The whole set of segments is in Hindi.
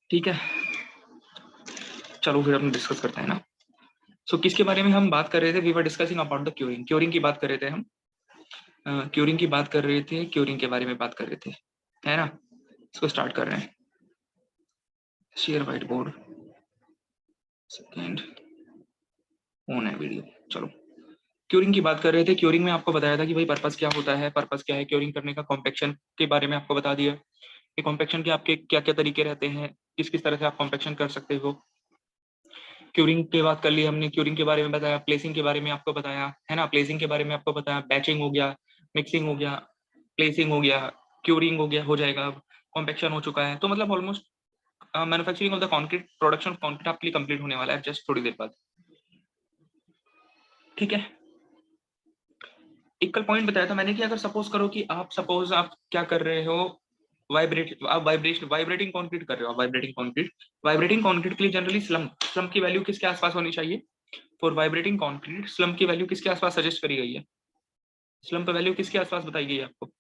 ठीक है, चलो फिर हम डिस्कस करते हैं ना। सो किसके बारे में हम बात कर रहे थे? We were discussing about the curing. Curing की बात कर रहे थे हम, क्यूरिंग की बात कर रहे थे, क्यूरिंग के बारे में बात कर रहे थे, है ना। इसको स्टार्ट कर रहे हैं। Share white board, second on है वीडियो। चलो, क्यूरिंग की बात कर रहे थे। क्यूरिंग में आपको बताया था कि भाई पर्पस क्या होता है, पर्पस क्या है क्यूरिंग करने का। कॉम्पेक्शन के बारे में आपको बता दिया कि कॉम्पेक्शन के आपके क्या क्या तरीके रहते हैं, किस किस तरह से आप कॉम्पेक्शन कर सकते हो। क्यूरिंग की बात कर ली हमने, क्यूरिंग के बारे में बताया, प्लेसिंग के बारे में आपको बताया, है ना। प्लेसिंग के बारे में आपको बताया, बैचिंग हो गया, मिक्सिंग हो गया, प्लेसिंग हो गया, क्यूरिंग हो गया, हो जाएगा। अब कॉम्पेक्शन हो चुका है, तो मतलब almost manufacturing of the concrete, production of concrete आपके लिए कंप्लीट होने वाला है जस्ट थोड़ी देर बाद। ठीक है, एक कल पॉइंट बताया था मैंने कि अगर सपोज आप क्या कर रहे हो, वाइब्रेटिंग कंक्रीट कर रहे हो, वाइब्रेटिंग कंक्रीट के लिए जनरली स्लम की वैल्यू किसके आसपास होनी चाहिए? फॉर वाइब्रेटिंग कंक्रीट स्लम की वैल्यू किसके आसपास सजेस्ट करी गई है? स्लम पे वैल्यू किसके आसपास बताई गई है आपको?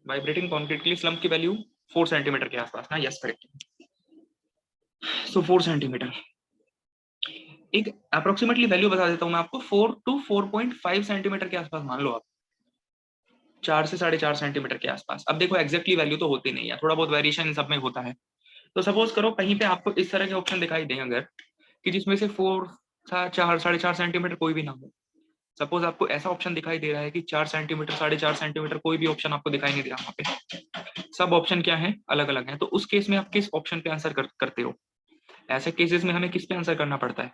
वाइब्रेटिंग कंक्रीट के लिए स्लम की वैल्यू 4 सेंटीमीटर के आसपास ना। Yes, correct. सो 4 सेंटीमीटर, एक अप्रोक्सीमेटली वैल्यू बता देता हूं मैं आपको, 4 टू 4.5 सेंटीमीटर के आसपास मान लो आप, 4 से 4.5 सेंटीमीटर के आसपास। अब देखो एग्जैक्टली वैल्यू तो होती नहीं है, थोड़ा बहुत वेरिएशन इन सब में होता है। तो सपोज करो कहीं पे आपको इस तरह के ऑप्शन दिखाई दें अगर, कि जिसमें से 4 4 4.5 सेंटीमीटर कोई भी ना हो। सपोज आपको ऐसा ऑप्शन दिखाई दे रहा है कि 4 सेंटीमीटर 4.5 सेंटीमीटर कोई भी ऑप्शन आपको दिखाई नहीं दे रहा वहां पे, सब ऑप्शन क्या है, अलग अलग है। तो उस केस में आप किस ऑप्शन पे आंसर करते हो? ऐसे केसेस में हमें किस पे आंसर करना पड़ता है?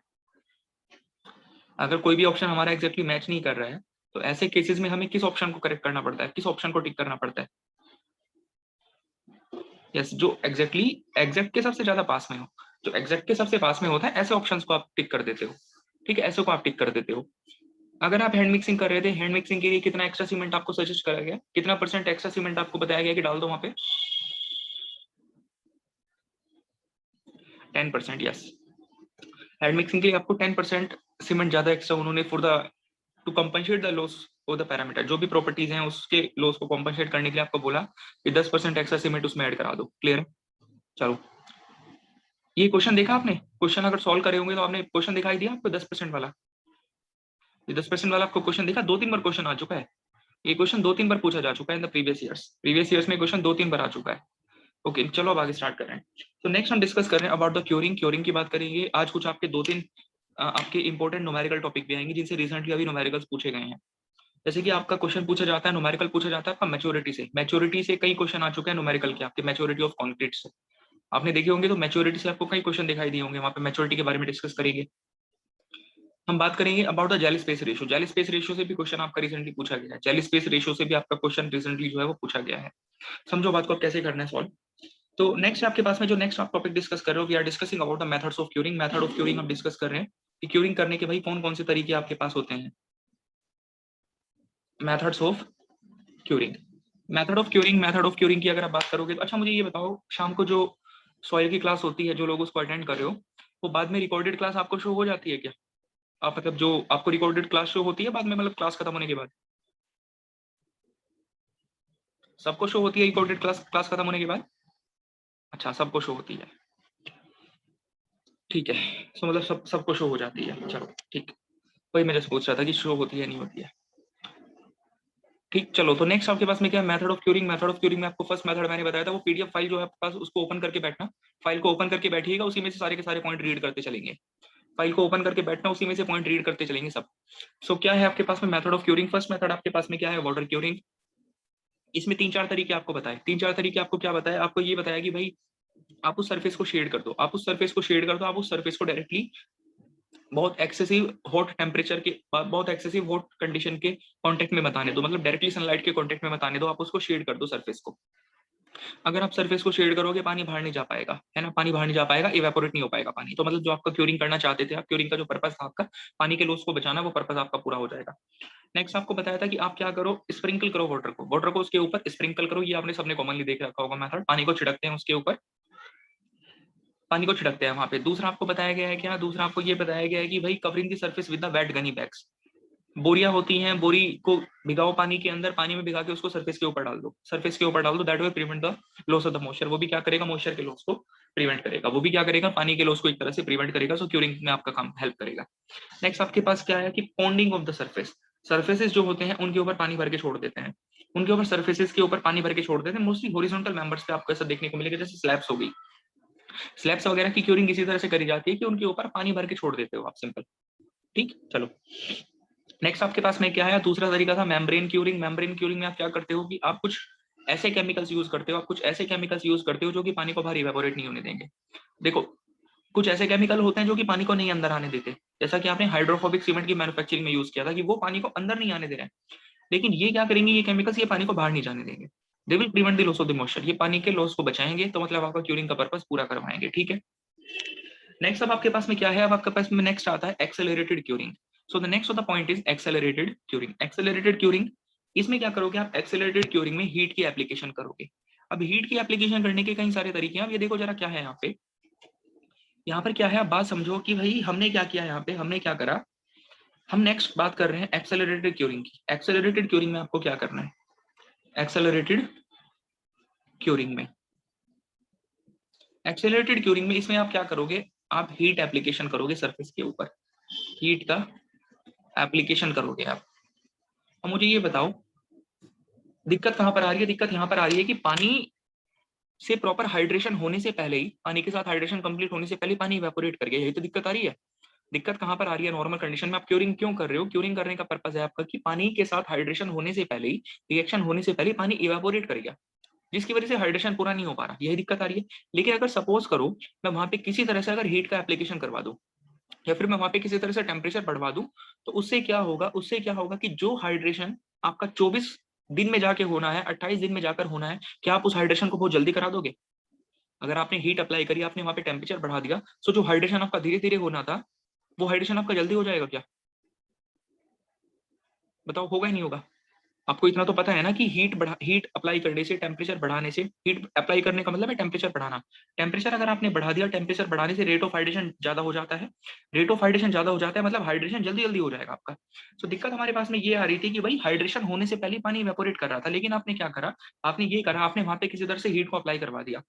अगर कोई भी ऑप्शन हमारा एग्जैक्टली मैच नहीं कर रहा है, तो ऐसे केसेस में हमें किस ऑप्शन को करेक्ट करना पड़ता है, किस ऑप्शन को टिक करना पड़ता है? यस, जो एग्जैक्ट के सबसे ज्यादा पास में हो, जो एग्जैक्ट के सबसे पास में होता है, ऐसे ऑप्शंस को आप टिक कर देते हो। ठीक है, ऐसे को आप टिक कर देते हो। अगर आप हैंड मिक्सिंग कर रहे थे, हैंड मिक्सिंग के लिए कितना एक्स्ट्रा सीमेंट आपको सजेस्ट करा गया, कितना परसेंट एक्स्ट्रा सीमेंट आपको बताया गया कि डाल दो वहां पे? 10%। यस, हैंड मिक्सिंग के लिए आपको 10% सीमेंट ज्यादा एक्स्ट्रा उन्होंने for the two compensate the loss of the parameter, जो भी प्रॉपर्टीज हैं उसके लॉस को कंपनसेट करने के लिए आपको बोला कि 10% एक्स्ट्रा सीमेंट उसमें ऐड करा दो। क्लियर है? चलो, ये क्वेश्चन देखा आपने? क्वेश्चन अगर सॉल्व करे होंगे तो आपने क्वेश्चन दिखाई दिया आपको 10% वाला? ये 10% वाला आपको क्वेश्चन दिखा? 2-3 बार क्वेश्चन आ चुका है, ये क्वेश्चन 2-3 बार पूछा जा चुका है इन द प्रीवियस ईयर्स में क्वेश्चन 2-3 बार आ चुका है। ओके, चलो अब आगे स्टार्ट कर रहे हैं। तो नेक्स्ट हम डिस्कस कर रहे हैं अबाउट द क्यूरिंग। क्यूरिंग की बात करेंगे आज। कुछ आपके 2-3 आपके इंपॉर्टेंट न्यूमेरिकल टॉपिक भी आएंगे जिनसे रिसेंटली अभी न्यूमेरिकल्स पूछे गए हैं। जैसे कि आपका क्वेश्चन पूछा जाता है, न्यूमेरिकल पूछा जाता है आपका मैच्योरिटी से कई क्वेश्चन आ चुके हैं न्यूमेरिकल के आपके, मैच्योरिटी ऑफ कंक्रीट से आपने देखे होंगे। तो मैच्योरिटी से आपको कई क्वेश्चन दिखाई दिए होंगे, वहां पे मैच्योरिटी के बारे में डिस्कस करेंगे। हम बात करेंगे about the jelly space ratio. Jelly space ratio से भी क्वेश्चन आपका रिसेंटली पूछा गया है, जेली स्पेस रेशियो से भी आपका क्वेश्चन रिसेंटली जो है वो पूछा गया है। समझो बात को अब कैसे करना है सॉल्व। तो नेक्स्ट आपके पास में जो नेक्स्ट आप टॉपिक डिस्कस कर रहे हो, we are discussing about the methods of curing. Method of curing हम डिस्कस कर रहे हैं कि क्यूरिंग करने के भाई कौन कौन से तरीके आपके पास होते हैं। Methods of curing, method of curing की अगर आप बात करोगे तो अच्छा मुझे ये बताओ, शाम को जो सॉइल की क्लास होती है, जो लोग उसको अटेंड कर रहे हो, वो बाद में रिकॉर्डेड क्लास आपको शो हो जाती है क्या? आप मतलब जो आपको रिकॉर्डेड क्लास शो होती है बाद में, मतलब क्लास खत्म होने के बाद? सबको शो होती है रिकॉर्डेड क्लास क्लास खत्म होने के बाद? अच्छा, सबको शो होती है, ठीक है। तो मतलब सबको शो हो जाती है, चलो ठीक। वही मैं जस्ट पूछ रहा था कि शो होती है नहीं होती है। ठीक, चलो तो नेक्स्ट आपके पास में क्या है, method of curing. Method of curing में आपको फर्स्ट मेथड मैंने बताया था, वो पीडीएफ फाइल जो है आपके पास, उसको ओपन करके बैठना। फाइल को ओपन करके बैठिएगा, उसी में से सारे के सारे पॉइंट रीड करते चलेंगे। फाइल को ओपन करके बैठना, उसी में से पॉइंट रीड करते चलेंगे सब। सो क्या है आपके पास में method of curing? First method आपके पास में क्या है, वाटर क्यूरिंग। इसमें 3-4 तरीके आपको बताए। 3-4 तरीके आपको क्या बताया? आपको ये बताया कि भाई आप उस सरफेस को शेड कर दो, आप उस सरफेस को शेड कर दो, आप उस सरफेस को डायरेक्टली बहुत एक्सेसिव हॉट टेम्परेचर के, बहुत एक्सेसिव हॉट कंडीशन के कांटेक्ट में मत आने दो, मतलब डायरेक्टली सनलाइट के कांटेक्ट में मत आने दो, आप उसको शेड कर दो सरफेस को। अगर आप सरफेस को शेड करोगे पानी बाहर नहीं जा पाएगा, है ना, पानी बाहर नहीं जा पाएगा, इवेपोरेट नहीं हो पाएगा पानी। तो मतलब जो आपका क्यूरिंग करना चाहते थे आप, क्यूरिंग का जो पर्पस था आपका पानी के लॉस को बचाना, वो पर्पस आपका पूरा हो जाएगा। नेक्स्ट आपको बताया था कि आप क्या करो, स्प्रिंकल करो वाटर को उसके ऊपर स्प्रिंकल करो। ये आपने सबने कॉमनली देख रखा होगा मेथड, पानी को छिड़कते हैं उसके ऊपर, पानी को छिड़कते हैं वहां पे। दूसरा आपको बताया गया है क्या, दूसरा आपको ये बताया गया है कि भाई covering the surface with the wet gunny bags. बोरियां होती हैं, बोरी को भिगाओ पानी के अंदर, पानी में भिगा के उसको सरफेस के ऊपर डाल दो, सरफेस के ऊपर डाल दो, that will prevent the loss of the moisture. वो भी क्या करेगा, मॉइस्चर के लॉस को प्रिवेंट करेगा, वो भी क्या करेगा, पानी के लॉस को एक तरह से प्रिवेंट करेगा, सो क्यूरिंग में आपका काम हेल्प करेगा। नेक्स्ट आपके पास क्या है कि पॉन्डिंग ऑफ द सरफेस। सरफेसेस जो होते हैं उनके ऊपर पानी भर के छोड़ देते हैं, उनके ऊपर सरफेसेस के ऊपर पानी भर के छोड़ देते हैं, मोस्टली हॉरिजॉन्टल मेंबर्स पे आपको ऐसा देखने को मिलेगा, जैसे स्लैब्स हो गई, स्लैब्स वगैरह की क्यूरिंग इसी तरह से करी जाती है कि उनके ऊपर पानी भर के छोड़ देते हो आप, सिंपल। ठीक, चलो नेक्स्ट आपके पास में क्या है, दूसरा तरीका था मेम्ब्रेन क्यूरिंग। मेम्ब्रेन क्यूरिंग में आप क्या करते हो कि आप कुछ ऐसे केमिकल्स यूज करते हो, आप कुछ ऐसे केमिकल्स यूज करते हो जो कि पानी को बाहर इवेपोरेट नहीं होने देंगे। देखो कुछ ऐसे केमिकल होते हैं जो कि पानी को नहीं अंदर आने देते, जैसा कि आपने हाइड्रोफोबिक सीमेंट की मैन्युफैक्चरिंग में यूज किया था कि वो पानी को अंदर नहीं आने दे रहे हैं, लेकिन ये क्या करेंगे, ये केमिकल्स ये पानी को बाहर नहीं जाने देंगे, they will prevent the loss of the moisture, ये पानी के लॉस को बचाएंगे, तो मतलब आपका क्यूरिंग का पर्पस पूरा करवाएंगे। ठीक है, नेक्स्ट अब आपके पास में क्या है, अब आपके पास में नेक्स्ट आता है accelerated curing. So the next of the point is accelerated curing. Accelerated curing, इसमें क्या करोगे आप, एक्सेलरेटेड क्यूरिंग में हीट की एप्लीकेशन करोगे। अब हीट की एप्लीकेशन करने के कई सारे तरीके हैं। अब ये देखो जरा क्या है यहाँ पे, यहाँ पर क्या है, आप बात समझो कि भाई हमने क्या किया, यहाँ पे हमने क्या करा, हम नेक्स्ट बात कर रहे हैं एक्सेलरेटेड क्यूरिंग की। एक्सेलरेटेड क्यूरिंग में आपको क्या करना है, एक्सेलरेटेड क्यूरिंग में, एक्सेलरेटेड क्यूरिंग में इसमें आप क्या करोगे, आप हीट एप्लीकेशन करोगे सरफेस के ऊपर, हीट का एप्लीकेशन करोगे आप। अब मुझे ये बताओ दिक्कत कहां पर आ रही है, दिक्कत यहां पर आ रही है कि पानी से प्रॉपर हाइड्रेशन होने से पहले ही, पानी के साथ हाइड्रेशन कंप्लीट होने से पहले पानी इवेपोरेट कर गया, यही तो दिक्कत आ रही है। दिक्कत कहां पर आ रही है, नॉर्मल कंडीशन में आप क्यूरिंग क्यों कर रहे हो, क्यूरिंग करने का पर्पस है आपका कि पानी के साथ हाइड्रेशन होने से पहले ही, रिएक्शन होने से पहले पानी इवेपोरेट कर गया, जिसकी वजह से हाइड्रेशन पूरा नहीं हो पा रहा, यही दिक्कत आ रही है। लेकिन अगर सपोज करो मैं वहां पे किसी तरह से अगर हीट का एप्लीकेशन करवा दूं, या फिर मैं वहां पे किसी तरह से टेम्परेचर बढ़वा दूं, तो उससे क्या होगा, उससे क्या होगा कि जो हाइड्रेशन आपका 24 दिन में जाके होना है, 28 दिन में जाकर होना है, क्या आप उस हाइड्रेशन को बहुत जल्दी करा दोगे? अगर आपने हीट अप्लाई करी, आपने वहां पे टेम्परेचर बढ़ा दिया, तो जो हाइड्रेशन आपका धीरे धीरे होना था, वो हाइड्रेशन आपका जल्दी हो जाएगा क्या? बताओ, होगा ही नहीं होगा। आपको इतना तो पता है ना कि हीट अप्लाई करने से, टेम्परेचर बढ़ाने से, हीट अप्लाई करने का मतलब है टेम्परेचर बढ़ाना। टेम्परेचर अगर आपने बढ़ा दिया, टेम्परेचर बढ़ाने से रेट ऑफ हाइड्रेशन ज्यादा हो जाता है, रेट ऑफ हाइड्रेशन ज्यादा हो जाता है, मतलब हाइड्रेशन जल्दी जल्दी हो जाएगा आपका। तो दिक्कत हमारे पास में ये आ रही थी कि भाई हाइड्रेशन होने से पहले पानी इवेपोरेट कर रहा था, लेकिन आपने क्या करा, आपने ये करा, आपने वहां पे किसी तरह से हीट को अप्लाई करवा दिया,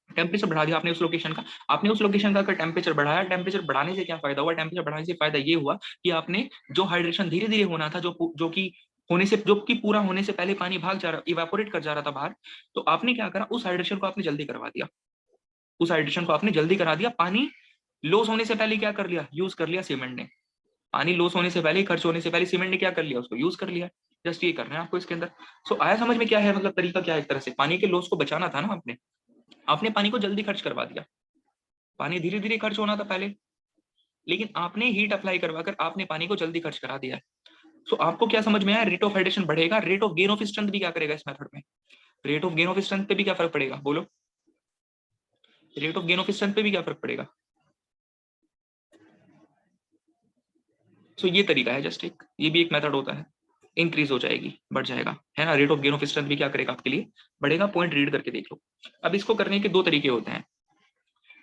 टेम्परेचर बढ़ा दिया आपने उस लोकेशन का, आपने उस लोकेशन का अगर टेम्परेचर बढ़ाया, टेम्परेचर बढ़ाने से क्या फायदा हुआ, टेम्परेचर बढ़ाने से फायदा ये हुआ कि आपने जो हाइड्रेशन धीरे धीरे होना था, जो कि होने से, जो कि पूरा होने से पहले पानी भाग जा रहा, इवेपोरेट कर जा रहा था बाहर, तो आपने क्या करा, उस हाइड्रेशन को आपने जल्दी करवा दिया, उस हाइड्रेशन को आपने जल्दी करा दिया। पानी लॉस होने से पहले क्या कर लिया, यूज कर लिया सीमेंट ने, पानी लॉस होने से पहले, खर्च होने से पहले सीमेंट ने क्या कर लिया, उसको यूज कर लिया। जस्ट ये करना है आपको इसके अंदर। सो आया समझ में क्या है, मतलब तरीका क्या है, एक तरह से पानी के लॉस को बचाना था ना आपने, आपने पानी को जल्दी खर्च करवा दिया, पानी धीरे धीरे खर्च होना था पहले, लेकिन आपने हीट अप्लाई करवाकर आपने पानी को जल्दी खर्च करा दिया। सो आपको क्या समझ में आया, रेट ऑफ हाइड्रेशन बढ़ेगा, rate of gain of strength भी क्या करेगा इस मेथड में, rate of gain of strength पे भी क्या फर्क पड़ेगा, बोलो, rate of gain of strength पे भी क्या फर्क पड़ेगा। सो ये तरीका है, जस्ट एक, ये भी एक मेथड होता है, इंक्रीज हो जाएगी, बढ़ जाएगा, है ना, rate of gain of strength भी क्या करेगा आपके लिए, बढ़ेगा। पॉइंट रीड करके देख लो। अब इसको करने के दो तरीके होते हैं,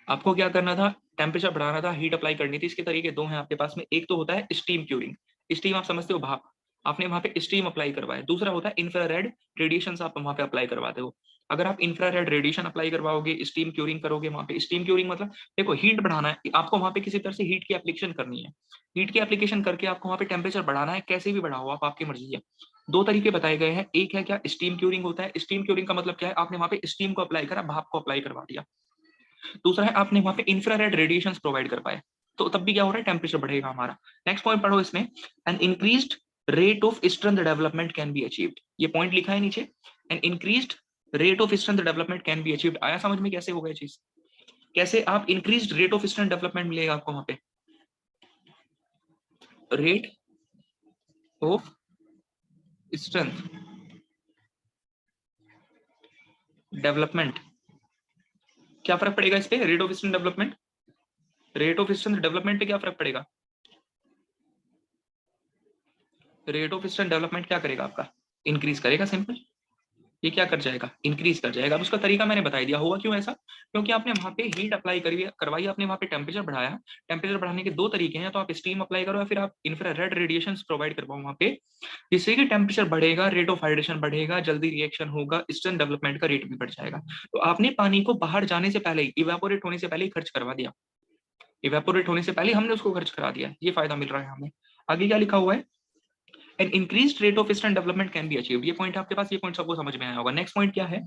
आपको क्या करना था, टेम्परेचर बढ़ाना था, हीट अप्लाई करनी थी, इसके तरीके दो हैं आपके पास में। एक तो होता है स्टीम क्यूरिंग, स्टीम आप समझते हो, भाप, आपने वहां पे स्टीम अप्लाई करवाया। दूसरा होता है इंफ्रारेड रेडिएशन, आप वहां पे अप्लाई करवाते हो। अगर आप इंफ्रारेड रेडिएशन अप्लाई करवाओगे, स्टीम क्यूरिंग करोगे वहां पे, स्टीम क्यूरिंग मतलब देखो हीट बढ़ाना है आपको, वहां पे किसी तरह से हीट की एप्लीकेशन करनी है, हीट की एप्लीकेशन करके आपको वहां पे टेम्परेचर बढ़ाना है, कैसे भी बढ़ाओ आप, आपकी मर्जी है। दो तरीके बताए गए हैं, एक है क्या, स्टीम क्यूरिंग होता है, स्टीम क्यूरिंग का मतलब क्या है, आपने वहां पे स्टीम को अप्लाई करा, भाप को अप्लाई करवा दिया। दूसरा है आपने वहां पे इंफ्रारेड रेडिएशंस प्रोवाइड कर पाए, तो तब भी क्या हो रहा है, टेम्परेचर बढ़ेगा हमारा। नेक्स्ट पॉइंट पढ़ो इसमें, an increased rate of strength development can be achieved, ये पॉइंट लिखा है नीचे, an increased rate of strength development can be achieved. आया समझ में कैसे होगा ये चीज, कैसे आप increased rate of strength development मिलेगा आपको वहां पे, रेट ऑफ स्ट्रेंथ डेवलपमेंट, क्या फर्क पड़ेगा इस पे, rate of strength development, rate of strength development पे क्या फर्क पड़ेगा, रेट ऑफ स्ट्रेंथ डेवलपमेंट क्या करेगा आपका, इंक्रीज करेगा, सिंपल। ये क्या कर जाएगा, इंक्रीज कर जाएगा। अब उसका तरीका मैंने बता दिया। हुआ क्यों ऐसा, क्योंकि आपने वहां पे हीट अप्लाई करवाई, आपने वहां पे टेम्परेचर बढ़ाया। टेम्परेचर बढ़ाने के दो तरीके हैं, तो आप स्टीम अप्लाई करो या फिर आप इंफ्रारेड रेडिएशन प्रोवाइड करवाओ वहां पे, जिससे कि टेम्परेचर बढ़ेगा, रेट ऑफ हाइड्रेशन बढ़ेगा, जल्दी रिएक्शन होगा, इंस्टेंट डेवलपमेंट का रेट भी बढ़ जाएगा। तो आपने पानी को बाहर जाने से पहले ही, इवेपोरेट होने से पहले ही खर्च करवा दिया, इवेपोरेट होने से पहले हमने उसको खर्च करा दिया, ये फायदा मिल रहा है हमें। आगे क्या लिखा हुआ है, an increased rate of instant development can be achieved. ये पॉइंट आपके पास, ये पॉइंट सबको समझ में आया होगा। नेक्स्ट पॉइंट क्या है,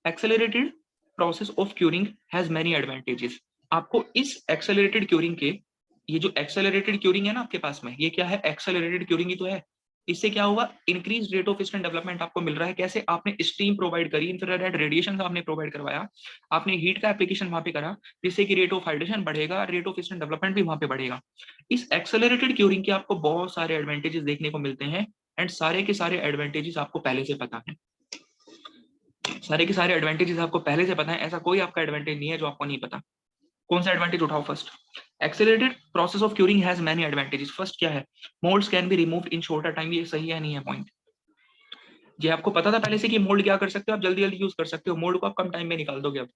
accelerated process of curing has many advantages. आपको इस एक्सेलरेटेड क्यूरिंग के, ये जो एक्सेलरेटेड क्यूरिंग है ना आपके पास में, ये क्या है, एक्सेलरेटेड क्यूरिंग ही तो है। इससे क्या हुआ, increase rate of instant development आपको मिल रहा है। कैसे, आपने स्टीम प्रोवाइड करी, इंफ्रारेड रेडिएशन आपने प्रोवाइड करवाया, आपने हीट का एप्लीकेशन वहां पे करा, जिससे कि रेट ऑफ हाइड्रेशन बढ़ेगा, रेट ऑफ इंस्टेंट डेवलपमेंट भी वहां पे बढ़ेगा। इस एक्सेलरेटेड क्यूरिंग के आपको बहुत सारे एडवांटेजेस देखने को मिलते हैं, एंड सारे के सारे एडवांटेजेस आपको पहले से पता है। सारे के सारे एडवांटेजेस आपको पहले से पता है, ऐसा कोई आपका एडवांटेज नहीं है जो आपको नहीं पता। कौन सा एडवांटेज उठाओ first, accelerated process of curing has many advantages. First क्या है, moulds can be removed in shorter time. ये सही है नहीं है पॉइंट, ये आपको पता था पहले से कि मोल्ड क्या कर सकते हो, आप जल्दी जल्दी यूज कर सकते हो, मोल्ड को आप कम टाइम में निकाल दोगे। अब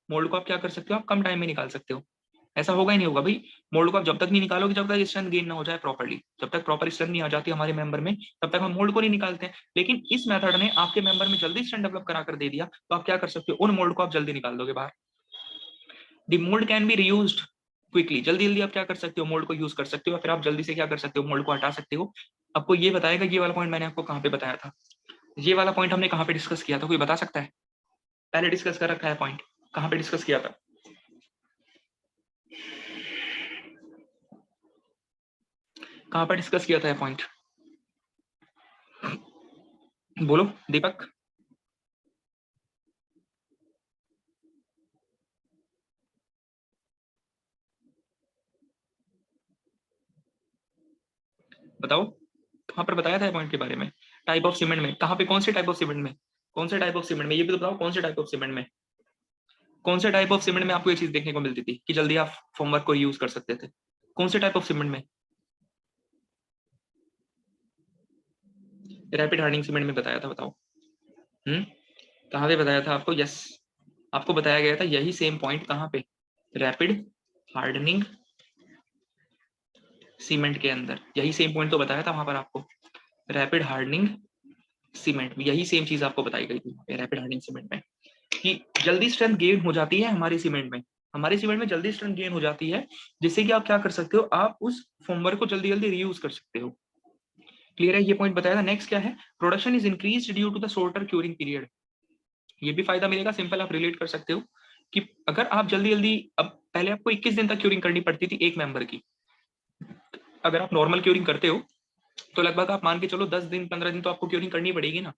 मोल्ड को आप क्या कर सकते हो, आप कम टाइम में निकाल सकते हो। ऐसा होगा ही नहीं होगा भाई, मोल्ड को आप जब तक नहीं निकालोगे, जब तक स्ट्रेंथ गेन ना हो जाए प्रॉपर्ली, जब तक प्रॉपर स्ट्रेंथ नहीं आ जाती हमारे मेंबर में, तब तक हम मोल्ड को नहीं निकालते हैं। लेकिन इस मेथड ने आपके मेंबर में जल्दी स्ट्रेंथ डेवलप करा कर दे दिया, तो आप क्या कर सकते हो, उन मोल्ड को आप जल्दी निकाल दोगे बाहर। The mould can be reused quickly. जल्दी जल्दी आप क्या कर सकते हो, मोल्ड को यूज कर सकते हो, फिर आप जल्दी से क्या कर सकते हो, मोल्ड को हटा सकते हो। आपको ये बताएगा, ये वाला पॉइंट मैंने आपको कहाँ पे बताया था, ये वाला पॉइंट हमने कहाँ पे डिस्कस किया था, कोई बता सकता है? पहले डिस्कस कर रखा है पॉइंट, कहाँ पे डिस्कस किया था? कहाँ पे डिस्कस किया था ये पॉइंट, बोलो दीपक। बताओ कहाँ पर बताया था पॉइंट के बारे में, टाइप ऑफ सीमेंट में, कहाँ पे, कौन से टाइप ऑफ सीमेंट में, कौन से टाइप ऑफ सीमेंट में, ये भी तो बताओ, कौन से टाइप ऑफ सीमेंट में, कौन से टाइप ऑफ सीमेंट में आपको ये चीज देखने को मिलती थी कि जल्दी आप फॉर्मवर्क को यूज कर सकते थे, कौन से टाइप ऑफ सीमेंट में? रैपिड हार्डनिंग सीमेंट में बताया था, बताओ। कहाँ पे बताया था आपको? यस, आपको बताया गया था यही सेम पॉइंट, कहाँ पे, रैपिड हार्डनिंग सीमेंट के अंदर, यही सेम पॉइंट तो बताया था वहां पर आपको, रैपिड हार्डनिंग सीमेंट में यही सेम चीज आपको बताई गई थी रैपिड हार्डनिंग सीमेंट में, कि जल्दी स्ट्रेंथ गेन हो जाती है हमारे सीमेंट में, हमारे सीमेंट में जल्दी स्ट्रेंथ गेन हो जाती है, जिससे कि आप क्या कर सकते हो, आप उस फॉर्मवर्क को जल्दी जल्दी रीयूज कर सकते हो। क्लियर है, ये पॉइंट बताया था। नेक्स्ट क्या है, production is increase due to the shorter curing period. ये भी फायदा मिलेगा, सिंपल आप रिलेट कर सकते हो कि अगर आप जल्दी जल्दी, अब पहले आपको 21 दिन तक क्यूरिंग करनी पड़ती थी एक मेंबर की, अगर आप नॉर्मल क्यूरिंग करते हो तो लगभग आप मान के चलो 10 दिन 15 दिन तो आपको क्यूरिंग करनी पड़ेगी ना।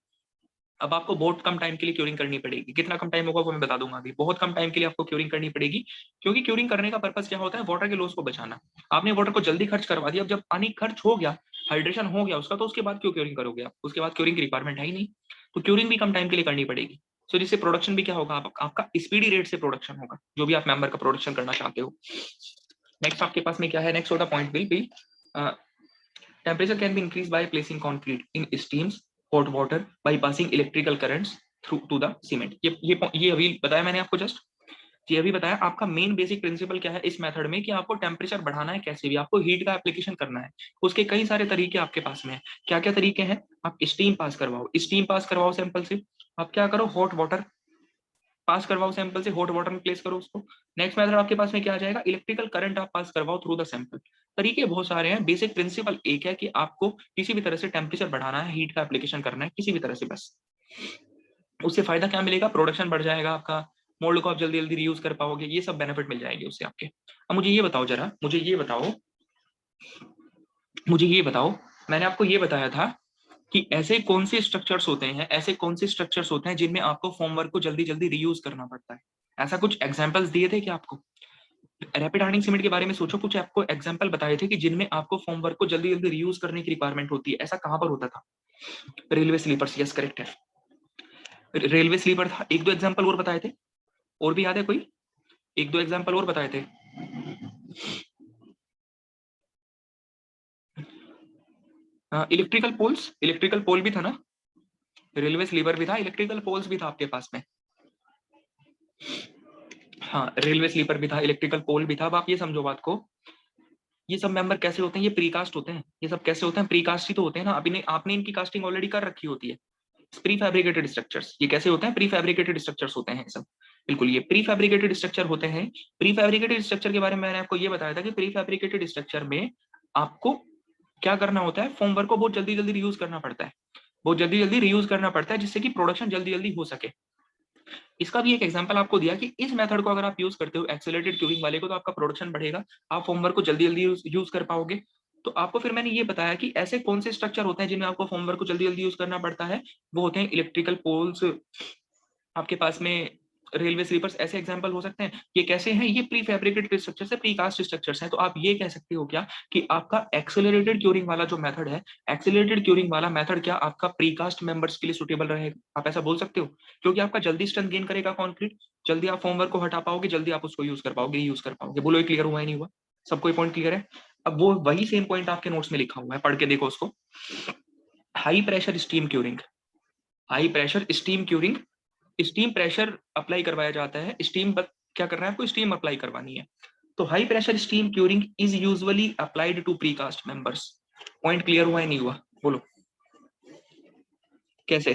अब आपको बहुत कम टाइम के लिए क्यूरिंग करनी पड़ेगी, कितना कम टाइम होगा वो मैं बता दूंगा अभी, बहुत कम टाइम के लिए आपको क्यूरिंग करनी पड़ेगी, क्योंकि क्यूरिंग करने का पर्पस क्या होता है, वाटर के लॉस को बचाना। आपने वाटर को जल्दी खर्च करवा दिया, अब जब पानी खर्च हो गया, हाइड्रेशन हो गया उसका, तो उसके बाद क्यों क्यूरिंग करोगे आप, उसके बाद क्यूरिंग की रिक्वायरमेंट है ही नहीं, तो क्यूरिंग भी कम टाइम के लिए करनी पड़ेगी। सो जिससे प्रोडक्शन भी क्या होगा, आपका स्पीडी रेट से प्रोडक्शन होगा, जो भी आप मेंबर का प्रोडक्शन करना चाहते हो। नेक्स्ट आपके पास में क्या है, नेक्स्ट होता point will be temperature can be increased by placing concrete in steams hot water by passing electrical currents through to the cement। ये अभी बताया मैंने आपको जस्ट, ये अभी बताया। आपका मेन बेसिक प्रिंसिपल क्या है इस मेथड में, कि आपको टेम्परेचर बढ़ाना है, कैसे भी आपको हीट का एप्लीकेशन करना है, उसके कई सारे तरीके आपके पास में है। क्या क्या तरीके हैं, आप स्टीम पास करवाओ, स्टीम पास करवाओ सैंपल से, आप क्या करो, हॉट वाटर पास करवाओ सैंपल से, हॉट वाटर में प्लेस करो उसको। नेक्स्ट मेथड आपके पास में क्या आ जाएगा, इलेक्ट्रिकल करंट आप पास करवाओ थ्रू द सैंपल। तरीके बहुत सारे हैं, बेसिक प्रिंसिपल एक है कि आपको किसी भी तरह से टेम्परेचर बढ़ाना है, हीट का एप्लीकेशन करना है किसी भी तरह से, बस। उससे फायदा क्या मिलेगा, प्रोडक्शन बढ़ जाएगा आपका, मोल्ड को आप जल्दी जल्दी रीयूज कर पाओगे, ये सब बेनिफिट मिल जाएगी उससे आपके। अब मुझे ये बताओ जरा, मुझे ये बताओ, मैंने आपको ये बताया था कि ऐसे कौन से स्ट्रक्चर्स होते हैं, ऐसे कौन से स्ट्रक्चर्स होते हैं जिनमें आपको फॉर्मवर्क को जल्दी जल्दी रीयूज करना पड़ता है। ऐसा कुछ एग्जांपल्स दिए थे क्या आपको? रैपिड हार्डनिंग सीमेंट के बारे में सोचो, कुछ आपको एग्जांपल बताए थे कि जिनमें आपको फॉर्मवर्क को जल्दी जल्दी रीयूज करने की रिक्वायरमेंट होती है, ऐसा कहां पर होता था? रेलवे स्लीपर्स, यस करेक्ट है, रेलवे स्लीपर था। एक दो एग्जांपल और बताए थे, और भी याद है कोई? एक दो एग्जांपल और बताए थे। इलेक्ट्रिकल पोल्स, इलेक्ट्रिकल पोल भी था ना, रेलवे स्लीपर भी था, इलेक्ट्रिकल पोल्स भी था आपके पास में। हाँ, रेलवे स्लीपर भी था, इलेक्ट्रिकल पोल भी था। अब आप ये समझो बात को, ये सब मेंबर कैसे होते हैं? ये प्रीकास्ट होते हैं। ये सब कैसे होते हैं? प्रीकास्ट ही तो होते हैं ना। अभी आपने इनकी कास्टिंग ऑलरेडी कर रखी होती है। प्री फैब्रिकेटेड स्ट्रक्चर्स, ये कैसे होते हैं? प्री फैब्रिकेटेड स्ट्रक्चर्स होते हैं सब। बिल्कुल, ये प्री फैब्रिकेटेड स्ट्रक्चर होते हैं। प्री फैब्रिकेटेड स्ट्रक्चर के बारे में मैंने आपको ये बताया था कि प्री फैब्रिकेटेड स्ट्रक्चर में आपको क्या करना होता है? फॉर्म वर्क को बहुत जल्दी जल्दी रीयूज करना पड़ता है, बहुत जल्दी जल्दी रीयूज करना पड़ता है, जिससे कि प्रोडक्शन जल्दी जल्दी हो सके। इसका भी एक एग्जांपल आपको दिया कि इस मेथड को अगर आप यूज करते हो एक्सेलरेटेड क्यूरिंग वाले को, तो आपका प्रोडक्शन बढ़ेगा, आप फॉर्म वर्क को जल्दी जल्दी यूज कर पाओगे। तो आपको फिर मैंने ये बताया कि ऐसे कौन से स्ट्रक्चर होते हैं जिनमें आपको फॉर्म वर्क को जल्दी जल्दी यूज करना पड़ता है। वो होते हैं इलेक्ट्रिकल पोल्स, आपके पास में रेलवे स्लीपर्स, ऐसे एग्जांपल हो सकते हैं। ये कैसे हैं? ये प्री फैब्रिकेटेड स्ट्रक्चर्स है, प्री कास्ट स्ट्रक्चर्स हैं। तो आप ये कह सकते हो क्या कि आपका एक्सेलरेटेड क्यूरिंग वाला जो मेथड है, एक्सेलरेटेड क्यूरिंग वाला मेथड क्या आपका प्री कास्ट मेंबर्स के लिए सुटेबल रहेगा? आप ऐसा बोल सकते हो, क्योंकि आपका जल्दी स्ट्रेंथ गेन करेगा कॉन्क्रीट, जल्दी आप फॉर्म वर्क को हटा पाओगे, जल्दी आप उसको यूज कर पाओगे, यूज कर पाओगे। बोलो, ये क्लियर हुआ है नहीं हुआ? सबको ये पॉइंट क्लियर है? अब वो वही सेम पॉइंट आपके नोट्स में लिखा हुआ है, पढ़ के देखो उसको। High pressure steam curing, high pressure steam curing, steam pressure apply करवाया जाता है। स्टीम क्या करना है आपको? स्टीम अप्लाई करवानी है। तो high pressure steam curing is usually applied to precast members. Point clear हुआ है नहीं हुआ? बोलो कैसे?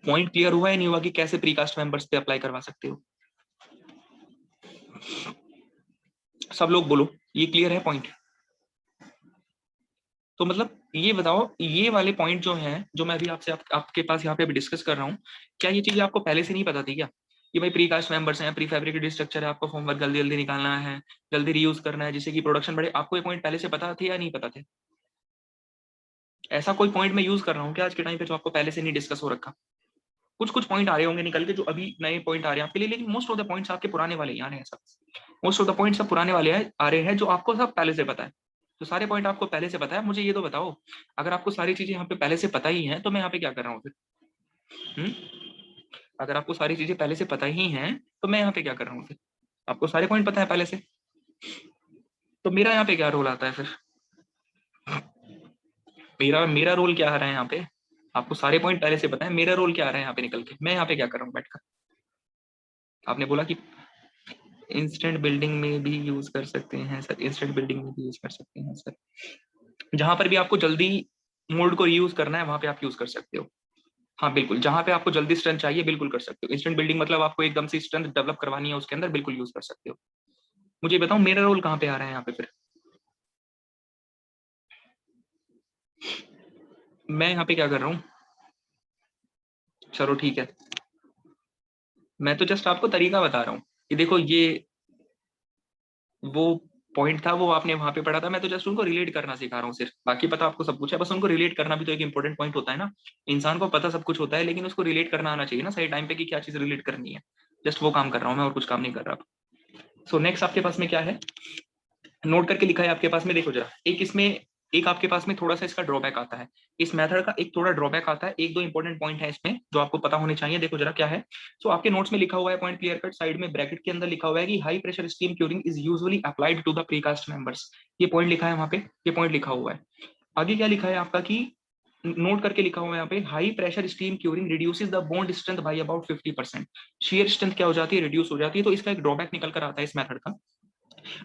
पॉइंट क्लियर हुआ है नहीं हुआ कि कैसे प्रीकास्ट मेंबर्स पे अप्लाई करवा सकते हो? सब लोग बोलो, ये क्लियर है पॉइंट? तो मतलब ये बताओ, ये वाले पॉइंट जो हैं, जो मैं अभी आपसे आपके पास यहाँ पे अभी डिस्कस कर रहा हूँ, क्या ये चीजें आपको पहले से नहीं पता थी क्या? कि भाई प्रीकास्ट मेंबर्स हैं, प्री फैब्रिकेटेड स्ट्रक्चर है, आपको फॉर्म वर्क जल्दी जल्दी निकालना है, जल्दी रीयूज करना है, जिससे कि प्रोडक्शन बढ़े। आपको ये पॉइंट पहले से पता थे या नहीं पता थे? ऐसा कोई पॉइंट मैं यूज कर रहा हूँ क्या आज के टाइम पे जो आपको पहले से नहीं डिस्कस हो रखा? कुछ कुछ पॉइंट आ रहे होंगे निकल के, जो अभी नए पॉइंट आ रहे हैं आपके लिए, लेकिन मोस्ट ऑफ द पॉइंट्स आपके पुराने वाले ही आ रहे हैं सब। मोस्ट ऑफ द पॉइंट्स सब पुराने वाले आ रहे हैं, जो आपको सब पहले से पता है। तो सारे पॉइंट आपको पहले से पता है। मुझे ये तो बताओ, अगर आपको सारी चीजें यहाँ पे पहले से पता ही हैं, तो मैं यहाँ पे क्या कर रहा हूँ फिर? अगर आपको सारी चीजें पहले से पता ही हैं, तो मैं यहाँ पे क्या कर रहा हूँ फिर? आपको सारे पॉइंट पता है पहले से, तो मेरा यहाँ पे क्या रोल आता है फिर? मेरा मेरा रोल क्या आ रहा है यहाँ पे? आपको सारे पॉइंट पहले से पता है, मेरा रोल क्या आ रहा है यहाँ पे निकल के? मैं यहाँ पे क्या कर रहा हूँ बैठकर? आपने बोला कि इंस्टेंट बिल्डिंग में भी यूज कर सकते हैं सर, इंस्टेंट बिल्डिंग में भी यूज कर सकते हैं सर। जहां पर भी आपको जल्दी मोल्ड को रीयूज करना है, वहां पे आप यूज कर सकते हो। हाँ बिल्कुल, जहां पे आपको जल्दी स्ट्रेंथ चाहिए, बिल्कुल कर सकते हो। इंस्टेंट बिल्डिंग मतलब आपको एकदम से स्ट्रेंथ डेवलप करवानी है उसके अंदर, बिल्कुल यूज कर सकते हो। मुझे बताओ मेरा रोल कहाँ पे आ रहा है यहाँ पे फिर? मैं यहाँ पे क्या कर रहा हूँ? चलो ठीक है, मैं तो जस्ट आपको तरीका बता रहा हूँ कि देखो, ये वो पॉइंट था, वो आपने वहां पे पढ़ा था। मैं तो जस्ट उनको रिलेट करना सिखा रहा हूँ सिर्फ, बाकी पता आपको सब कुछ है, बस उनको रिलेट करना भी तो एक इंपॉर्टेंट पॉइंट होता है ना। इंसान को पता सब कुछ होता है, लेकिन उसको रिलेट करना आना चाहिए ना सही टाइम पे, कि क्या चीज रिलेट करनी है। जस्ट वो काम कर रहा हूँ मैं, और कुछ काम नहीं कर रहा। सो नेक्स्ट आपके पास में क्या है, नोट करके लिखा है आपके पास में, देखो जरा। एक इसमें, एक आपके पास में थोड़ा सा इसका ड्रॉबैक आता है, इस मेथड का एक थोड़ा ड्रॉबैक आता है। एक दो इंपॉर्टेंट पॉइंट है इसमें जो आपको पता होने चाहिए। देखो जरा क्या है। सो आपके नोट्स में लिखा हुआ है पॉइंट क्लियर कट, साइड में ब्रैकेट के अंदर लिखा हुआ है कि high pressure steam curing is usually applied to the precast members. ये पॉइंट लिखा है वहां पे, ये पॉइंट लिखा हुआ है। आगे क्या लिखा है आपका कि नोट करके लिखा हुआ है यहाँ पे, high pressure steam curing reduces the bond strength by about 50%। Shear strength क्या हो जाती है? रिड्यूस हो जाती है। तो इसका एक ड्रॉबैक निकल कर आता है इस मेथड का।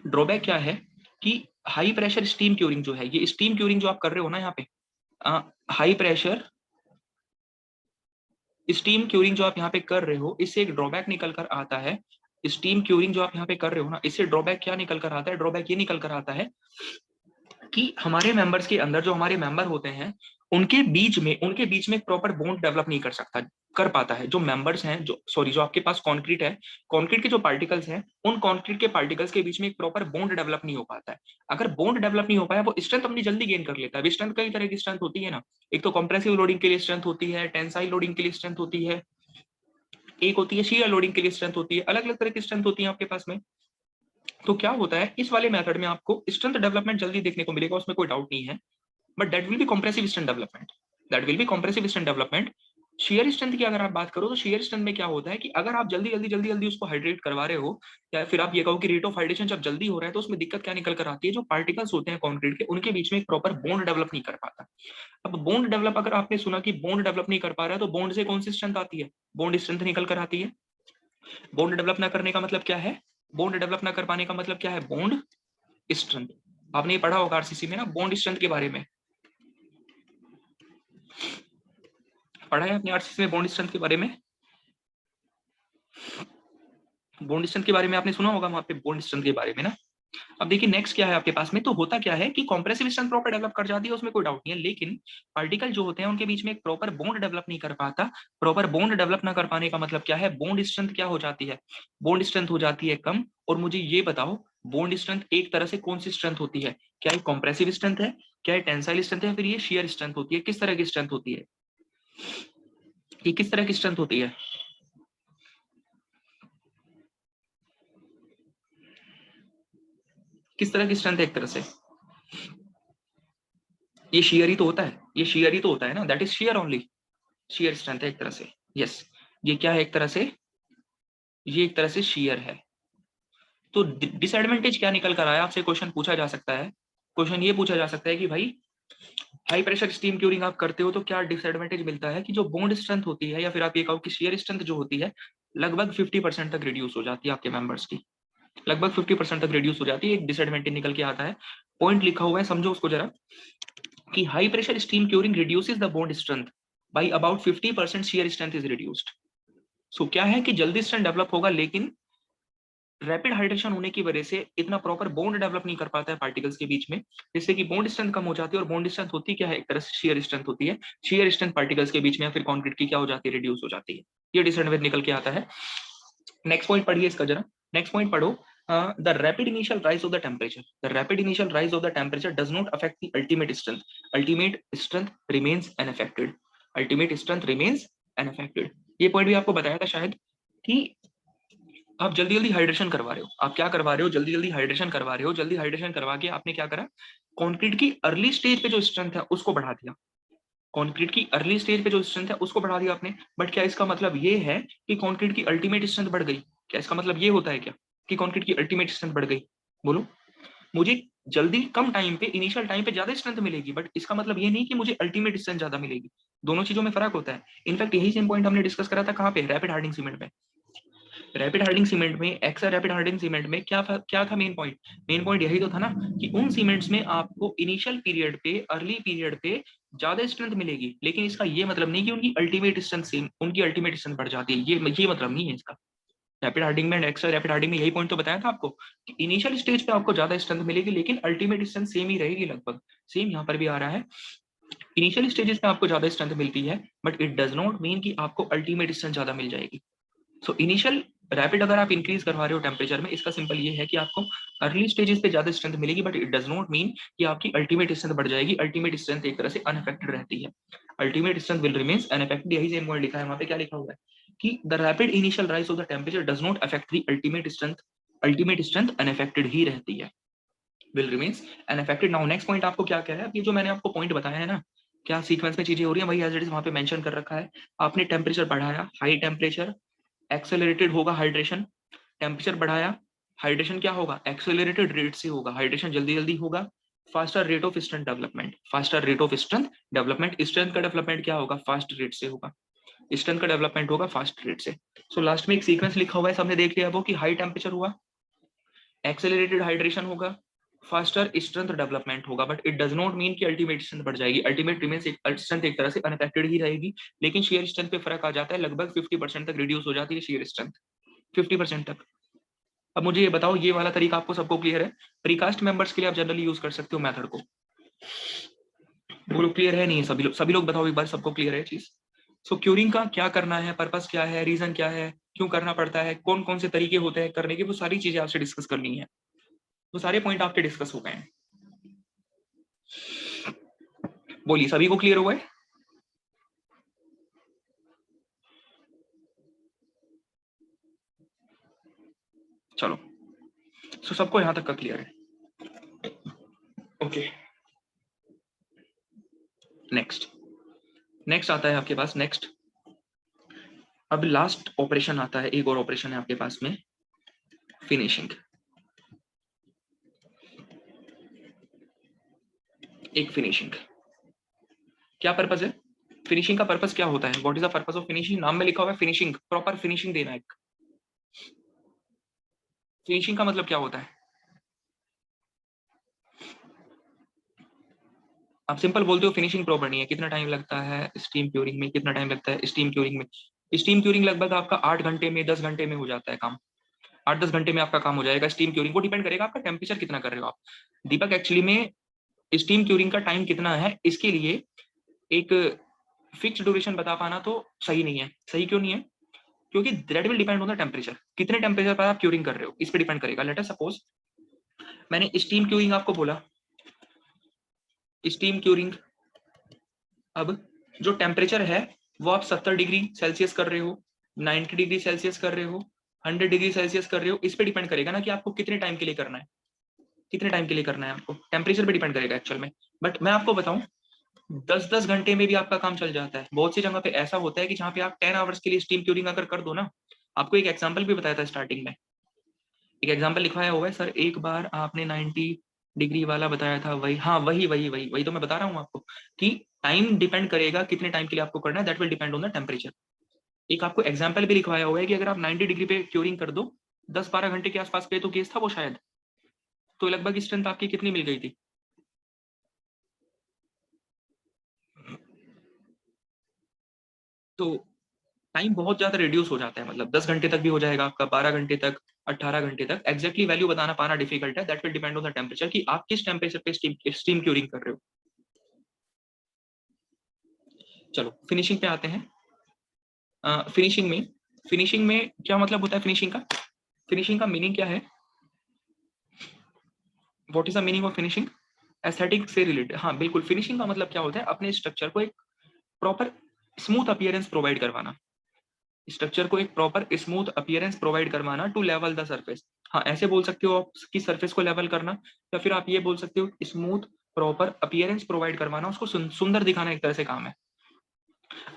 ड्रॉबैक क्या है कि हाई प्रेशर स्टीम क्यूरिंग जो है, ये स्टीम क्यूरिंग जो आप कर रहे हो ना यहाँ पे, हाई प्रेशर स्टीम क्यूरिंग जो आप यहाँ पे कर रहे हो, इससे एक ड्रॉबैक निकल कर आता है। स्टीम क्यूरिंग जो आप यहाँ पे कर रहे हो ना, इससे ड्रॉबैक क्या निकल कर आता है? ड्रॉबैक ये निकल कर आता है कि हमारे मेंबर्स के अंदर, जो हमारे मेंबर होते हैं, उनके बीच में एक प्रॉपर बॉन्ड डेवलप नहीं कर पाता है। जो मेंबर्स हैं, जो सॉरी जो आपके पास कंक्रीट है, कंक्रीट के जो पार्टिकल्स हैं, उन कंक्रीट के पार्टिकल्स के बीच में एक प्रॉपर बॉन्ड डेवलप नहीं हो पाता है। अगर बॉन्ड डेवलप नहीं हो पाया, वो स्ट्रेंथ अपनी जल्दी गेन कर लेता है। स्ट्रेंथ कई तरह की स्ट्रेंथ होती है ना, एक तो कंप्रेसिव लोडिंग के लिए स्ट्रेंथ होती है, टेंसाइल लोडिंग के लिए स्ट्रेंथ होती है, एक होती है शियर लोडिंग के लिए स्ट्रेंथ होती है। अलग अलग तरह की स्ट्रेंथ होती है आपके पास में। तो क्या होता है, इस वाले मेथड में आपको स्ट्रेंथ डेवलपमेंट जल्दी देखने को मिलेगा, उसमें कोई डाउट नहीं है। But that will be compressive strength development, that will be compressive strength development। Shear strength की अगर आप बात करो तो शेयर स्ट्रेंथ में क्या होता है कि अगर आप जल्दी उसको हाइड्रेट करवा रहे हो, या फिर आप ये कहो कि रेट ऑफ हाइड्रेशन जब जल्दी हो रहा है, तो उसमें दिक्कत क्या निकल कर आती है, जो पार्टिकल्स होते हैं कंक्रीट के, उनके बीच में एक प्रॉपर बॉन्ड डेवलप नहीं कर पाता। अब बॉन्ड डेवलप, अगर आपने सुना कि बॉन्ड डेवलप नहीं कर पा रहा है, तो बॉन्ड से कौन सी स्ट्रेंथ आती है, बॉन्ड स्ट्रेंथ निकल कर आती है। बॉन्ड डेवलप ना करने का मतलब क्या है, बॉन्ड डेवलप ना कर पाने का मतलब क्या है, बॉन्ड स्ट्रेंथ। आपने पढ़ा होगा आरसीसी में ना, बॉन्ड स्ट्रेंथ के बारे में पढ़ा है आपने आरसीसी में, बॉन्ड स्ट्रेंथ के बारे में, बॉन्ड स्ट्रेंथ के बारे में आपने सुना होगा वहां पे, बॉन्ड स्ट्रेंथ के बारे में ना। अब देखिए नेक्स्ट क्या है आपके पास में, तो होता क्या है कि कॉम्प्रेसिव स्ट्रेंथ प्रॉपर डेवलप कर जाती है, उसमें कोई डाउट नहीं है, लेकिन पार्टिकल जो होते हैं उनके बीच में एक प्रॉपर बॉन्ड डेवलप नहीं कर पाता। प्रॉपर बॉन्ड डेवलप ना कर पाने का मतलब क्या है, बॉन्ड स्ट्रेंथ क्या हो जाती है, बॉन्ड स्ट्रेंथ हो जाती है कम। और मुझे ये बताओ, बॉन्ड स्ट्रेंथ एक तरह से कौन सी स्ट्रेंथ होती है, क्या ये कॉम्प्रेसिव स्ट्रेंथ है, क्या ये टेंसाइल स्ट्रेंथ है, फिर ये शियर स्ट्रेंथ होती है, किस तरह की स्ट्रेंथ होती है, ये किस तरह की स्ट्रेंथ होती है, किस तरह की स्ट्रेंथ है एक तरह से, ये शेयर ही तो होता है, ये शेयर ही तो होता है ना, that is share only, shear strength है एक तरह से। यस, ये क्या है एक तरह से, ये एक तरह से शेयर है। तो डिसएडवांटेज क्या निकल कर आया, आपसे क्वेश्चन पूछा जा सकता है, क्वेश्चन ये पूछा जा सकता है कि भाई हाई प्रेशर स्टीम क्यूरिंग आप करते हो तो क्या डिसएडवांटेज मिलता है, कि जो बॉन्ड स्ट्रेंथ होती है, या फिर आप ये कहो कि शेयर स्ट्रेंथ जो होती है, लगभग 50% तक रिड्यूस हो जाती है आपके मेंबर्स की, लगभग 50% तक रिड्यूस हो जाती है, एक डिसएडवांटेज निकल के आता है। पॉइंट लिखा हुआ है, समझो उसको जरा, कि high pressure steam curing reduces the bond strength by about 50%, shear strength is reduced. So क्या है कि जल्दी स्ट्रेंथ डेवलप होगा, लेकिन रैपिड हाइड्रेशन होने की वजह से इतना प्रॉपर बॉन्ड डेवलप नहीं कर पाता है पार्टिकल्स के बीच में, जिससे कि बॉन्ड स्ट्रेंथ कम हो जाती है। और बॉन्ड स्ट्रेंथ होती क्या है, एक तरह से शेयर स्ट्रेंथ होती है, शेयर स्ट्रेंथ पार्टिकल्स के बीच में या फिर कॉन्क्रीट की क्या हो जाती है, रिड्यूस हो जाती है, ये डिसएडवांटेज निकल के आता है। नेक्स्ट पॉइंट पढ़िए इसका जरा, नेक्स्ट पॉइंट पढ़ो, the rapid initial rise of the temperature, the rapid initial rise of the temperature does not affect the ultimate strength, ultimate strength remains unaffected, ultimate strength remains unaffected. ये पॉइंट भी आपको बताया था शायद, कि आप जल्दी जल्दी हाइड्रेशन करवा रहे हो, आप क्या करवा रहे हो, जल्दी जल्दी हाइड्रेशन करवा रहे हो, जल्दी हाइड्रेशन करवा के आपने क्या करा, कंक्रीट की अर्ली स्टेज पे जो स्ट्रेंथ है उसको बढ़ा दिया, कंक्रीट की अर्ली स्टेज पे जो स्ट्रेंथ है उसको बढ़ा दिया आपने। बट क्या इसका मतलब ये है कि कंक्रीट की अल्टीमेट स्ट्रेंथ बढ़ गई, क्या इसका मतलब ये होता है क्या कि कंक्रीट की अल्टीमेट स्ट्रेंथ बढ़ गई, बोलो मुझे, जल्दी कम टाइम पे, इनिशियल टाइम पे ज्यादा स्ट्रेंथ मिलेगी, बट इसका मतलब ये नहीं कि मुझे अल्टीमेट स्ट्रेंथ ज्यादा मिलेगी, दोनों चीजों में फर्क होता है। इनफैक्ट यही सेम पॉइंट हमने डिस्कस करा था कहाँ पे, रैपिड हार्डनिंग सीमेंट में, रैपिड हार्डनिंग सीमेंट में, एक्सा रैपिड हार्डनिंग सीमेंट में क्या था मेन पॉइंट, मेन पॉइंट यही तो था ना, कि उन सीमेंट्स में आपको इनिशियल पीरियड पे, अर्ली पीरियड पे ज्यादा स्ट्रेंथ मिलेगी, लेकिन इसका ये मतलब नहीं कि उनकी अल्टीमेट स्ट्रेंथ सेम, उनकी अल्टीमेट स्ट्रेंथ बढ़ जाती है, ये मतलब नहीं है इसका। रैपिड हार्डनिंग में, एक्सा रैपिड हार्डनिंग में यही पॉइंट तो बताया था आपको, कि इनिशियल स्टेज पे आपको ज्यादा स्ट्रेंथ मिलेगी, लेकिन अल्टीमेट स्ट्रेंथ सेम ही रहेगी लगभग, सेम यहाँ पर भी आ रहा है, इनिशियल स्टेजेस पे आपको ज्यादा स्ट्रेंथ मिलती है, but it does not mean कि आपको अल्टीमेट स्ट्रेंथ ज्यादा मिल जाएगी। सो इनिशियल रैपिड अगर आप इंक्रीज करवा रहे हो टेम्परेचर में, इसका सिंपल ये है कि आपको अर्ली स्टेजेस पे ज्यादा स्ट्रेंथ मिलेगी, but it does not mean कि आपकी अल्टीमेट स्ट्रेंथ बढ़ जाएगी, अल्टीमेट स्ट्रेंथ एक तरह से अनअफेक्टेड रहती है, ultimate strength will remains unaffected, यही सेम वर्ड लिखा है वहां पे, क्या लिखा हुआ है कि the rapid initial rise of the temperature does not affect the ultimate strength, ultimate strength unaffected ही रहती है, will remains unaffected. Now next point आपको क्या कह रहा है, ये जो मैंने आपको पॉइंट बताया है ना, क्या सीक्वेंस में चीजें हो रही है, वही एज इट इज वहां पे मेंशन कर रखा है। आपने टेम्परेचर बढ़ाया, हाई टेम्परेचर, एक्सेलरेटेड होगा हाइड्रेशन, टेम्परेचर बढ़ाया, हाइड्रेशन क्या होगा, एक्सेलरेटेड रेट से होगा, हाइड्रेशन जल्दी जल्दी होगा, faster rate of strength development, faster rate of strength development, strength का डेवलपमेंट क्या होगा, फास्ट रेट से होगा, स्ट्रेंथ का डेवलपमेंट होगा फास्ट रेट से। सो लास्ट में एक सीक्वेंस लिखा हुआ है, सबने देख लिया वो, कि हाई टेम्परेचर हुआ, एक्सेलरेटेड हाइड्रेशन होगा, फास्टर स्ट्रेंथ डेवलपमेंट होगा, but it does not mean कि अल्टीमेट स्ट्रेंथ बढ़ जाएगी, अल्टीमेट रिमेंस स्ट्रेंथ एक तरह से अनअफेक्टेड ही रहेगी, लेकिन शेयर स्ट्रेंथ पे फर्क आ जाता है, लगभग 50% तक रिड्यूस हो जाती है शेयर स्ट्रेंथ, 50% तक। अब मुझे ये बताओ, ये वाला तरीका आपको सबको क्लियर है, प्रीकास्ट मेंबर्स के लिए आप जनरली यूज कर सकते हो मेथड को, बोलो क्लियर है नहीं है, सभी लोग बताओ एक बार, सबको क्लियर है चीज। सो क्यूरिंग का क्या करना है, पर्पस क्या है, रीजन क्या है, क्यों करना पड़ता है, कौन कौन से तरीके होते हैं करने के, वो सारी चीजें आपसे डिस्कस करनी है, वो सारे पॉइंट आपके डिस्कस हो गए हैं, बोलिए सभी को क्लियर हुआ है। चलो, सो सबको यहां तक का क्लियर है, ओके। नेक्स्ट, नेक्स्ट आता है आपके पास, नेक्स्ट अब लास्ट ऑपरेशन आता है, एक और ऑपरेशन है आपके पास में, फिनिशिंग। एक फिनिशिंग क्या पर्पस है? फिनिशिंग का पर्पस क्या होता है? What is the purpose of finishing? नाम में लिखा हुआ है फिनिशिंग, प्रॉपर फिनिशिंग देना। एक फिनिशिंग का मतलब क्या होता है? आप सिंपल बोलते हो फिनिशिंग प्रॉपर नहीं है। कितना टाइम लगता है स्टीम क्यूरिंग में? कितना टाइम लगता है स्टीम क्यूरिंग में? स्टीम क्यूरिंग लगभग आपका 8 घंटे में 10 घंटे में हो जाता है काम। 8-10 घंटे में आपका काम हो जाएगा स्टीम क्यूरिंग। वो डिपेंड करेगा आपका टेम्परेचर कितना कर रहे हो आप। दीपक एक्चुअली में स्टीम क्यूरिंग का टाइम कितना है इसके लिए एक फिक्स ड्यूरेशन बता पाना तो सही नहीं है। सही क्यों नहीं है? क्योंकि that will depend on the temperature. कितने टेम्परेचर पर आप क्यूरिंग कर रहे हो इस पर डिपेंड करेगा। लेट अस सपोज मैंने स्टीम क्यूरिंग आपको बोला, स्टीम क्यूरिंग, अब जो टेम्परेचर है वो आप 70 डिग्री सेल्सियस कर रहे हो, 90 डिग्री सेल्सियस कर रहे हो, 100 डिग्री सेल्सियस कर रहे हो, इस पे डिपेंड करेगा ना कि आपको कितने टाइम के लिए करना है। कितने टाइम के लिए करना है आपको टेम्परेचर पे डिपेंड करेगा एक्चुअल में। बट मैं आपको बताऊं, 10-10 घंटे में भी आपका काम चल जाता है। बहुत सी जगह पे ऐसा होता है कि जहाँ पे आप 10 आवर्स के लिए स्टीम क्यूरिंग अगर कर दो ना, आपको एक एग्जाम्पल भी बताया था स्टार्टिंग में, एक एग्जाम्पल लिखवाया हुआ है सर, एक बार आपने 90 डिग्री वाला बताया था, वही हाँ वही तो मैं बता रहा हूँ आपको कि टाइम डिपेंड करेगा कितने टाइम के लिए आपको करना है, that will depend on the temperature. एक आपको एग्जाम्पल भी लिखवाया हुआ है कि अगर आप 90 डिग्री पे क्यूरिंग कर दो, 10-12 घंटे के आसपास के तो केस था वो शायद, तो लगभग स्ट्रेंथ आपकी कितनी मिल गई थी? तो टाइम बहुत ज्यादा रिड्यूस हो जाता है, मतलब 10 घंटे तक भी हो जाएगा आपका, 12 घंटे तक, 18 घंटे तक। एग्जैक्टली वैल्यू बताना पाना डिफिकल्ट है, that will depend on the temperature कि आप किस टेम्परेचर पे स्टीम क्यूरिंग कर रहे हो। चलो फिनिशिंग पे आते हैं। फिनिशिंग में क्या मतलब होता है फिनिशिंग का? फिनिशिंग का मीनिंग क्या है? What is the meaning of finishing? Aesthetic से रिलेटेड, हाँ बिल्कुल। फिनिशिंग का मतलब क्या होता है? अपने स्ट्रक्चर को एक प्रॉपर स्मूथ अपीयरेंस प्रोवाइड करवाना। स्ट्रक्चर को एक प्रॉपर स्मूथ अपीयरेंस प्रोवाइड करवाना टू लेवल द सरफेस। हाँ ऐसे बोल सकते हो आप कि सरफेस को लेवल करना, या फिर आप ये बोल सकते हो स्मूथ प्रॉपर अपीयरेंस प्रोवाइड करवाना, उसको सुंदर दिखाना एक तरह से काम है।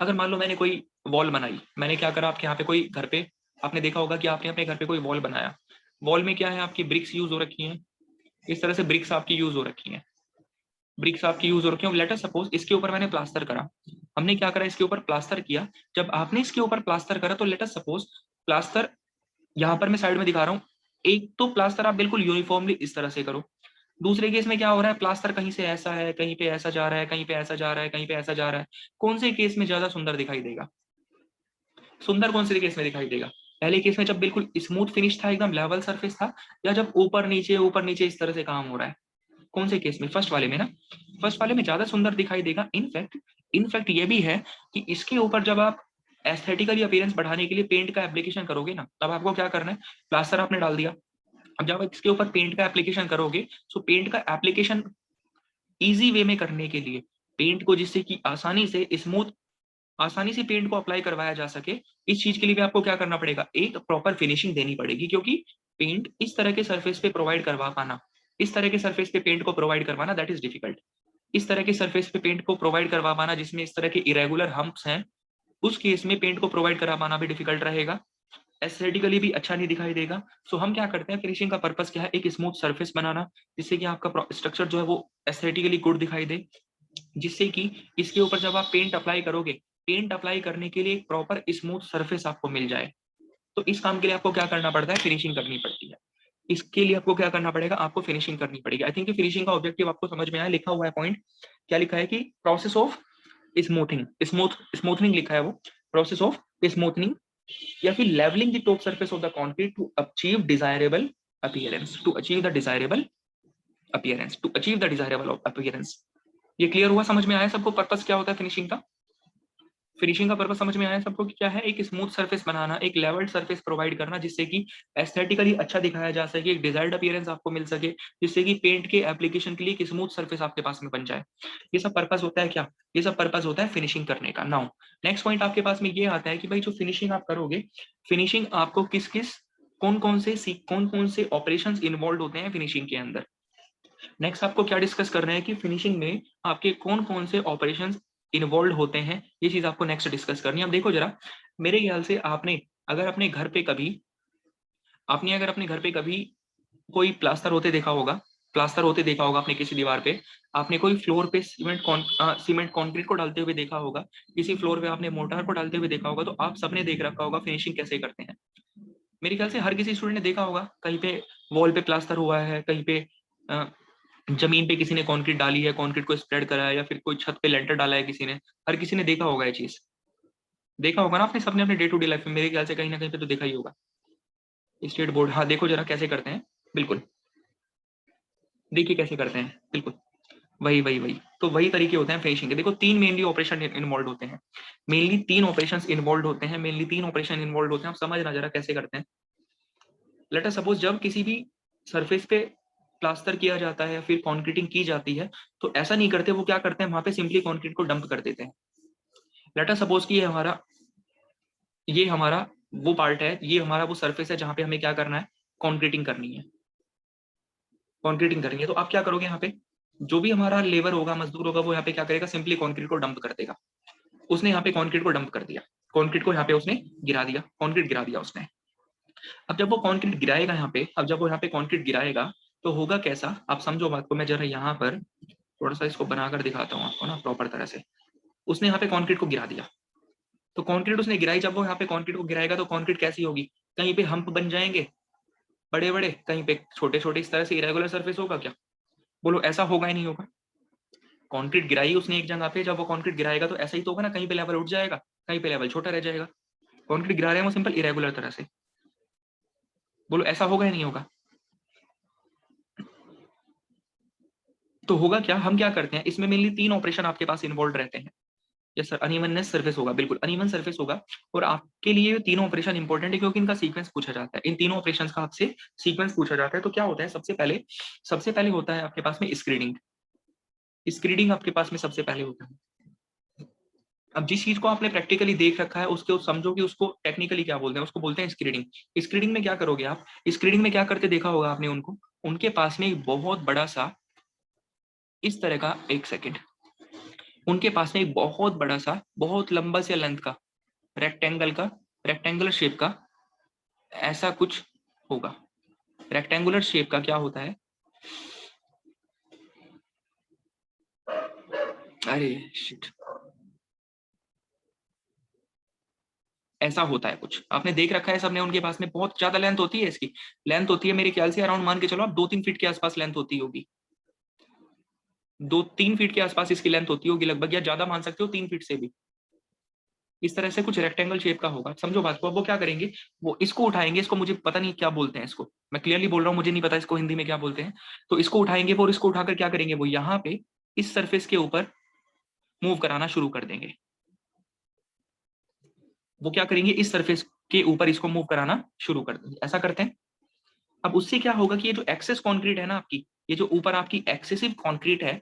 अगर मान लो मैंने कोई वॉल बनाई, मैंने क्या करा, आपके यहाँ पे कोई घर पे आपने देखा होगा कि आपने अपने घर पे कोई वॉल बनाया, वॉल में क्या है आपकी ब्रिक्स यूज हो रखी हैं, इस तरह से ब्रिक्स आपकी यूज हो रखी हैं, ब्रिक्स आपकी यूज हो रखी है। लेट अस सपोज इसके ऊपर मैंने प्लास्टर करा, हमने क्या करा इसके ऊपर प्लास्टर किया। जब आपने इसके ऊपर प्लास्टर करा तो लेट अस सपोज प्लास्टर यहाँ पर मैं साइड में दिखा रहा हूँ, एक तो प्लास्टर आप बिल्कुल यूनिफॉर्मली इस तरह से करो। दूसरे केस में क्या हो रहा है, प्लास्टर कहीं से ऐसा है, कहीं पे ऐसा जा रहा है, कहीं पे ऐसा जा रहा है, कहीं पे ऐसा जा रहा है। कौन से केस में ज्यादा सुंदर दिखाई देगा? सुंदर कौन से केस में दिखाई देगा? पहले केस में जब बिल्कुल स्मूथ फिनिश था, एकदम लेवल सरफेस था, या जब ऊपर नीचे इस तरह से काम हो रहा है? कौन से केस में? फर्स्ट वाले में ना। फर्स्ट वाले में ज्यादा सुंदर दिखाई देगा। इनफैक्ट ये भी है कि इसके ऊपर जब आप एस्थेटिकली अपीयरेंस बढ़ाने के लिए पेंट का एप्लीकेशन करोगे ना, तब आपको क्या करना है, प्लास्टर आपने डाल दिया, अब जब आप इसके ऊपर पेंट का एप्लीकेशन करोगे, सो पेंट का एप्लीकेशन इजी वे में करने के लिए, पेंट को जिससे कि आसानी से पेंट को अप्लाई करवाया जा सके, इस चीज के लिए भी आपको क्या करना पड़ेगा, एक प्रॉपर फिनिशिंग देनी पड़ेगी। क्योंकि पेंट इस तरह के सरफेस पे प्रोवाइड करवा पाना, इस तरह के सरफेस पे पेंट को प्रोवाइड करवाना, दैट इज डिफिकल्ट। इस तरह के सरफेस पे पेंट को प्रोवाइड करवा पाना जिसमें इस तरह के इरेगुलर हम्प्स हैं, उस केस में पेंट को प्रोवाइड करा पाना भी डिफिकल्ट रहेगा, एस्थेटिकली भी अच्छा नहीं दिखाई देगा। सो हम क्या करते हैं, फिनिशिंग का पर्पस क्या है, एक स्मूथ सरफेस बनाना, जिससे कि आपका स्ट्रक्चर जो है वो एस्थेटिकली गुड दिखाई दे, जिससे कि इसके ऊपर जब आप पेंट अप्लाई करोगे, पेंट अप्लाई करने के लिए एक प्रॉपर स्मूथ सरफेस आपको मिल जाए। तो इस काम के लिए आपको क्या करना पड़ता है, फिनिशिंग करनी पड़ती है। इसके लिए आपको क्या करना पड़ेगा, आपको फिनिशिंग करनी पड़ेगी। आई थिंक फिनिशिंग का ऑब्जेक्टिव आपको समझ में आया। लिखा हुआ है पॉइंट, क्या लिखा है कि प्रोसेस ऑफ स्मूथनिंग लिखा है वो, प्रोसेस ऑफ स्मूथनिंग, या फिर levelling the top surface of the concrete to achieve desirable appearance, to achieve the desirable appearance, to achieve the desirable appearance. ये क्लियर हुआ, समझ में आया सबको पर्पस क्या होता है फिनिशिंग का? फिनिशिंग का पर्पस समझ में आया सबको कि क्या है, एक स्मूथ सरफेस बनाना, एक लेवल्ड सरफेस प्रोवाइड करना, जिससे कि एस्थेटिकली अच्छा दिखाया जा सके, एक डिजायर्ड अपीयरेंस आपको मिल सके, जिससे कि पेंट के एप्लीकेशन के लिए एक स्मूथ सरफेस आपके पास में बन जाए। ये सब पर्पस होता है क्या? ये सब पर्पस होता है फिनिशिंग करने का। नाउ नेक्स्ट पॉइंट आपके पास में ये आता है कि भाई जो फिनिशिंग आप करोगे, फिनिशिंग आपको किस किस कौन कौन से ऑपरेशंस इन्वॉल्व होते हैं फिनिशिंग के अंदर। नेक्स्ट आपको क्या डिस्कस कर रहे हैं कि फिनिशिंग में आपके कौन कौन से ऑपरेशंस इन्वॉल्व होते हैं, ये चीज आपको नेक्स्ट डिस्कस करनी है। अब देखो जरा, मेरे ख्याल से आपने अगर अपने घर पे कभी कोई प्लास्टर होते देखा होगा, आपने किसी दीवार पे, आपने कोई फ्लोर पे सीमेंट कंक्रीट को डालते हुए देखा होगा, किसी फ्लोर पे आपने मोर्टार को डालते हुए देखा होगा, तो आप सबने देख रखा होगा फिनिशिंग कैसे करते हैं। मेरे ख्याल से हर किसी स्टूडेंट ने देखा होगा, कहीं पे वॉल पे प्लास्टर हुआ है, कहीं पे जमीन पे किसी ने कंक्रीट डाली है, कंक्रीट को स्प्रेड करा है, या फिर कोई छत पे लेंटर डाला है किसी ने। हर किसी ने देखा होगा ये चीज, देखा होगा ना आपने सबने अपने डे टू डे लाइफ में, मेरे ख्याल से कहीं ना कहीं पे तो देखा ही होगा। स्टेट बोर्ड, हाँ देखो जरा कैसे करते हैं, बिल्कुल देखिए कैसे करते हैं, बिल्कुल वही तो वही तरीके होते हैं फिनिशिंग के। देखो तीन मेनली ऑपरेशन इन्वॉल्व होते हैं, मेनली तीन ऑपरेशन इन्वॉल्व होते हैं, आप समझना जरा कैसे करते हैं। लेट अस सपोज जब किसी भी सरफेस पे प्लास्टर किया जाता है या फिर कॉन्क्रीटिंग की जाती है, तो ऐसा नहीं करते, वो क्या करते हैं वहां पे सिंपली कॉन्क्रीट को डंप कर देते हैं। लेट अस सपोज कि ये हमारा वो पार्ट है, ये हमारा वो सरफेस है जहां पे हमें क्या करना है, कॉन्क्रीटिंग करनी है। तो आप क्या करोगे, यहाँ पे जो भी हमारा लेबर होगा, मजदूर होगा, वो यहाँ पे क्या करेगा, सिंपली कॉन्क्रीट को डंप कर देगा। उसने यहाँ पे कॉन्क्रीट को डंप कर दिया, कॉन्क्रीट को यहाँ पे उसने गिरा दिया, कॉन्क्रीट गिरा दिया उसने। अब जब वो कॉन्क्रीट गिराएगा यहाँ पे, कॉन्क्रीट गिराएगा, तो होगा कैसा, आप समझो बात को। मैं जरा यहाँ पर थोड़ा सा इसको बनाकर दिखाता हूँ आपको ना प्रॉपर तरह से। उसने यहाँ पे कॉन्क्रीट को गिरा दिया, तो कॉन्क्रीट उसने गिराई, जब वो यहाँ पे कॉन्क्रीट को गिराएगा तो कॉन्क्रीट कैसी होगी, कहीं पे हम्प बन जाएंगे बड़े बड़े, कहीं पे छोटे छोटे, इस तरह से इरेगुलर सरफेस होगा क्या, बोलो ऐसा होगा ही नहीं होगा। कंक्रीट गिराई उसने एक जगह पे, जब वो कंक्रीट गिराएगा तो ऐसा ही तो होगा ना, कहीं पे लेवल उठ जाएगा, कहीं पे लेवल छोटा रह जाएगा। कंक्रीट गिरा रहे हैं वो सिंपल इरेगुलर तरह से, बोलो ऐसा होगा या नहीं होगा। तो होगा क्या, हम क्या करते हैं इसमें, मेनली तीन ऑपरेशन आपके पास इन्वॉल्व रहते हैं। यस सर, अनइवननेस सरफेस होगा, बिल्कुल अनइवन सरफेस होगा। और आपके लिए ये तीनों ऑपरेशन इंपॉर्टेंट है, क्योंकि इनका सीक्वेंस पूछा जाता है, इन तीनों ऑपरेशंस का आपसे सीक्वेंस पूछा जाता है। तो क्या होता है, सबसे पहले होता है आपके पास में स्क्रीडिंग। स्क्रीडिंग आपके पास में सबसे पहले होता है। अब जिस चीज को आपने प्रैक्टिकली देख रखा है, उसके समझो कि उसको टेक्निकली क्या बोलते हैं, उसको बोलते हैं स्क्रीडिंग। स्क्रीडिंग में क्या करोगे आप, स्क्रीडिंग में क्या करते देखा होगा आपने उनको, उनके पास में एक बहुत बड़ा सा, इस तरह का, एक सेकेंड, उनके पास में एक बहुत बड़ा सा, बहुत लंबा से लेंथ का, रेक्टेंगुलर शेप का ऐसा कुछ होगा। रेक्टेंगुलर शेप का क्या होता है, अरे शिट, ऐसा होता है कुछ, आपने देख रखा है सबने, उनके पास में बहुत ज्यादा लेंथ होती है, इसकी लेंथ होती है मेरे ख्याल से अराउंड, मान के चलो आप 2-3 फीट के आसपास लेंथ होती होगी, 2-3 फीट के आसपास इसकी लेंथ होती होगी लगभग, या ज्यादा मान सकते हो 3 फीट से भी। इस तरह से कुछ रेक्टेंगल शेप का होगा, समझो बात को। अब वो क्या करेंगे, वो इसको उठाएंगे, इसको मुझे पता नहीं क्या बोलते हैं इसको, मैं क्लियरली बोल रहा हूँ, मुझे नहीं पता इसको हिंदी में क्या बोलते हैं। तो इसको उठाएंगे और इसको उठाकर क्या करेंगे, वो यहाँ पे इस सरफेस के ऊपर मूव कराना शुरू कर देंगे। वो क्या करेंगे, इस सरफेस के ऊपर इसको मूव कराना शुरू कर देंगे, ऐसा करते हैं। अब उससे क्या होगा कि ये जो एक्सेस कंक्रीट है ना आपकी, ये जो ऊपर आपकी एक्सेसिव कंक्रीट है,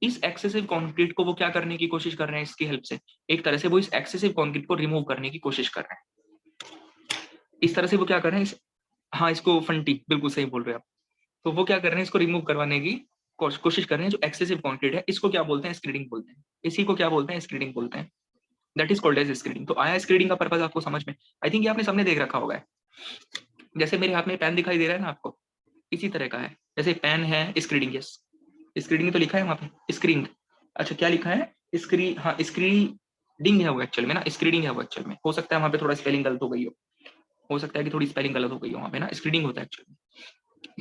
इस एक्सेसिव कंक्रीट को वो क्या करने की कोशिश कर रहे हैं, इसकी हेल्प से एक तरह से वो इस एक्सेसिव कंक्रीट को रिमूव करने की कोशिश कर रहे हैं। इस तरह से वो क्या कर रहे हैं हाँ इसको फंटी, बिल्कुल सही बोल रहे हैं आप। तो वो क्या कर रहे हैं, इसको रिमूव करवाने की कोशिश कर रहे हैं। जो एक्सेसिव कंक्रीट है, इसको क्या बोलते हैं, स्क्रीडिंग बोलते हैं। इसी को क्या बोलते हैं, स्क्रीडिंग बोलते हैं। That is called as screeding. तो आया स्क्रीडिंग का पर्पज आपको समझ में, आई थिंक ये आपने सबने देख रखा होगा। जैसे मेरे हाथ में पेन दिखाई दे रहा है ना आपको, इसी तरह का है, जैसे पेन है, स्क्रीडिंग, यस स्क्रीडिंग तो लिखा है वहां पे, स्क्रीन, अच्छा क्या लिखा है, स्क्री, हाँ स्क्रीडिंग है वो एक्चुअल में ना, स्क्रीडिंग है वो एक्चुअल में, हो सकता है वहां पे थोड़ा स्पेलिंग गलत हो गई हो सकता है कि थोड़ी स्पेलिंग गलत हो गई हो वहां पे ना, स्क्रीडिंग होता है एक्चुअल में।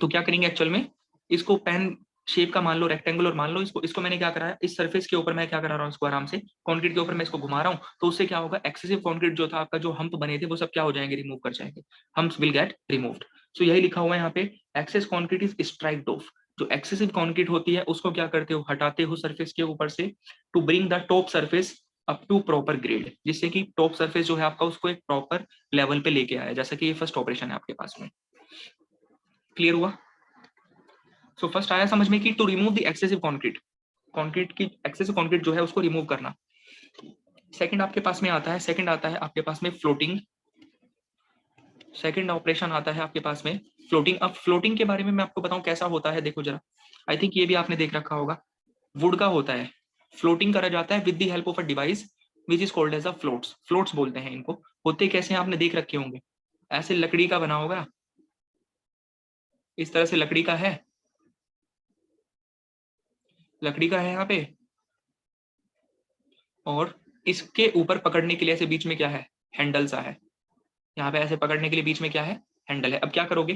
तो क्या करेंगे एक्चुअल में, इसको पेन शेप का मान लो, रेक्टेंगुलर मान लो, इसको मैंने क्या कराया, इस सरफेस के ऊपर मैं क्या करा रहा हूँ, इसको आराम से कंक्रीट के ऊपर मैं इसको घुमा रहा हूँ। तो उससे क्या होगा, एक्सेसिव कंक्रीट जो था आपका, जो हम्प बने थे वो सब क्या हो जाएंगे, रिमूव कर जाएंगे, humps will get removed. So यही लिखा हुआ है यहाँ पे, excess concrete is striked off. जो एक्सेसिव कंक्रीट होती है उसको क्या करते हो, हटाते हो सरफेस के ऊपर से, to bring the top surface up to proper grade, जिससे कि टॉप सरफेस जो है आपका उसको एक प्रॉपर लेवल पे लेके आया, जैसा कि ये फर्स्ट ऑपरेशन है आपके पास में। क्लियर हुआ। सो फर्स्ट आया समझ में कि to remove the excessive concrete, concrete की एक्सेसिव कंक्रीट जो है उसको रिमूव करना। सेकंड आपके पास में आता है, सेकंड आता है आपके पास में फ्लोटिंग। सेकंड ऑपरेशन आता है आपके पास में फ्लोटिंग। अब फ्लोटिंग के बारे में मैं आपको बताऊं कैसा होता है, देखो जरा, आई थिंक ये भी आपने देख रखा होगा, वुड का होता है, फ्लोटिंग करा जाता है with the help of a device. Which is called as a floats. Floats बोलते हैं इनको। होते कैसे हैं आपने देख रखे होंगे, ऐसे लकड़ी का बना होगा, इस तरह से लकड़ी का है, लकड़ी का है यहाँ पे, और इसके ऊपर पकड़ने के लिए ऐसे बीच में क्या है, हैंडल सा है। यहाँ पे ऐसे पकड़ने के लिए बीच में क्या है, हैंडल है। अब क्या करोगे,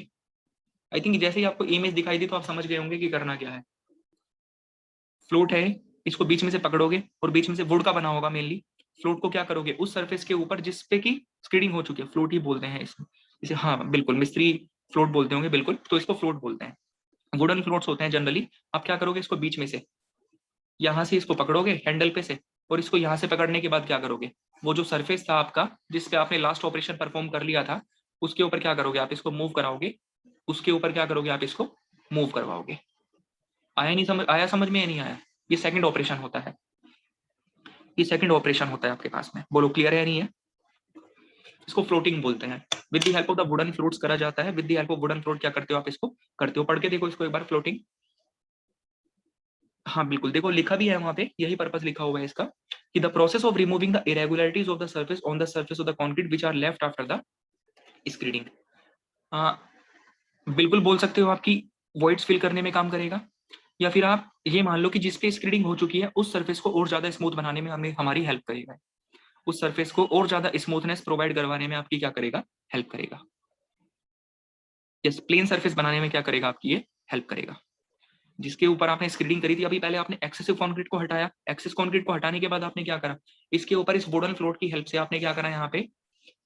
आई थिंक जैसे ही आपको इमेज दिखाई दी तो आप समझ गए होंगे कि करना क्या है। फ्लोट है, इसको बीच में से पकड़ोगे और बीच में से वुड का बना होगा मेनली। फ्लोट को क्या करोगे, उस सरफेस के ऊपर जिस पे की स्क्रीडिंग हो चुकी है, फ्लोट ही बोलते हैं इसमें इसे, हाँ बिल्कुल, मिस्त्री फ्लोट बोलते होंगे बिल्कुल, तो इसको फ्लोट बोलते हैं। वुडन फ्लोट्स होते हैं जनरली। आप क्या करोगे, इसको बीच में से यहाँ से इसको पकड़ोगे हैंडल पे से, और इसको यहाँ से पकड़ने के बाद क्या करोगे, वो जो सरफेस था आपका जिस पे आपने लास्ट ऑपरेशन परफॉर्म कर लिया था, उसके ऊपर क्या करोगे, आप इसको मूव कराओगे, उसके ऊपर क्या करोगे, आप इसको मूव करवाओगे। आया नहीं समझ, आया समझ में या नहीं आया, ये सेकंड ऑपरेशन होता है, ये सेकंड ऑपरेशन होता है आपके पास में। बोलो क्लियर है नहीं है, इसको फ्लोटिंग बोलते हैं। With the help of the wooden floats करा जाता है। With the help of wooden float क्या करते हो आप, इसको करते हो, पढ़ के देखो इसको एक बार, फ्लोटिंग। हाँ बिल्कुल, देखो लिखा भी है वहां पे, यही पर्पस लिखा हुआ है इसका, कि the process of removing the irregularities of the surface on the surface of the concrete which are left after the screeding. बिल्कुल बोल सकते हो, आपकी वॉइड्स फिल करने में काम करेगा, या फिर आप ये मान लो कि जिस पे स्क्रीडिंग हो चुकी है उस सरफेस को और ज्यादा स्मूथ बनाने में हमें हमारी हेल्प करेगा, उस सरफेस को और ज्यादा स्मूथनेस प्रोवाइड करवाने में आपकी क्या करेगा, हेल्प करेगा। यस, प्लेन सरफेस बनाने में क्या करेगा, आपकी ये हेल्प करेगा। जिसके ऊपर आपने स्क्रीडिंग करी थी अभी, पहले आपने एक्सेसिव कंक्रीट को हटाया, एक्सेस कंक्रीट को हटाने के बाद आपने क्या करा, इसके ऊपर इस वुडन फ्लोट की हेल्प से आपने क्या करा, यहाँ पे